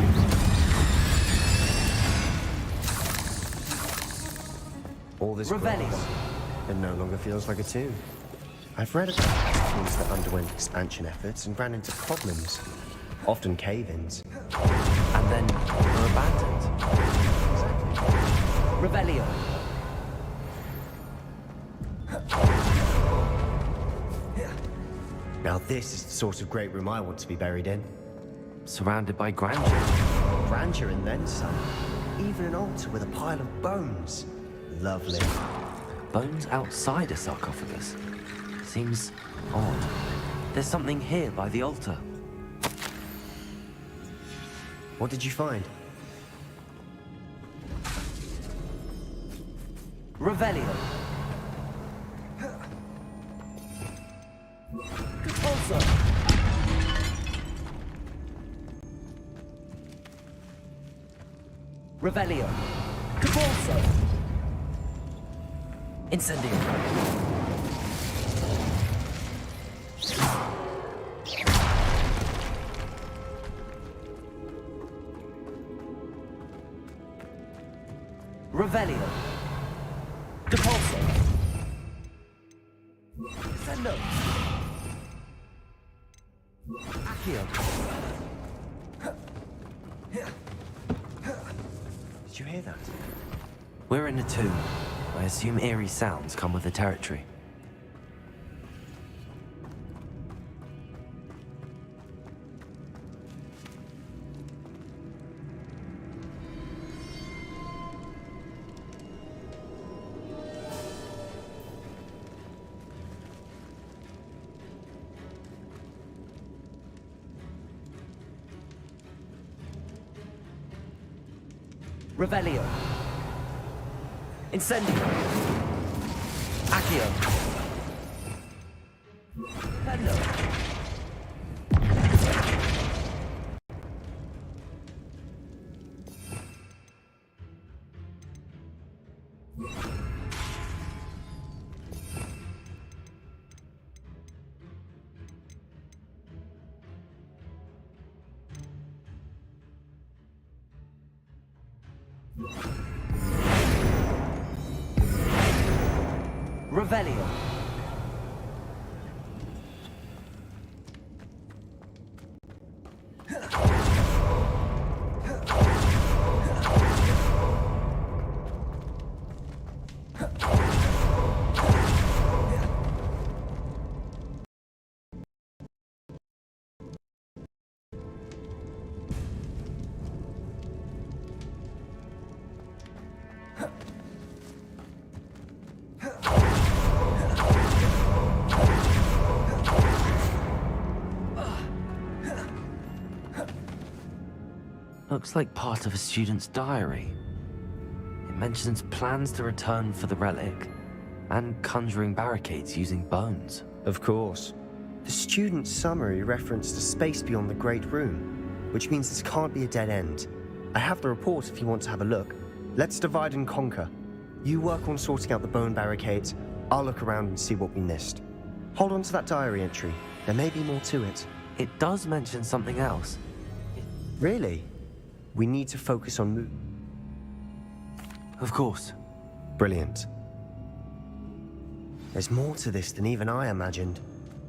All this Revelio. grass, it no longer feels like a tomb. I've read about tombs that underwent expansion efforts and ran into problems, often cave-ins. And then were abandoned. Revelio. Now this is the sort of great room I want to be buried in. Surrounded by grandeur. Grandeur and then some. even an altar with a pile of bones. Lovely. Bones outside a sarcophagus? Seems odd. There's something here by the altar. What did you find? Revelio. Also. Revelio. Also. Incendio. Revelio. Depulso. Sendo. Accio. Did you hear that? We're in a tomb. I assume eerie sounds come with the territory. Revelio. Incendio. Accio. Fendo. Revelio. Looks like part of a student's diary. It mentions plans to return for the relic and conjuring barricades using bones. Of course. The student's summary referenced a space beyond the Great Room, which means this can't be a dead end. I have the report if you want to have a look. Let's divide and conquer. You work on sorting out the bone barricades. I'll look around and see what we missed. Hold on to that diary entry. There may be more to it. It does mention something else. Really? We need to focus on Of course. Brilliant. There's more to this than even I imagined.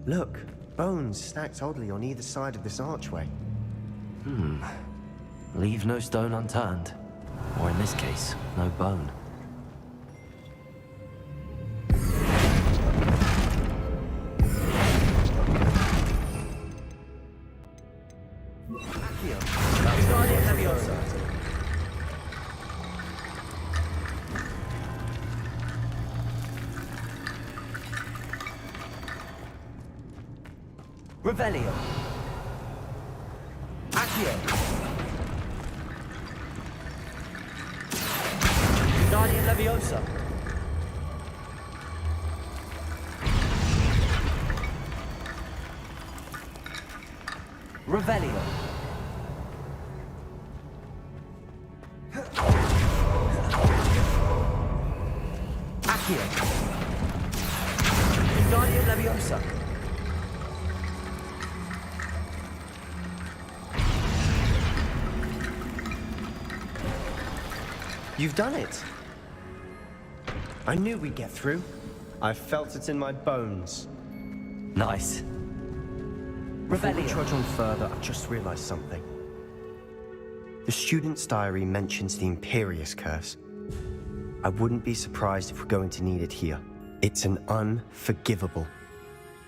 Look, bones stacked oddly on either side of this archway. Leave no stone unturned. Or in this case, no bone. Revelio. Accio. Guardian Leviosa. Revelio. Accio. Guardian Leviosa. You've done it! I knew we'd get through. I felt it in my bones. Nice. Before we trudge on further, I've just realized something. The student's diary mentions the Imperious Curse. I wouldn't be surprised if we're going to need it here. It's an unforgivable,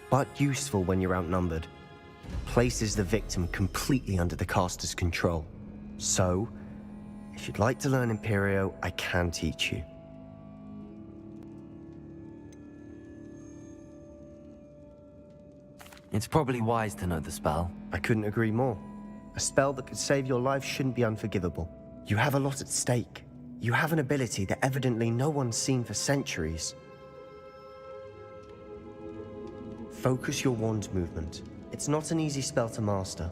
but useful when you're outnumbered. Places the victim completely under the caster's control. So, If you'd like to learn Imperio, I can teach you. It's probably wise to know the spell. I couldn't agree more. A spell that could save your life shouldn't be unforgivable. You have a lot at stake. You have an ability that evidently no one's seen for centuries. Focus your wand movement. It's not an easy spell to master.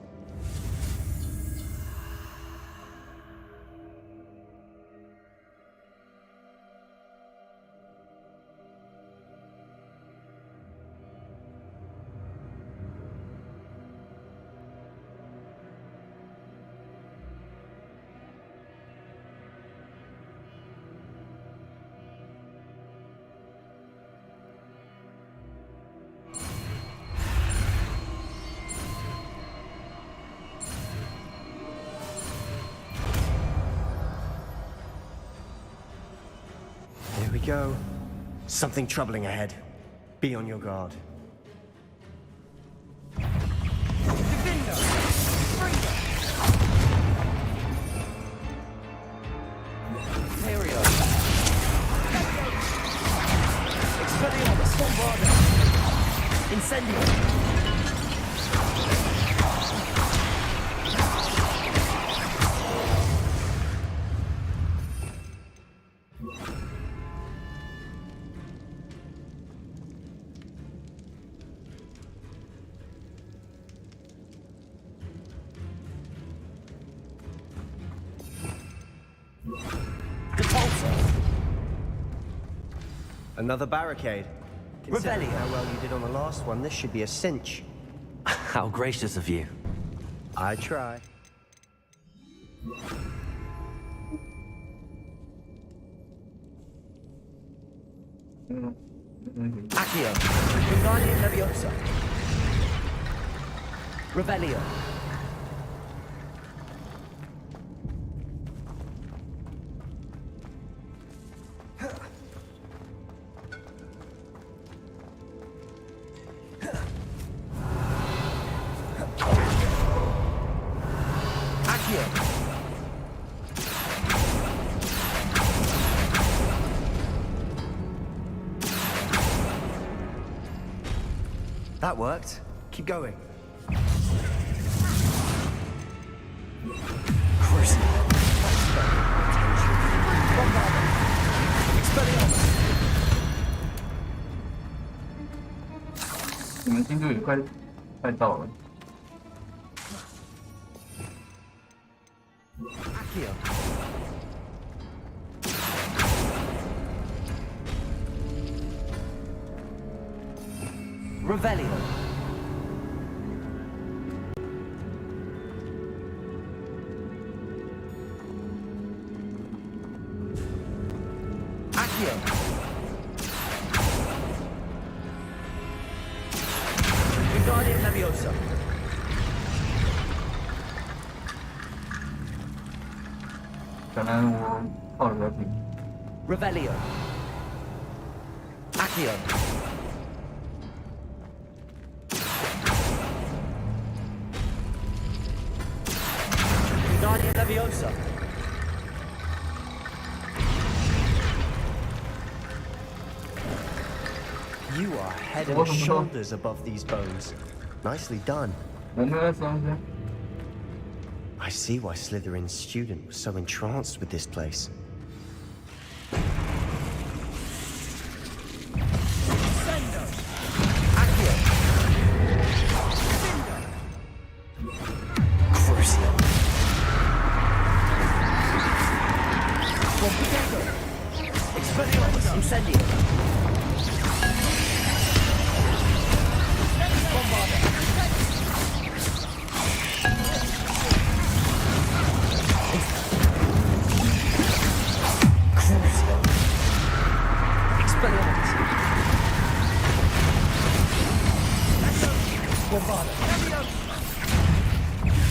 Here we go. Something troubling ahead. Be on your guard. Imperio. Expelliarmus. Bombarda. Incendio. Another barricade. Considering Rebellion. how well you did on the last one, this should be a cinch. How gracious of you. I try. Accio. Wingardium Leviosa. Revelio. That worked. Keep going. Crucible. Expelliarmus. 你们进度也快到了。Accio. Revelio. Accio. Wingardium Leviosa. Revelio. Accio. Wingardium Leviosa. You are head and shoulders above these bones. Nicely done. I see why Slytherin's student was so entranced with this place. Expelliarmus. Incendio. Bombarda.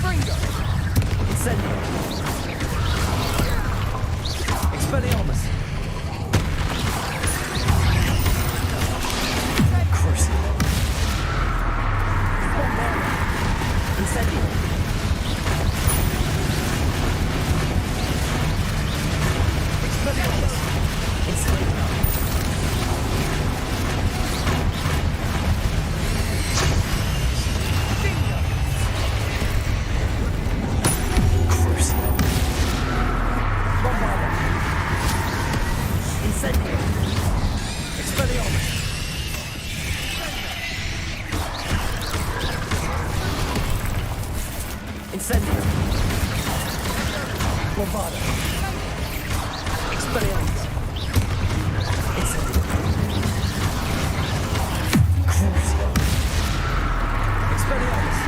Fringo. Incendio. Expelliarmus. Crucible. Bombarda. Incendio. Bombarda. Expelliarmus. Incendio. Crucio. Expelliarmus.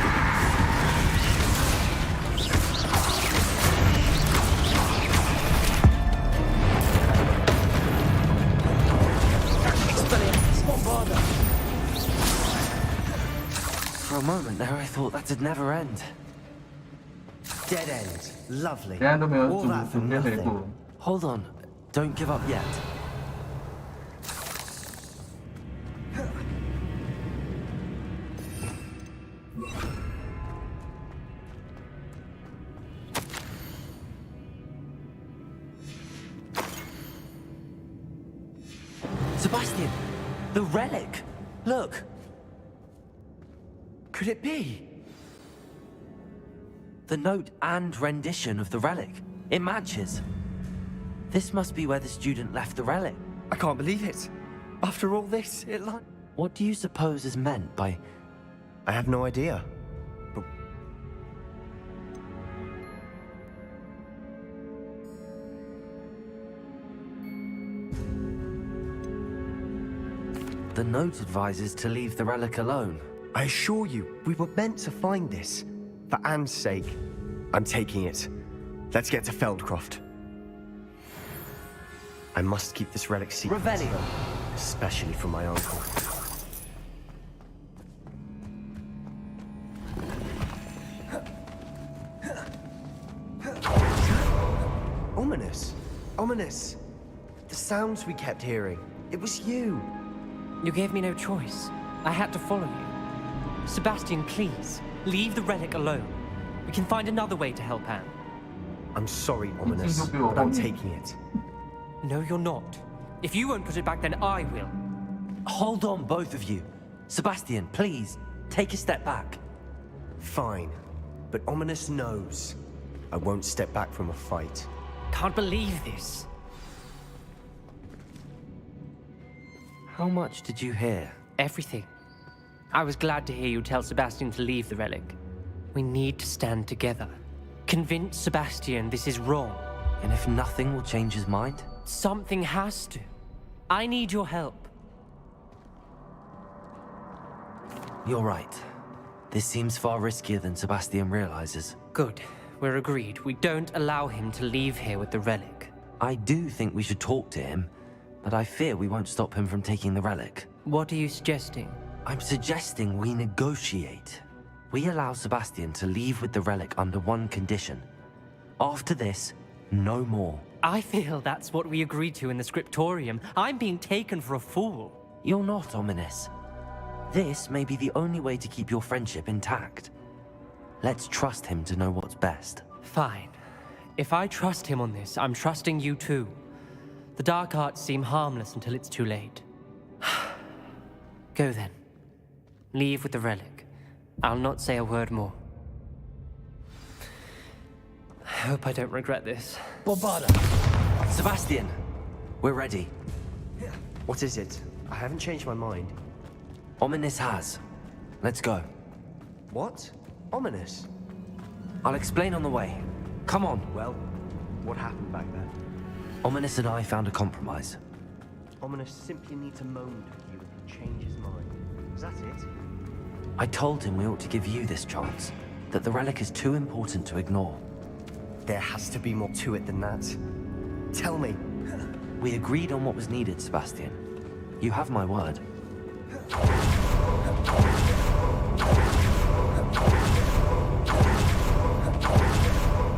Expelliarmus. Bombarda. For a moment there, I thought that'd never end. Dead end. Lovely. 人家都没有 All 组 that for 准备回 nothing. 顾。 Hold on. Don't give up yet. Sebastian! The relic! Look! Could it be? The note and rendition of the relic. It matches. This must be where the student left the relic. I can't believe it. After all this, it like... What do you suppose is meant by... I have no idea. But... The note advises to leave the relic alone. I assure you, we were meant to find this. For Anne's sake. I'm taking it. Let's get to Feldcroft. I must keep this relic secret. Revelio. Especially from my uncle. Ominous. Ominous. The sounds we kept hearing. It was you. You gave me no choice. I had to follow you. Sebastian, please, leave the relic alone. We can find another way to help Anne. I'm sorry, Ominous, but I'm taking it. No, you're not. If you won't put it back, then I will. Hold on, both of you. Sebastian, please, take a step back. Fine, but Ominous knows. I won't step back from a fight. Can't believe this. How much did you hear? Everything. I was glad to hear you tell Sebastian to leave the relic. We need to stand together. Convince Sebastian this is wrong. And if nothing will change his mind? Something has to. I need your help. You're right. This seems far riskier than Sebastian realizes. Good. We're agreed. We don't allow him to leave here with the relic. I do think we should talk to him, but I fear we won't stop him from taking the relic. What are you suggesting? I'm suggesting we negotiate. We allow Sebastian to leave with the relic under one condition. After this, no more. I feel that's what we agreed to in the scriptorium. I'm being taken for a fool. You're not, Ominous. This may be the only way to keep your friendship intact. Let's trust him to know what's best. Fine. If I trust him on this, I'm trusting you too. The dark arts seem harmless until it's too late. Go then. Leave with the relic. I'll not say a word more. I hope I don't regret this. Bombarda. Sebastian, we're ready. What is it? I haven't changed my mind. Ominous has. Let's go. What? Ominous? I'll explain on the way. Come on. Well, what happened back there? Ominous and I found a compromise. Ominous simply needs a moment with you and can change his mind. Is that it? I told him we ought to give you this chance, that the relic is too important to ignore. There has to be more to it than that. Tell me. We agreed on what was needed, Sebastian. You have my word.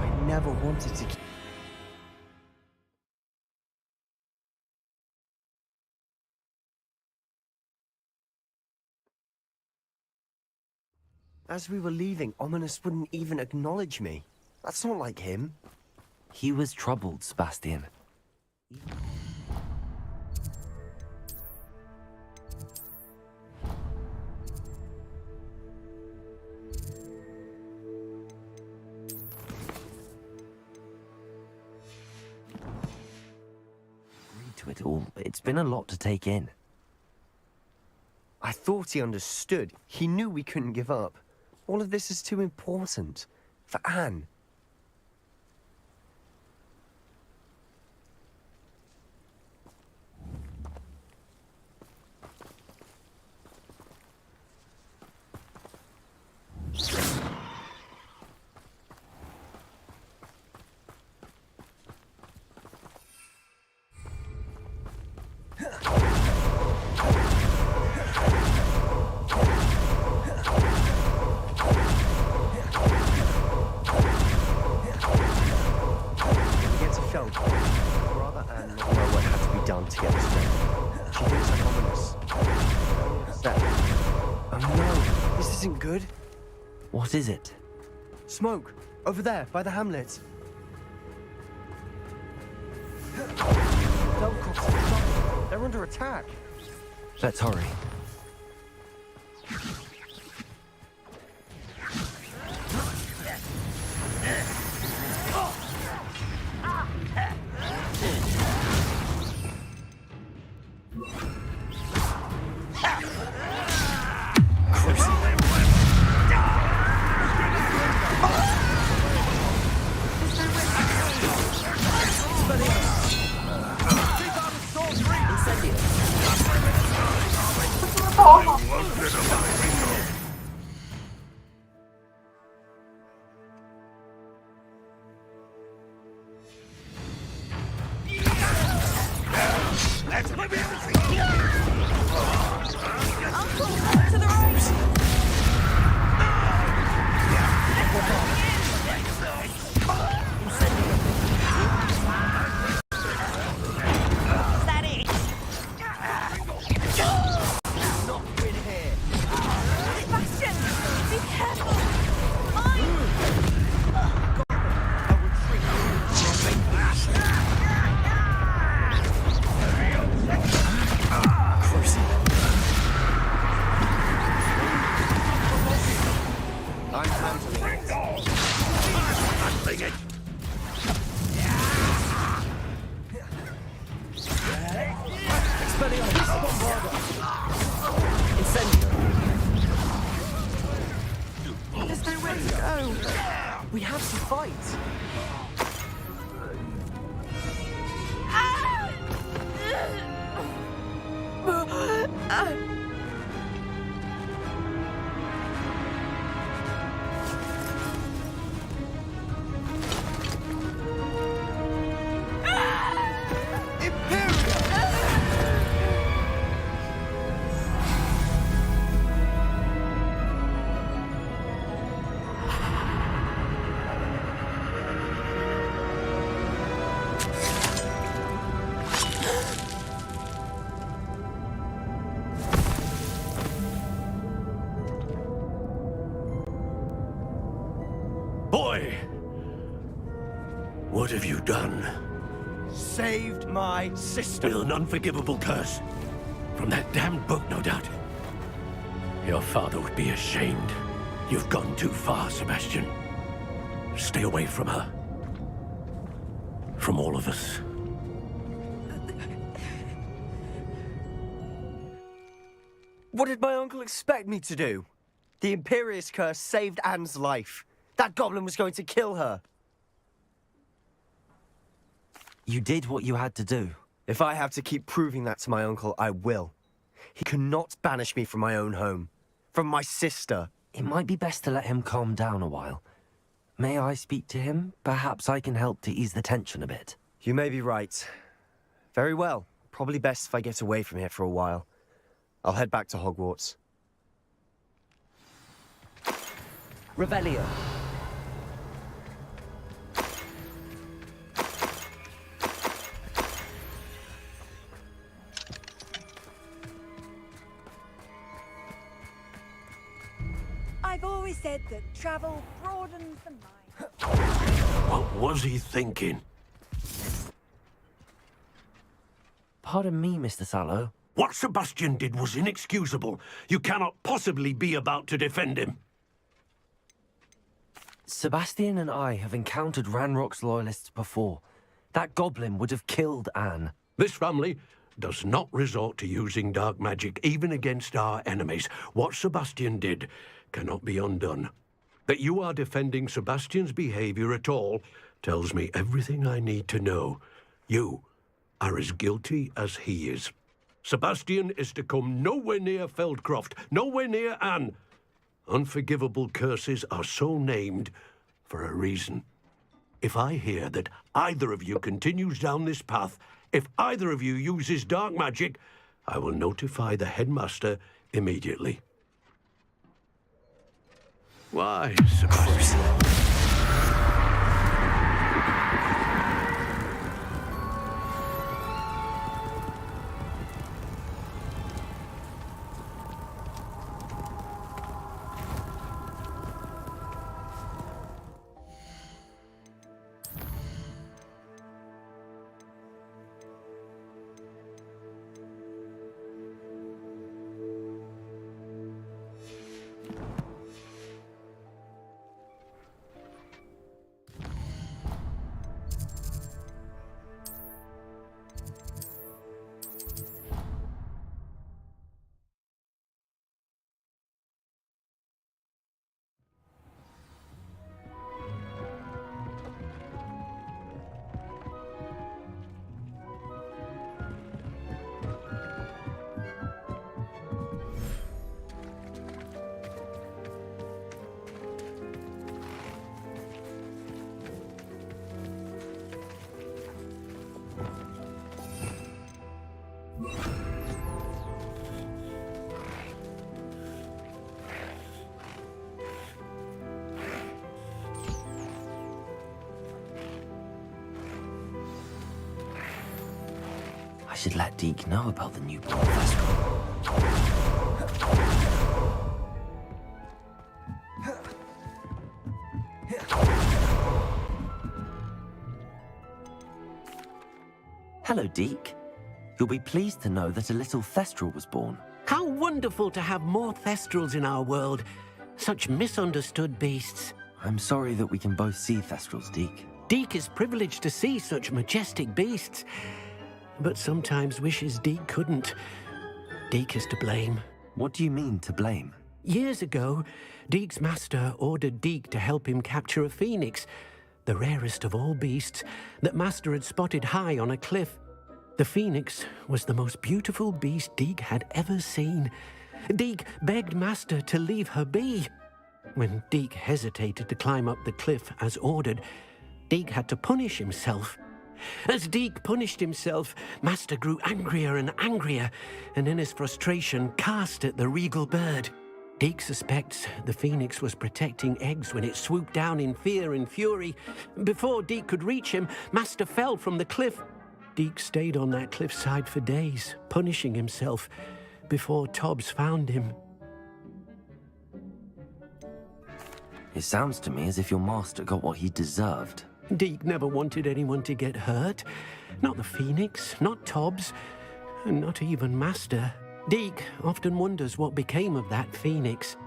I never wanted to... As we were leaving, Ominous wouldn't even acknowledge me. That's not like him. He was troubled, Sebastian. Agreed to it all. It's been a lot to take in. I thought he understood. He knew we couldn't give up. All of this is too important. For Anne. good. What is it? Smoke. Over there, by the hamlet. They're under attack. Let's hurry. We have to fight. Boy! What have you done? Saved my sister. With an unforgivable curse. From that damned book, no doubt. Your father would be ashamed. You've gone too far, Sebastian. Stay away from her. From all of us. What did my uncle expect me to do? The Imperious curse saved Anne's life. That goblin was going to kill her. You did what you had to do. If I have to keep proving that to my uncle, I will. He cannot banish me from my own home. From my sister. It might be best to let him calm down a while. May I speak to him? Perhaps I can help to ease the tension a bit. You may be right. Very well. Probably best if I get away from here for a while. I'll head back to Hogwarts. Revelio. I've always said that travel broadens the mind. What was he thinking? Pardon me, Mr. Sallow. What Sebastian did was inexcusable. You cannot possibly be about to defend him. Sebastian and I have encountered Ranrock's loyalists before. That goblin would have killed Anne. This family does not resort to using dark magic, even against our enemies. What Sebastian did cannot be undone. That you are defending Sebastian's behavior at all tells me everything I need to know. You are as guilty as he is. Sebastian is to come nowhere near Feldcroft, nowhere near Anne. Unforgivable curses are so named for a reason. If I hear that either of you continues down this path, if either of you uses dark magic, I will notify the headmaster immediately. Why, Sebastian? I should let Deke know about the newborn festival. Hello, Deke. You'll be pleased to know that a little Thestral was born. How wonderful to have more Thestrals in our world. Such misunderstood beasts. I'm sorry that we can both see Thestrals, Deke. Deke is privileged to see such majestic beasts, but sometimes wishes Deke couldn't. Deke is to blame. What do you mean, to blame? Years ago, Deke's master ordered Deke to help him capture a phoenix, the rarest of all beasts that master had spotted high on a cliff. The phoenix was the most beautiful beast Deke had ever seen. Deke begged master to leave her be. When Deke hesitated to climb up the cliff as ordered, Deke had to punish himself. As Deke punished himself, master grew angrier and angrier, and in his frustration cast at the regal bird. Deke suspects the phoenix was protecting eggs when it swooped down in fear and fury. Before Deke could reach him, master fell from the cliff. Deke stayed on that cliffside for days, punishing himself, before Tobbs found him. It sounds to me as if your master got what he deserved. Deke never wanted anyone to get hurt. Not the phoenix, not Tobbs, and not even master. Deke often wonders what became of that phoenix.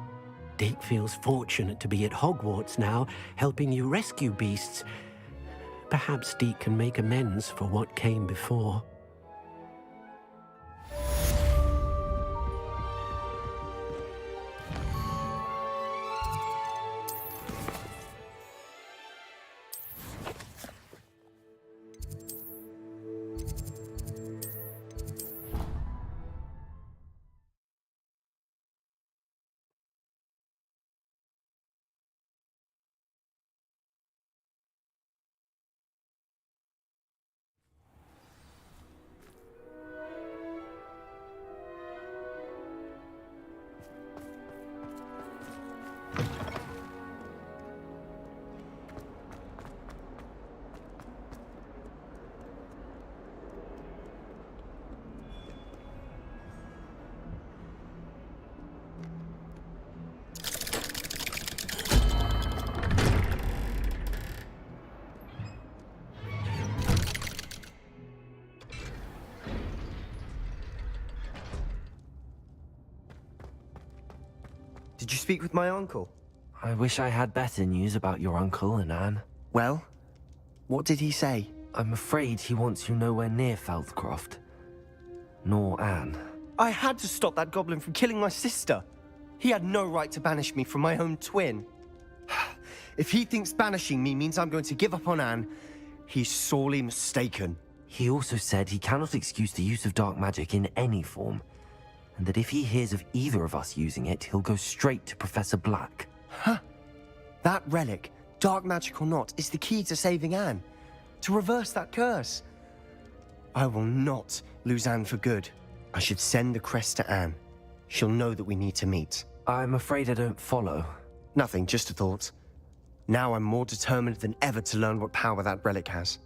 Deke feels fortunate to be at Hogwarts now, helping you rescue beasts. Perhaps Deke can make amends for what came before. Did you speak with my uncle? I wish I had better news about your uncle and Anne. Well, what did he say? I'm afraid he wants you nowhere near Feldcroft. Nor Anne. I had to stop that goblin from killing my sister. He had no right to banish me from my own twin. If he thinks banishing me means I'm going to give up on Anne, he's sorely mistaken. He also said he cannot excuse the use of dark magic in any form, and that if he hears of either of us using it, he'll go straight to Professor Black. Huh. That relic, dark magic or not, is the key to saving Anne. To reverse that curse. I will not lose Anne for good. I should send the crest to Anne. She'll know that we need to meet. I'm afraid I don't follow. Nothing, just a thought. Now I'm more determined than ever to learn what power that relic has.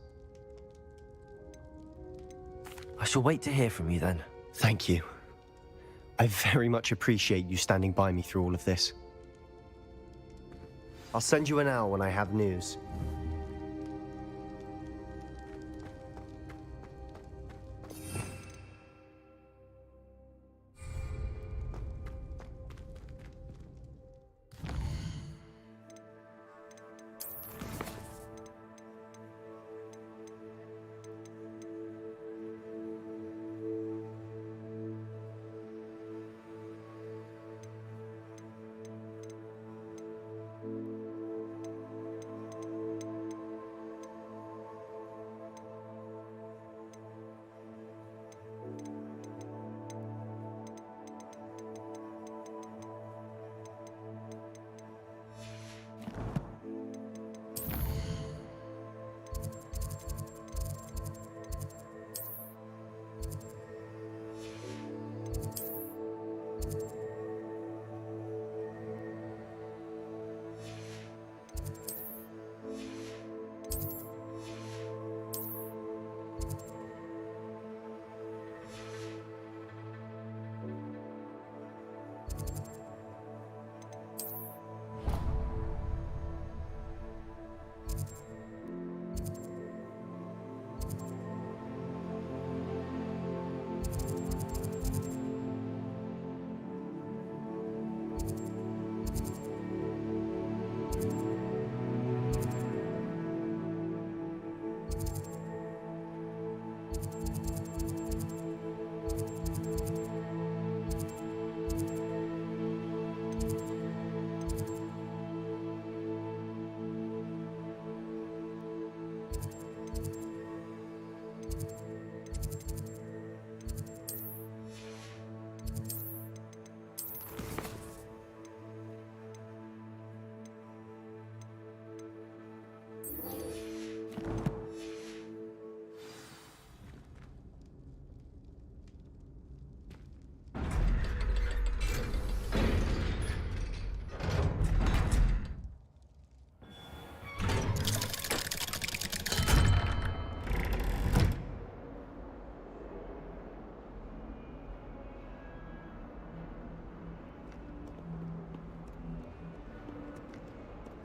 I shall wait to hear from you then. Thank you. I very much appreciate you standing by me through all of this. I'll send you an hour when I have news.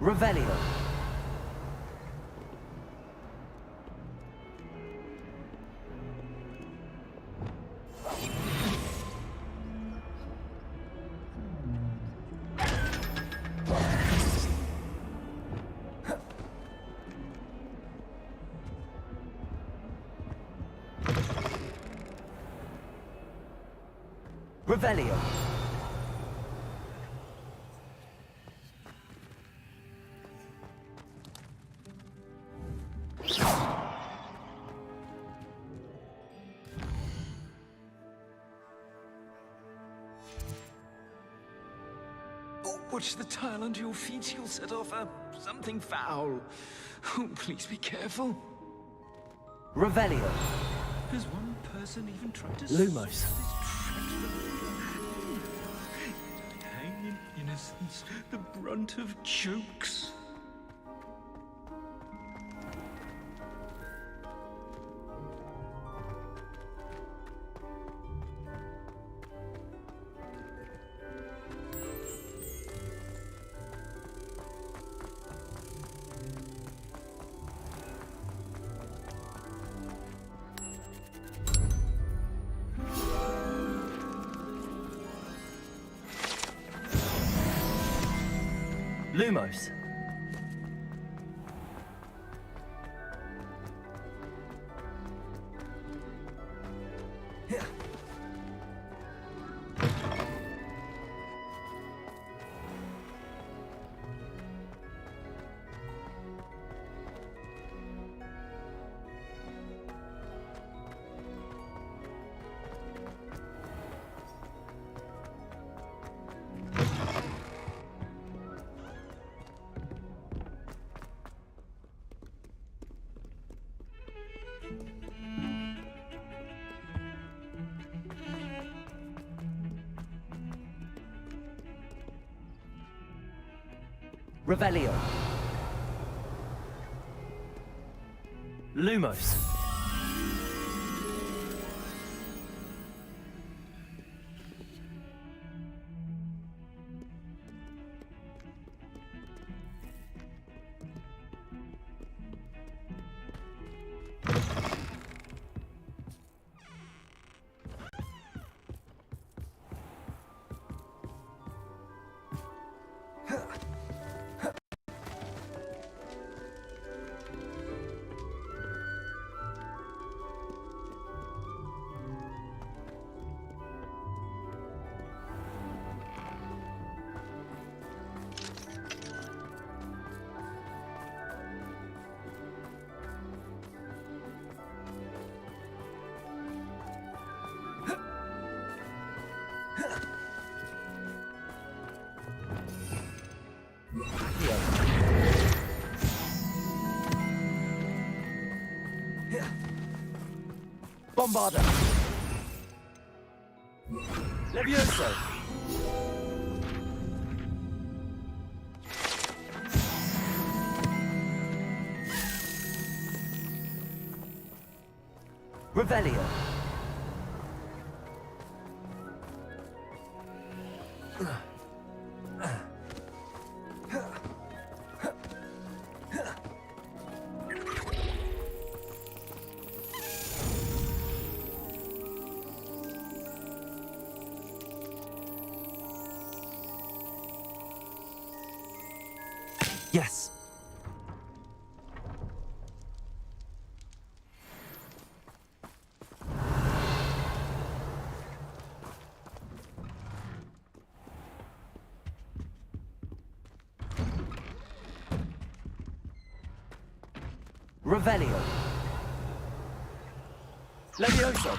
Revelio. Revelio. Oh, watch the tile under your feet. You'll set off something foul. Oh, please be careful. Revelio. Has one person even tried to Lumos. Hang in innocence, the brunt of jokes. Lumos. Revelio. Lumos. Bombarda. Levioso. Revelio. Yes. Revelio. Levioso.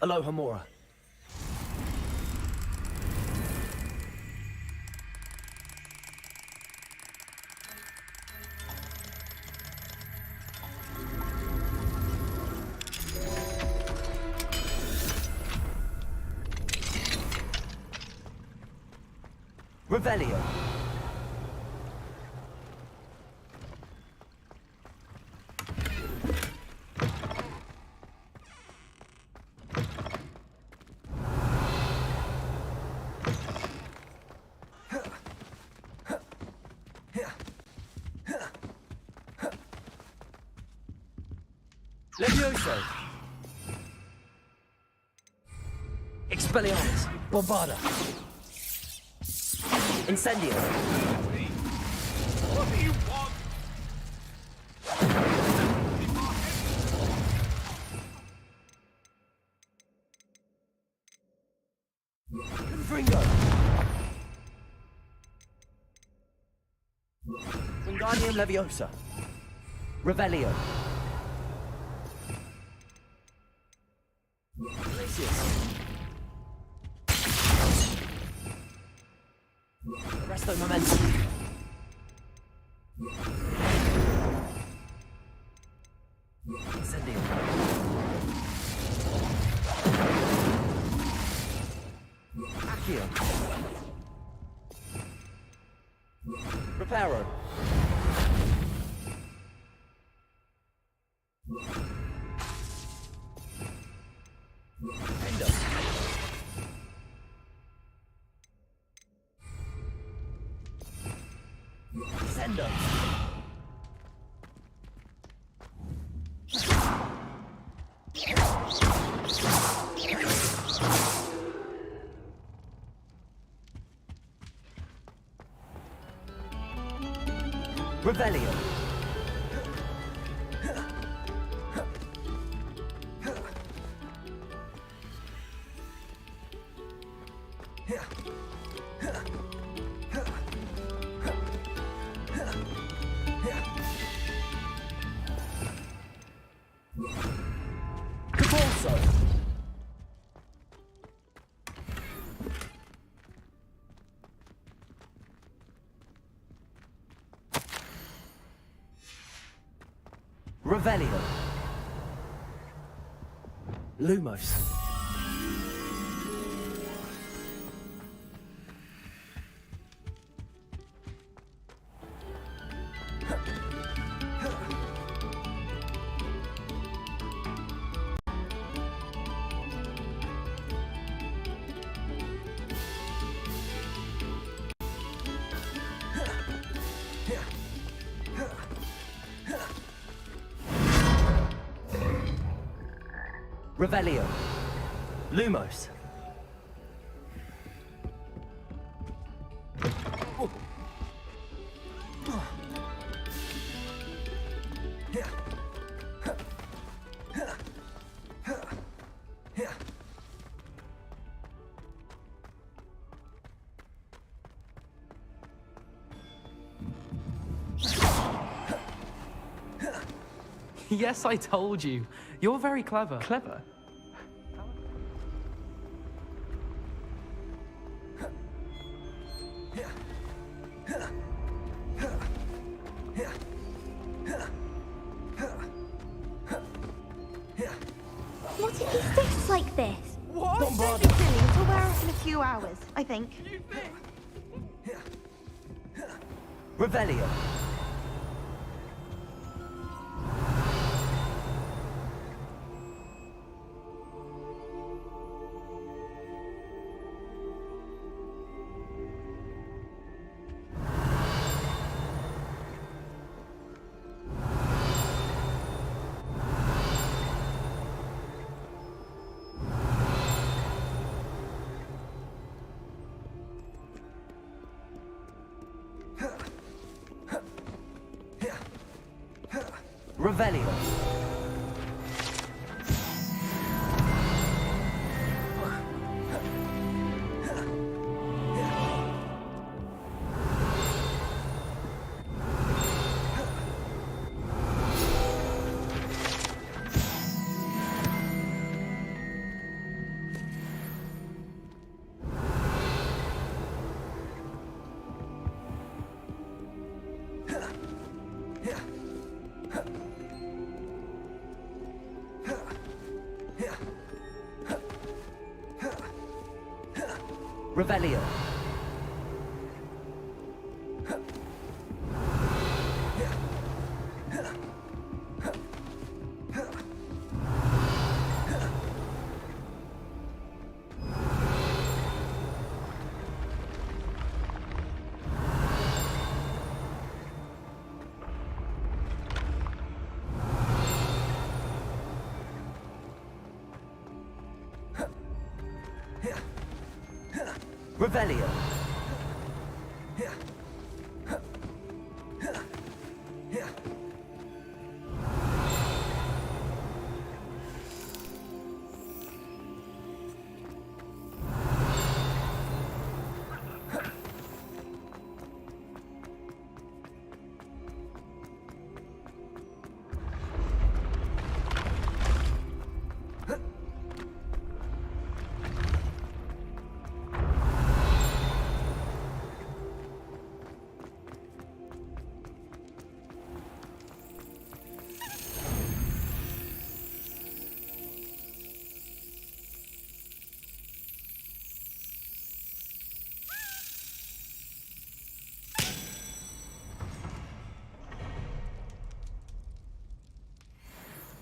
Alohomora. Revelio. Levioso! Expelliarmus! Bombarda! Incendio! What do you want? Confringo! Wingardium Leviosa! Revelio! Glacius! Arresto Momentum! Incendio! Accio! Reparo! Endo! Sendo! Revelio! Capulso! Revelio! Lumos! Revelio. Lumos. Yes, I told you. You're very clever. Clever? What if he sticks like this? What? Don't be silly. It'll wear off in a few hours, I think. Revelio. Revelio. Revelio. Revelio.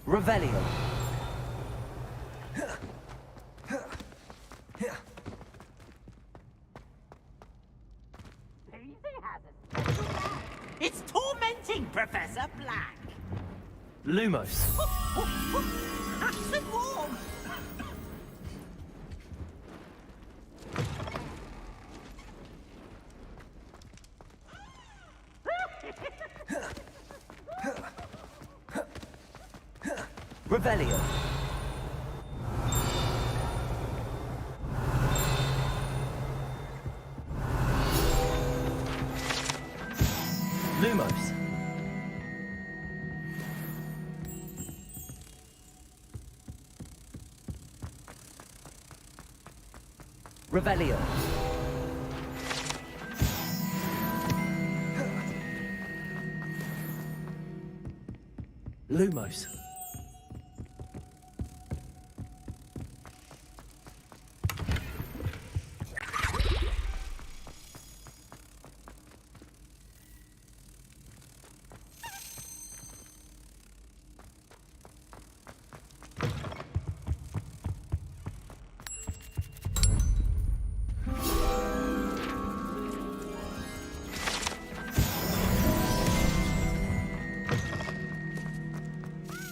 Revelio. It's tormenting, Professor Black. Lumos. Nice and warm. Revelio. Lumos. Revelio. Lumos.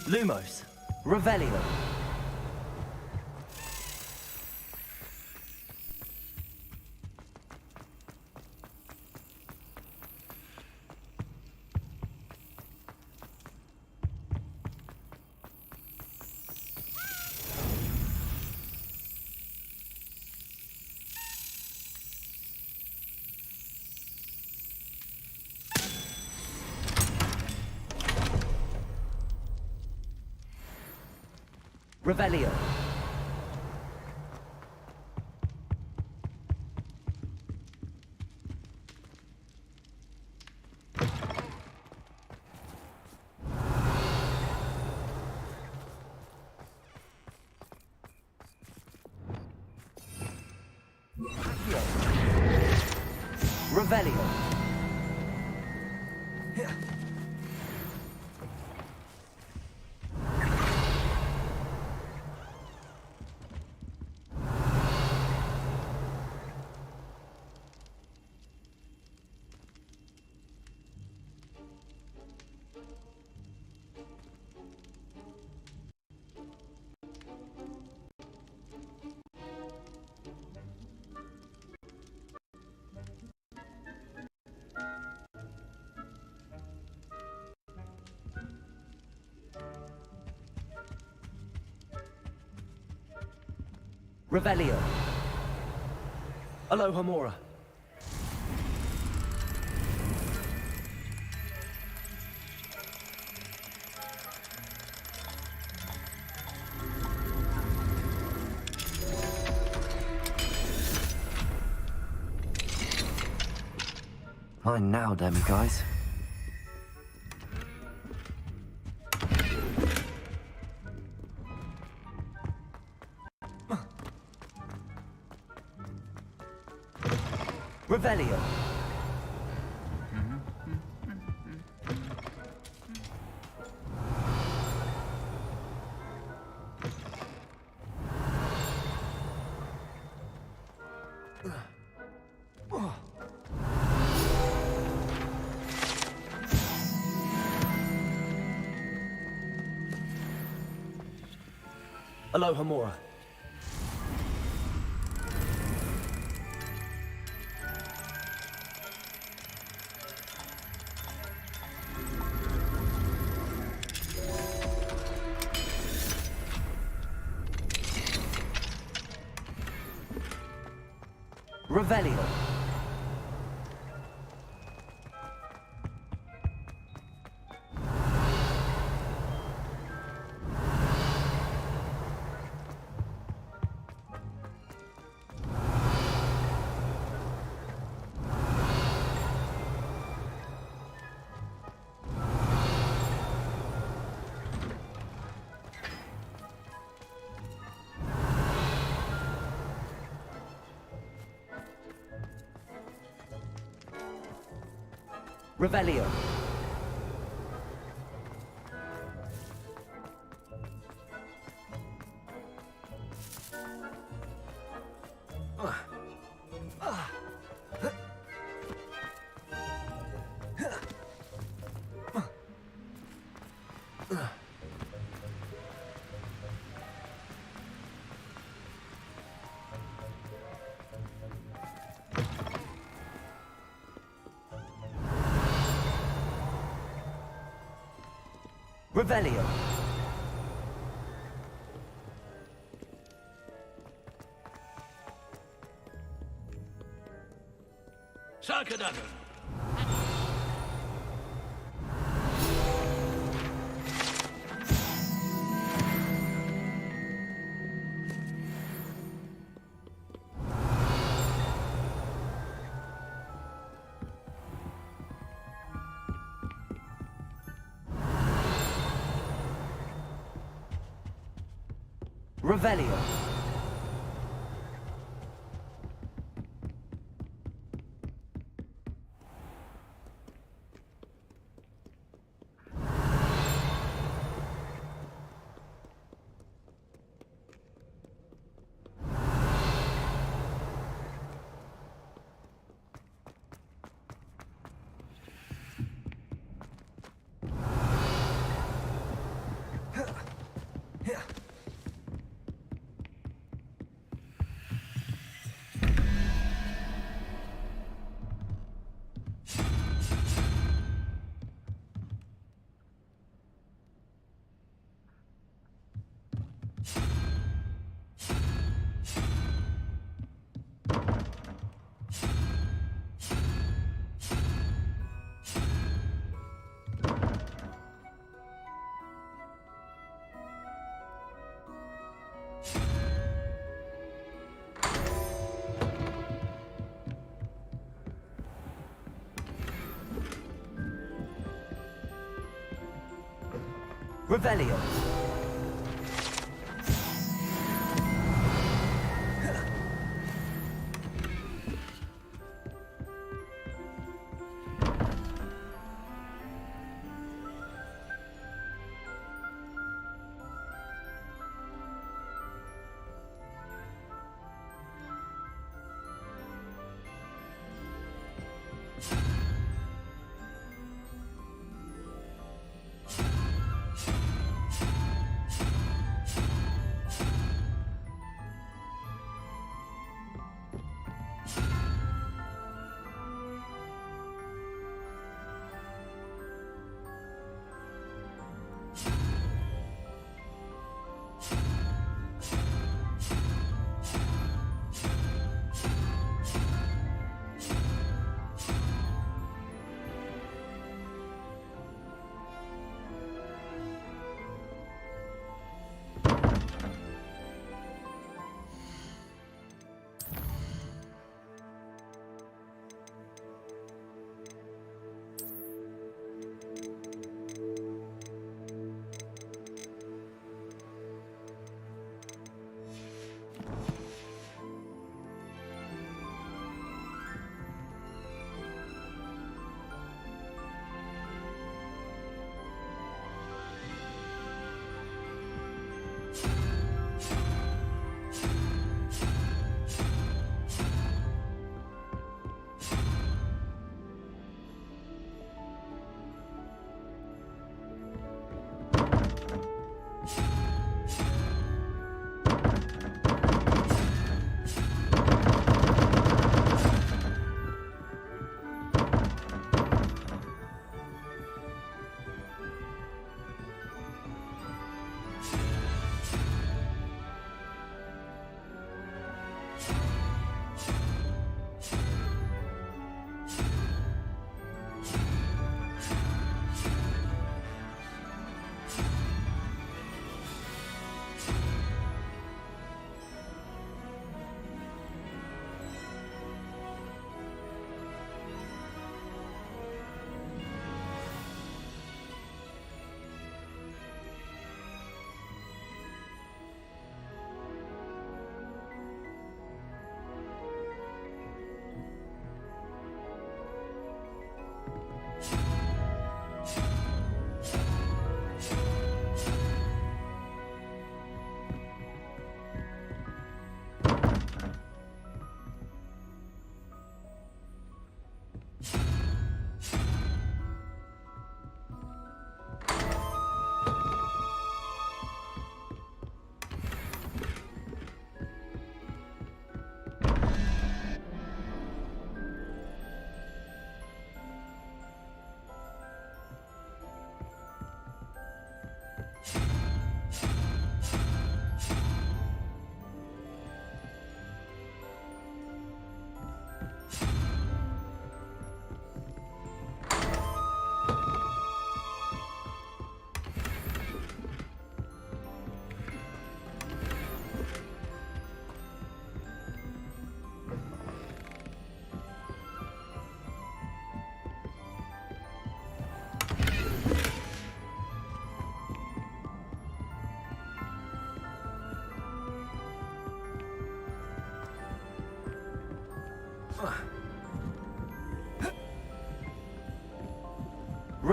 Lumos. Revelio. Revelio. Revelio. Revelio. Aloha Mora. Fine now, demi guys. Revelio. Aloha Mora. Revelio. Revelio. Revelio. Sarkadagan. Revelio. Revelio.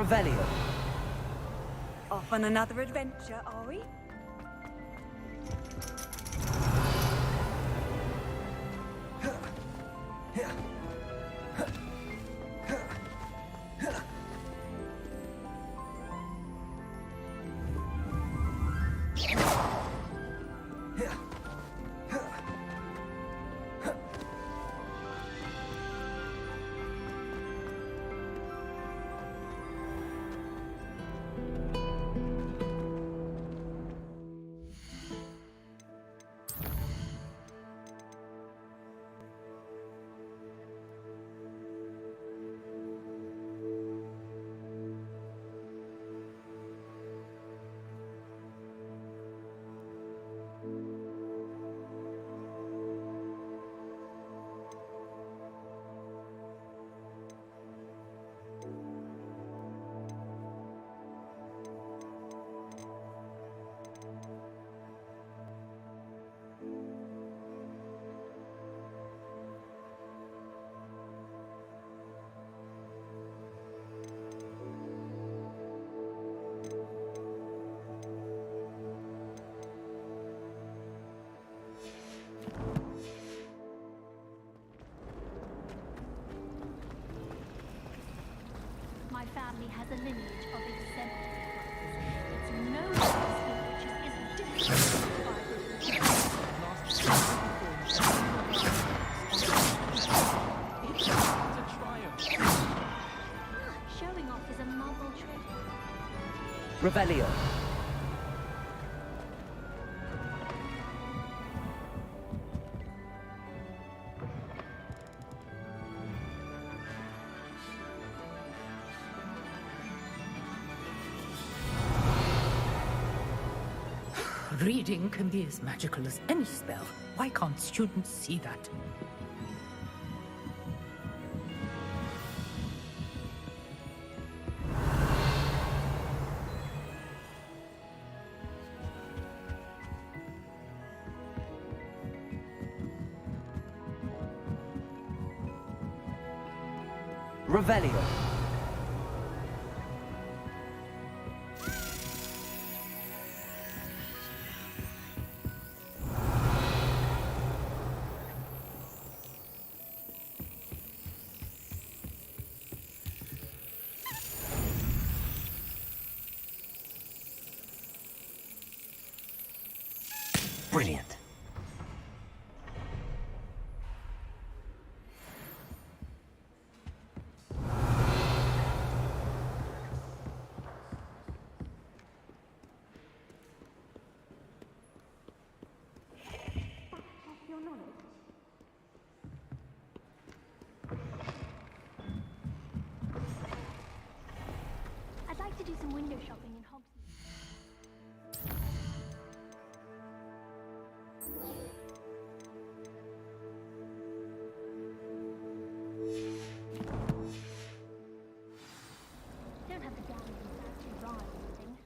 Revelio. Off on another adventure, are we? My family has a lineage of exemplary brothers. It's no which is difficult showing off is a marble trick. Revelio. Reading can be as magical as any spell. Why can't students see that? Revelio. Brilliant. I'd like to do some window shopping in Hogsmeade. Don't have the gallery to draw or anything.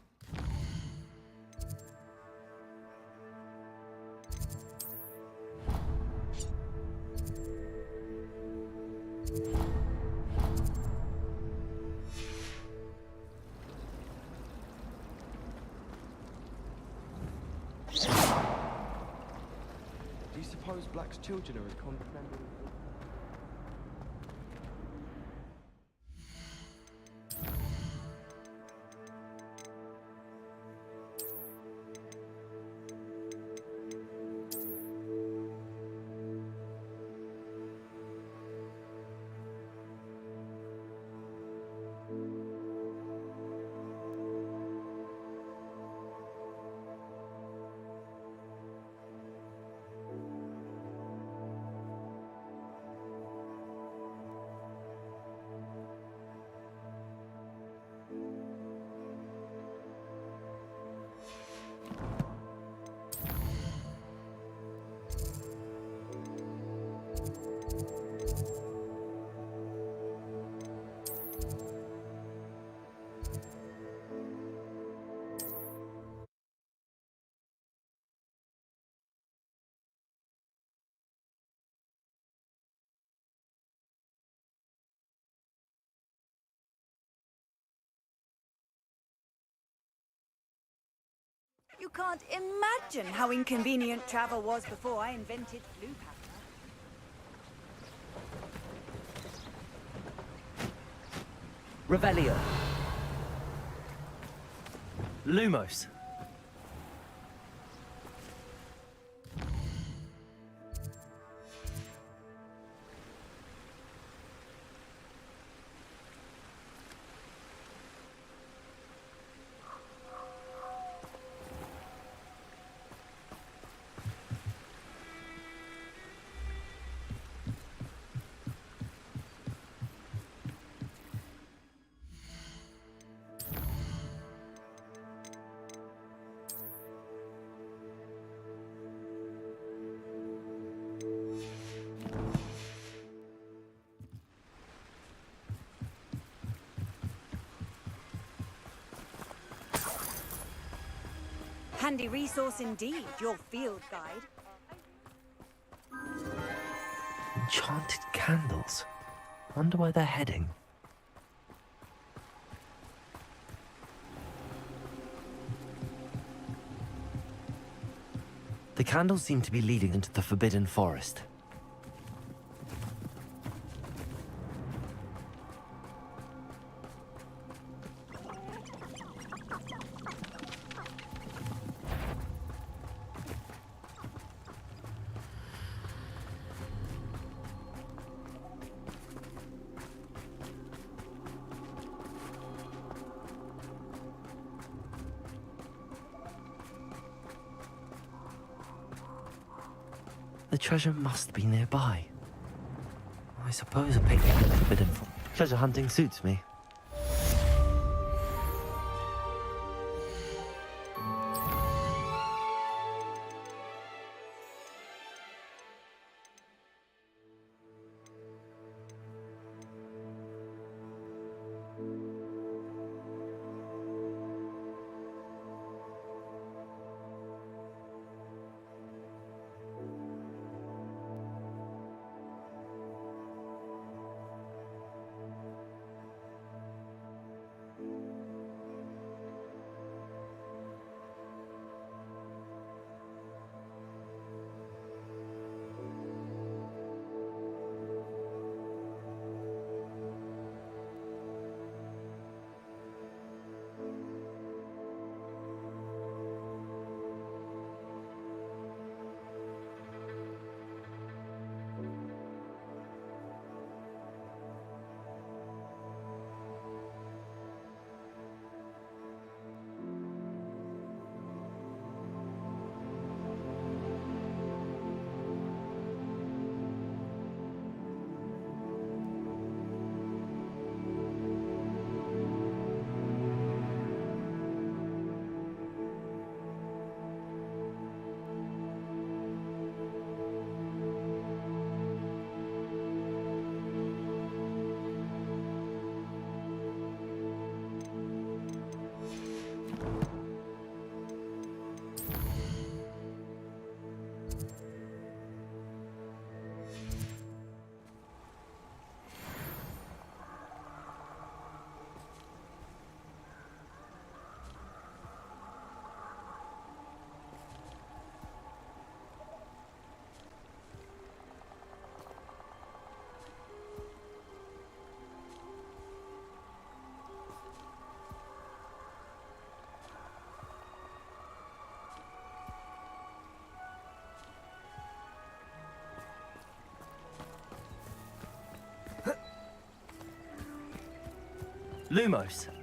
Do you suppose Black's children are as condescending? You can't imagine how inconvenient travel was before I invented blue powder. Revelio. Lumos. Handy resource indeed, your field guide. Enchanted candles. Wonder where they're heading. The candles seem to be leading into the Forbidden Forest. The treasure must be nearby. I suppose a picnic in the Forbidden Forest. Treasure hunting suits me. Lumos.